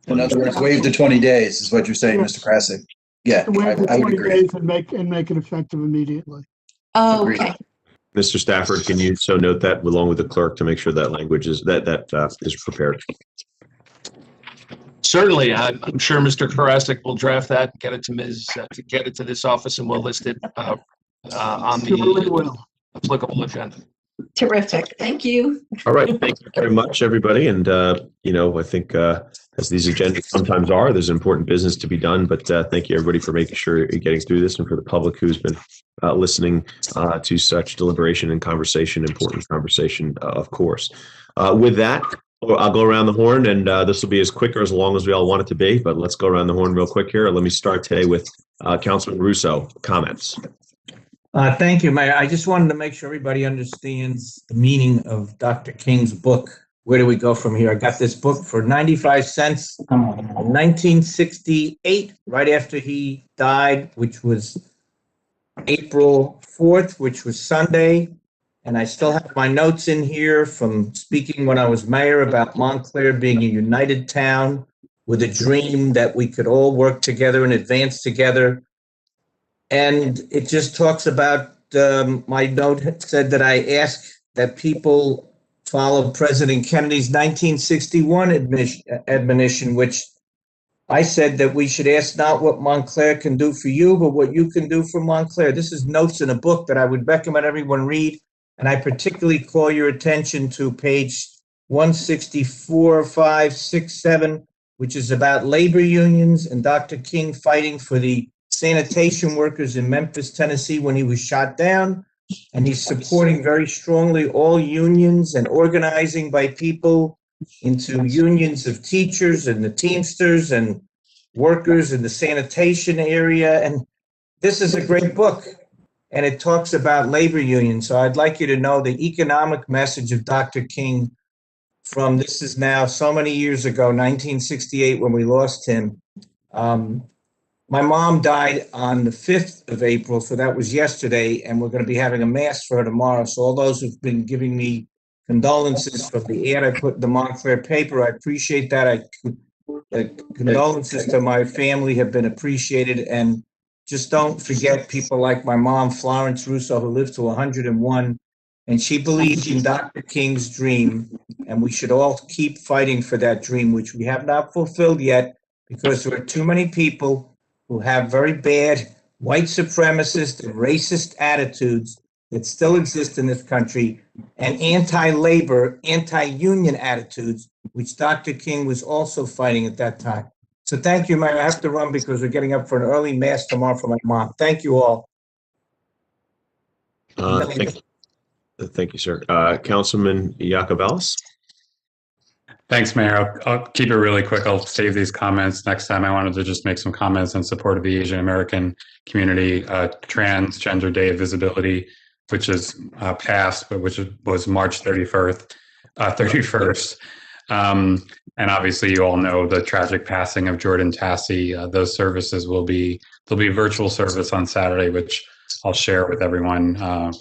In other words, waive the 20 days is what you're saying, Yes. Mr. Krassick. Yeah, Wait for I would 20 agree. days and make it effective immediately. Oh, Agreed. okay. Mr. Stafford, can you so note that along with the clerk to make sure that language is is prepared? Certainly, I'm sure Mr. Karasik will draft that, get it to Ms., to get it to this office, and we'll list it on Surely the will. applicable agenda. Terrific. Thank you. All right, thank you very much, everybody. And, I think as these agendas sometimes are, there's important business to be done. But thank you, everybody, for making sure you're getting through this, and for the public who's been listening to such deliberation and conversation, important conversation, of course. With that, I'll go around the horn, and this will be as quick or as long as we all want it to be. But let's go around the horn real quick here. Let me start today with Councilman Russo. Comments? Thank you, Mayor. I just wanted to make sure everybody understands the meaning of Dr. King's book. Where do we go from here? I got this book for 95 cents in 1968, right after he died, which was April 4th, which was Sunday. And I still have my notes in here from speaking when I was mayor about Montclair being a united town with a dream that we could all work together and advance together. And it just talks about, my note said that I ask that people follow President Kennedy's 1961 admonition, which I said that we should ask not what Montclair can do for you, but what you can do for Montclair. This is notes in a book that I would recommend everyone read. And I particularly call your attention to page 164, 5, 6, 7, which is about labor unions and Dr. King fighting for the sanitation workers in Memphis, Tennessee, when he was shot down. And he's supporting very strongly all unions and organizing by people into unions of teachers and the Teamsters and workers in the sanitation area. And this is a great book. And it talks about labor unions. So I'd like you to know the economic message of Dr. King from, this is now so many years ago, 1968, when we lost him. My mom died on the 5th of April, so that was yesterday, and we're going to be having a mass for her tomorrow. So all those who've been giving me condolences from the ad I put in the Montclair paper. I appreciate that. Condolences to my family have been appreciated, and just don't forget people like my mom, Florence Russo, who lived to 101, and she believed in Dr. King's dream, and we should all keep fighting for that dream, which we have not fulfilled yet, because there are too many people who have very bad white supremacist and racist attitudes that still exist in this country, and anti-labor, anti-union attitudes, which Dr. King was also fighting at that time. So thank you, Mayor. I have to run because we're getting up for an early mass tomorrow for my mom. Thank you all. Thank you, sir. Councilman Yacovelis. Thanks, Mayor. I'll keep it really quick. I'll save these comments next time. I wanted to just make some comments in support of the Asian American community, Transgender Day of Visibility, which is passed, but which was March 31st. And obviously, you all know the tragic passing of Jordan Tassi. Those services there'll be virtual service on Saturday, which I'll share with everyone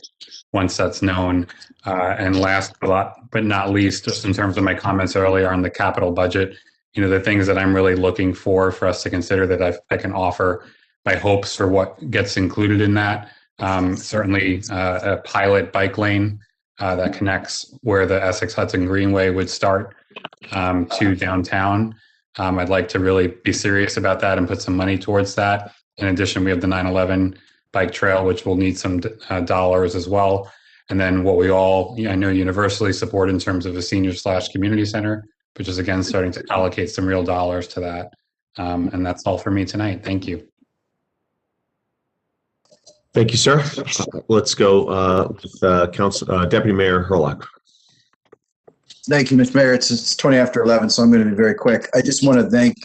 once that's known. And last but not least, just in terms of my comments earlier on the capital budget, the things that I'm really looking for us to consider that I can offer my hopes for what gets included in that. Certainly a pilot bike lane that connects where the Essex Hudson Greenway would start to downtown. I'd like to really be serious about that and put some money towards that. In addition, we have the 9/11 bike trail, which will need some dollars as well. And then what we all, I know, universally support in terms of a senior/community center, which is again starting to allocate some real dollars to that. And that's all for me tonight. Thank you. Thank you, sir. Let's go with Deputy Mayor Hurlock. Thank you, Mr. Mayor. It's 20 after 11, so I'm going to be very quick. I just want to thank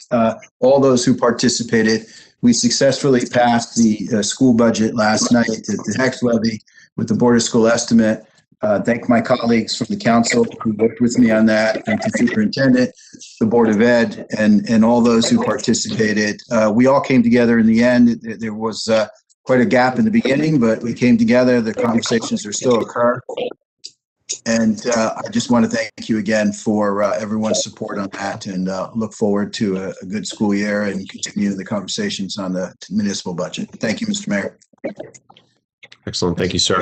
all those who participated. We successfully passed the school budget last night, the tax levy with the Board of School estimate. Thank my colleagues from the council who worked with me on that. Thank the superintendent, the Board of Ed, and all those who participated. We all came together in the end. There was quite a gap in the beginning, but we came together. The conversations are still occurring. And I just want to thank you again for everyone's support on that, and look forward to a good school year and continue the conversations on the municipal budget. Thank you, Mr. Mayor. Excellent. Thank you, sir.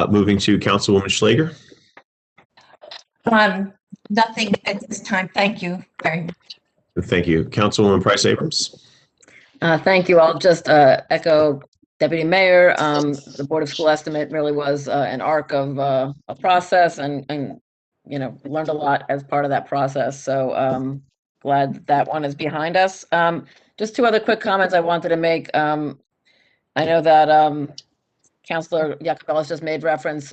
Moving to Councilwoman Schlager. Nothing at this time. Thank you very much. Thank you. Councilwoman Price Abrams. Thank you. I'll just echo Deputy Mayor. The Board of School estimate really was an arc of a process, and learned a lot as part of that process. So glad that one is behind us. Just two other quick comments I wanted to make. I know that Councilor Yacovelis just made reference.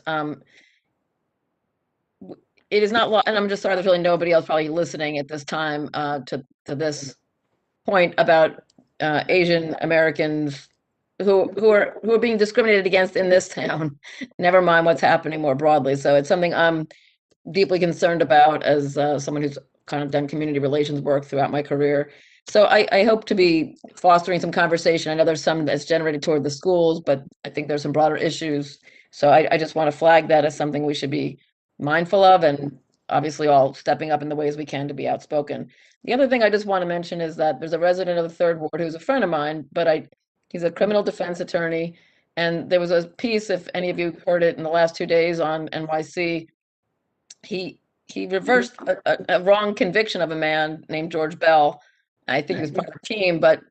It is not, and I'm just sorry, there's really nobody else probably listening at this time to this point about Asian Americans who are being discriminated against in this town. Never mind what's happening more broadly. So it's something I'm deeply concerned about as someone who's kind of done community relations work throughout my career. So I hope to be fostering some conversation. I know there's some that's generated toward the schools, but I think there's some broader issues. So I just want to flag that as something we should be mindful of, and obviously all stepping up in the ways we can to be outspoken. The other thing I just want to mention is that there's a resident of the 3rd Ward who's a friend of mine, but he's a criminal defense attorney. And there was a piece, if any of you heard it in the last 2 days on NYC, he reversed a wrong conviction of a man named George Bell. I think he was part of the team, but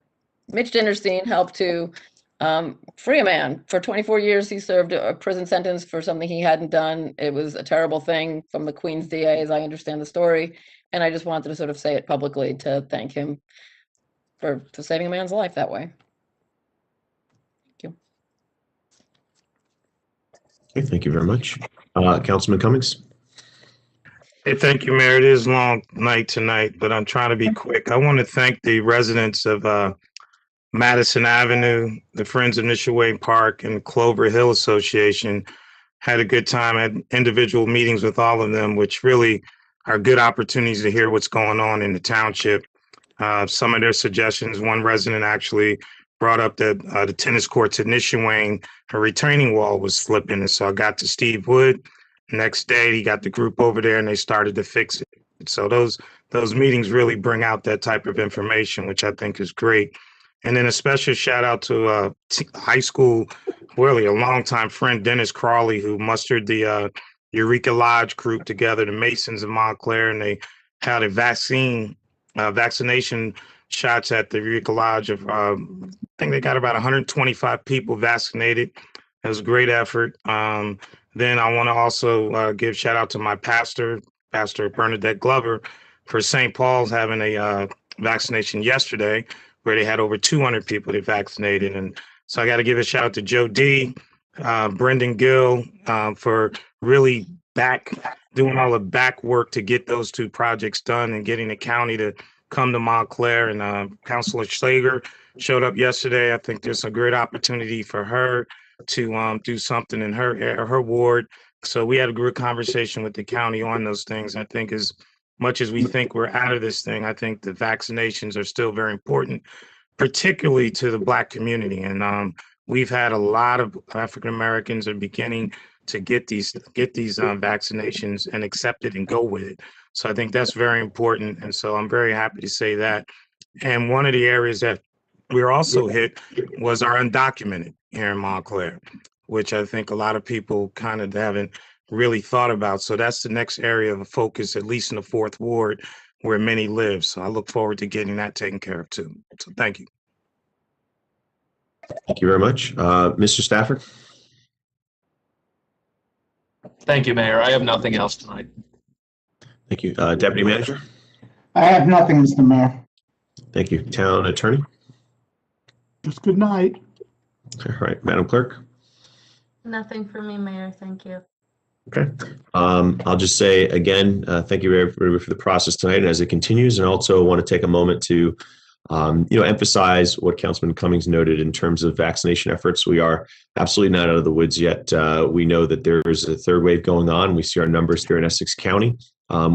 Mitch Dinnerstein helped to free a man. For 24 years, he served a prison sentence for something he hadn't done. It was a terrible thing from the Queen's DA, as I understand the story. And I just wanted to sort of say it publicly to thank him for saving a man's life that way. Thank you. Okay, thank you very much. Councilman Cummings. Hey, thank you, Mayor. It is a long night tonight, but I'm trying to be quick. I want to thank the residents of Madison Avenue, the Friends of Nishaway Park, and Clover Hill Association. Had a good time at individual meetings with all of them, which really are good opportunities to hear what's going on in the township. Some of their suggestions, one resident actually brought up that the tennis courts at Nishaway, her retaining wall was slipping. And so I got to Steve Wood, Next day, he got the group over there and they started to fix it. So those meetings really bring out that type of information, which I think is great. And then a special shout out to high school, really a longtime friend, Dennis Crawley, who mustered the Eureka Lodge group together, the Masons of Montclair, and they had a vaccination shots at the Eureka Lodge of, I think they got about 125 people vaccinated. It was a great effort. Then I want to also give shout out to my pastor, Pastor Bernadette Glover, for St. Paul's having a vaccination yesterday, where they had over 200 people that vaccinated. And so I got to give a shout out to Joe D, Brendan Gill, for really doing all the back work to get those two projects done and getting the county to come to Montclair. And Councilor Schlager showed up yesterday. I think there's a great opportunity for her to do something in her ward. So we had a good conversation with the county on those things. I think as much as we think we're out of this thing, I think the vaccinations are still very important, particularly to the Black community. And we've had a lot of African Americans are beginning to get these vaccinations and accept it and go with it. So I think that's very important. And so I'm very happy to say that. And one of the areas that we were also hit was our undocumented here in Montclair, which I think a lot of people kind of haven't really thought about. So that's the next area of focus, at least in the 4th Ward, where many live. So I look forward to getting that taken care of too. So thank you. Thank you very much. Mr. Stafford? Thank you, Mayor. I have nothing else tonight. Thank you. Deputy Manager? I have nothing, Mr. Mayor. Thank you. Town Attorney? Just good night. All right. Madam Clerk? Nothing for me, Mayor. Thank you. Okay. I'll just say again, thank you everybody for the process tonight and as it continues. And also want to take a moment to, emphasize what Councilman Cummings noted in terms of vaccination efforts. We are absolutely not out of the woods yet. We know that there is a third wave going on. We see our numbers here in Essex County.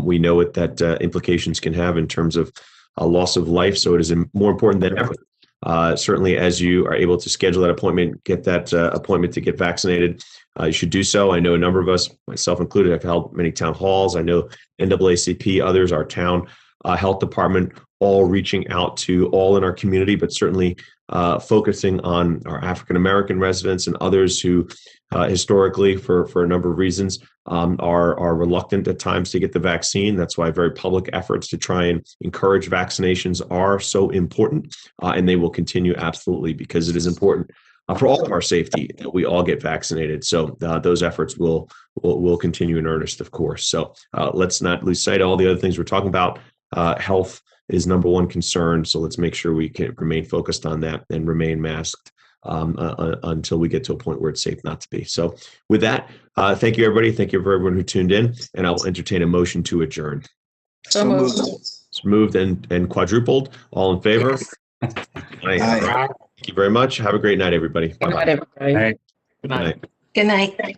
We know what that implications can have in terms of a loss of life. So it is more important than ever. Certainly, as you are able to schedule that appointment, get that appointment to get vaccinated, you should do so. I know a number of us, myself included, have held many town halls. I know NAACP, others, our town health department, all reaching out to all in our community, but certainly focusing on our African-American residents and others who historically, for a number of reasons, are reluctant at times to get the vaccine. That's why very public efforts to try and encourage vaccinations are so important, and they will continue absolutely because it is important for all of our safety that we all get vaccinated. So those efforts will continue in earnest, of course. So let's not lose sight of all the other things we're talking about. Health is number one concern. So let's make sure we can remain focused on that and remain masked until we get to a point where it's safe not to be. So with that, thank you, everybody. Thank you for everyone who tuned in, and I'll entertain a motion to adjourn. So moved. It's moved and quadrupled. All in favor? Yes. Aye. Thank you very much. Have a great night, everybody. Good night, everybody. Good night. Good night.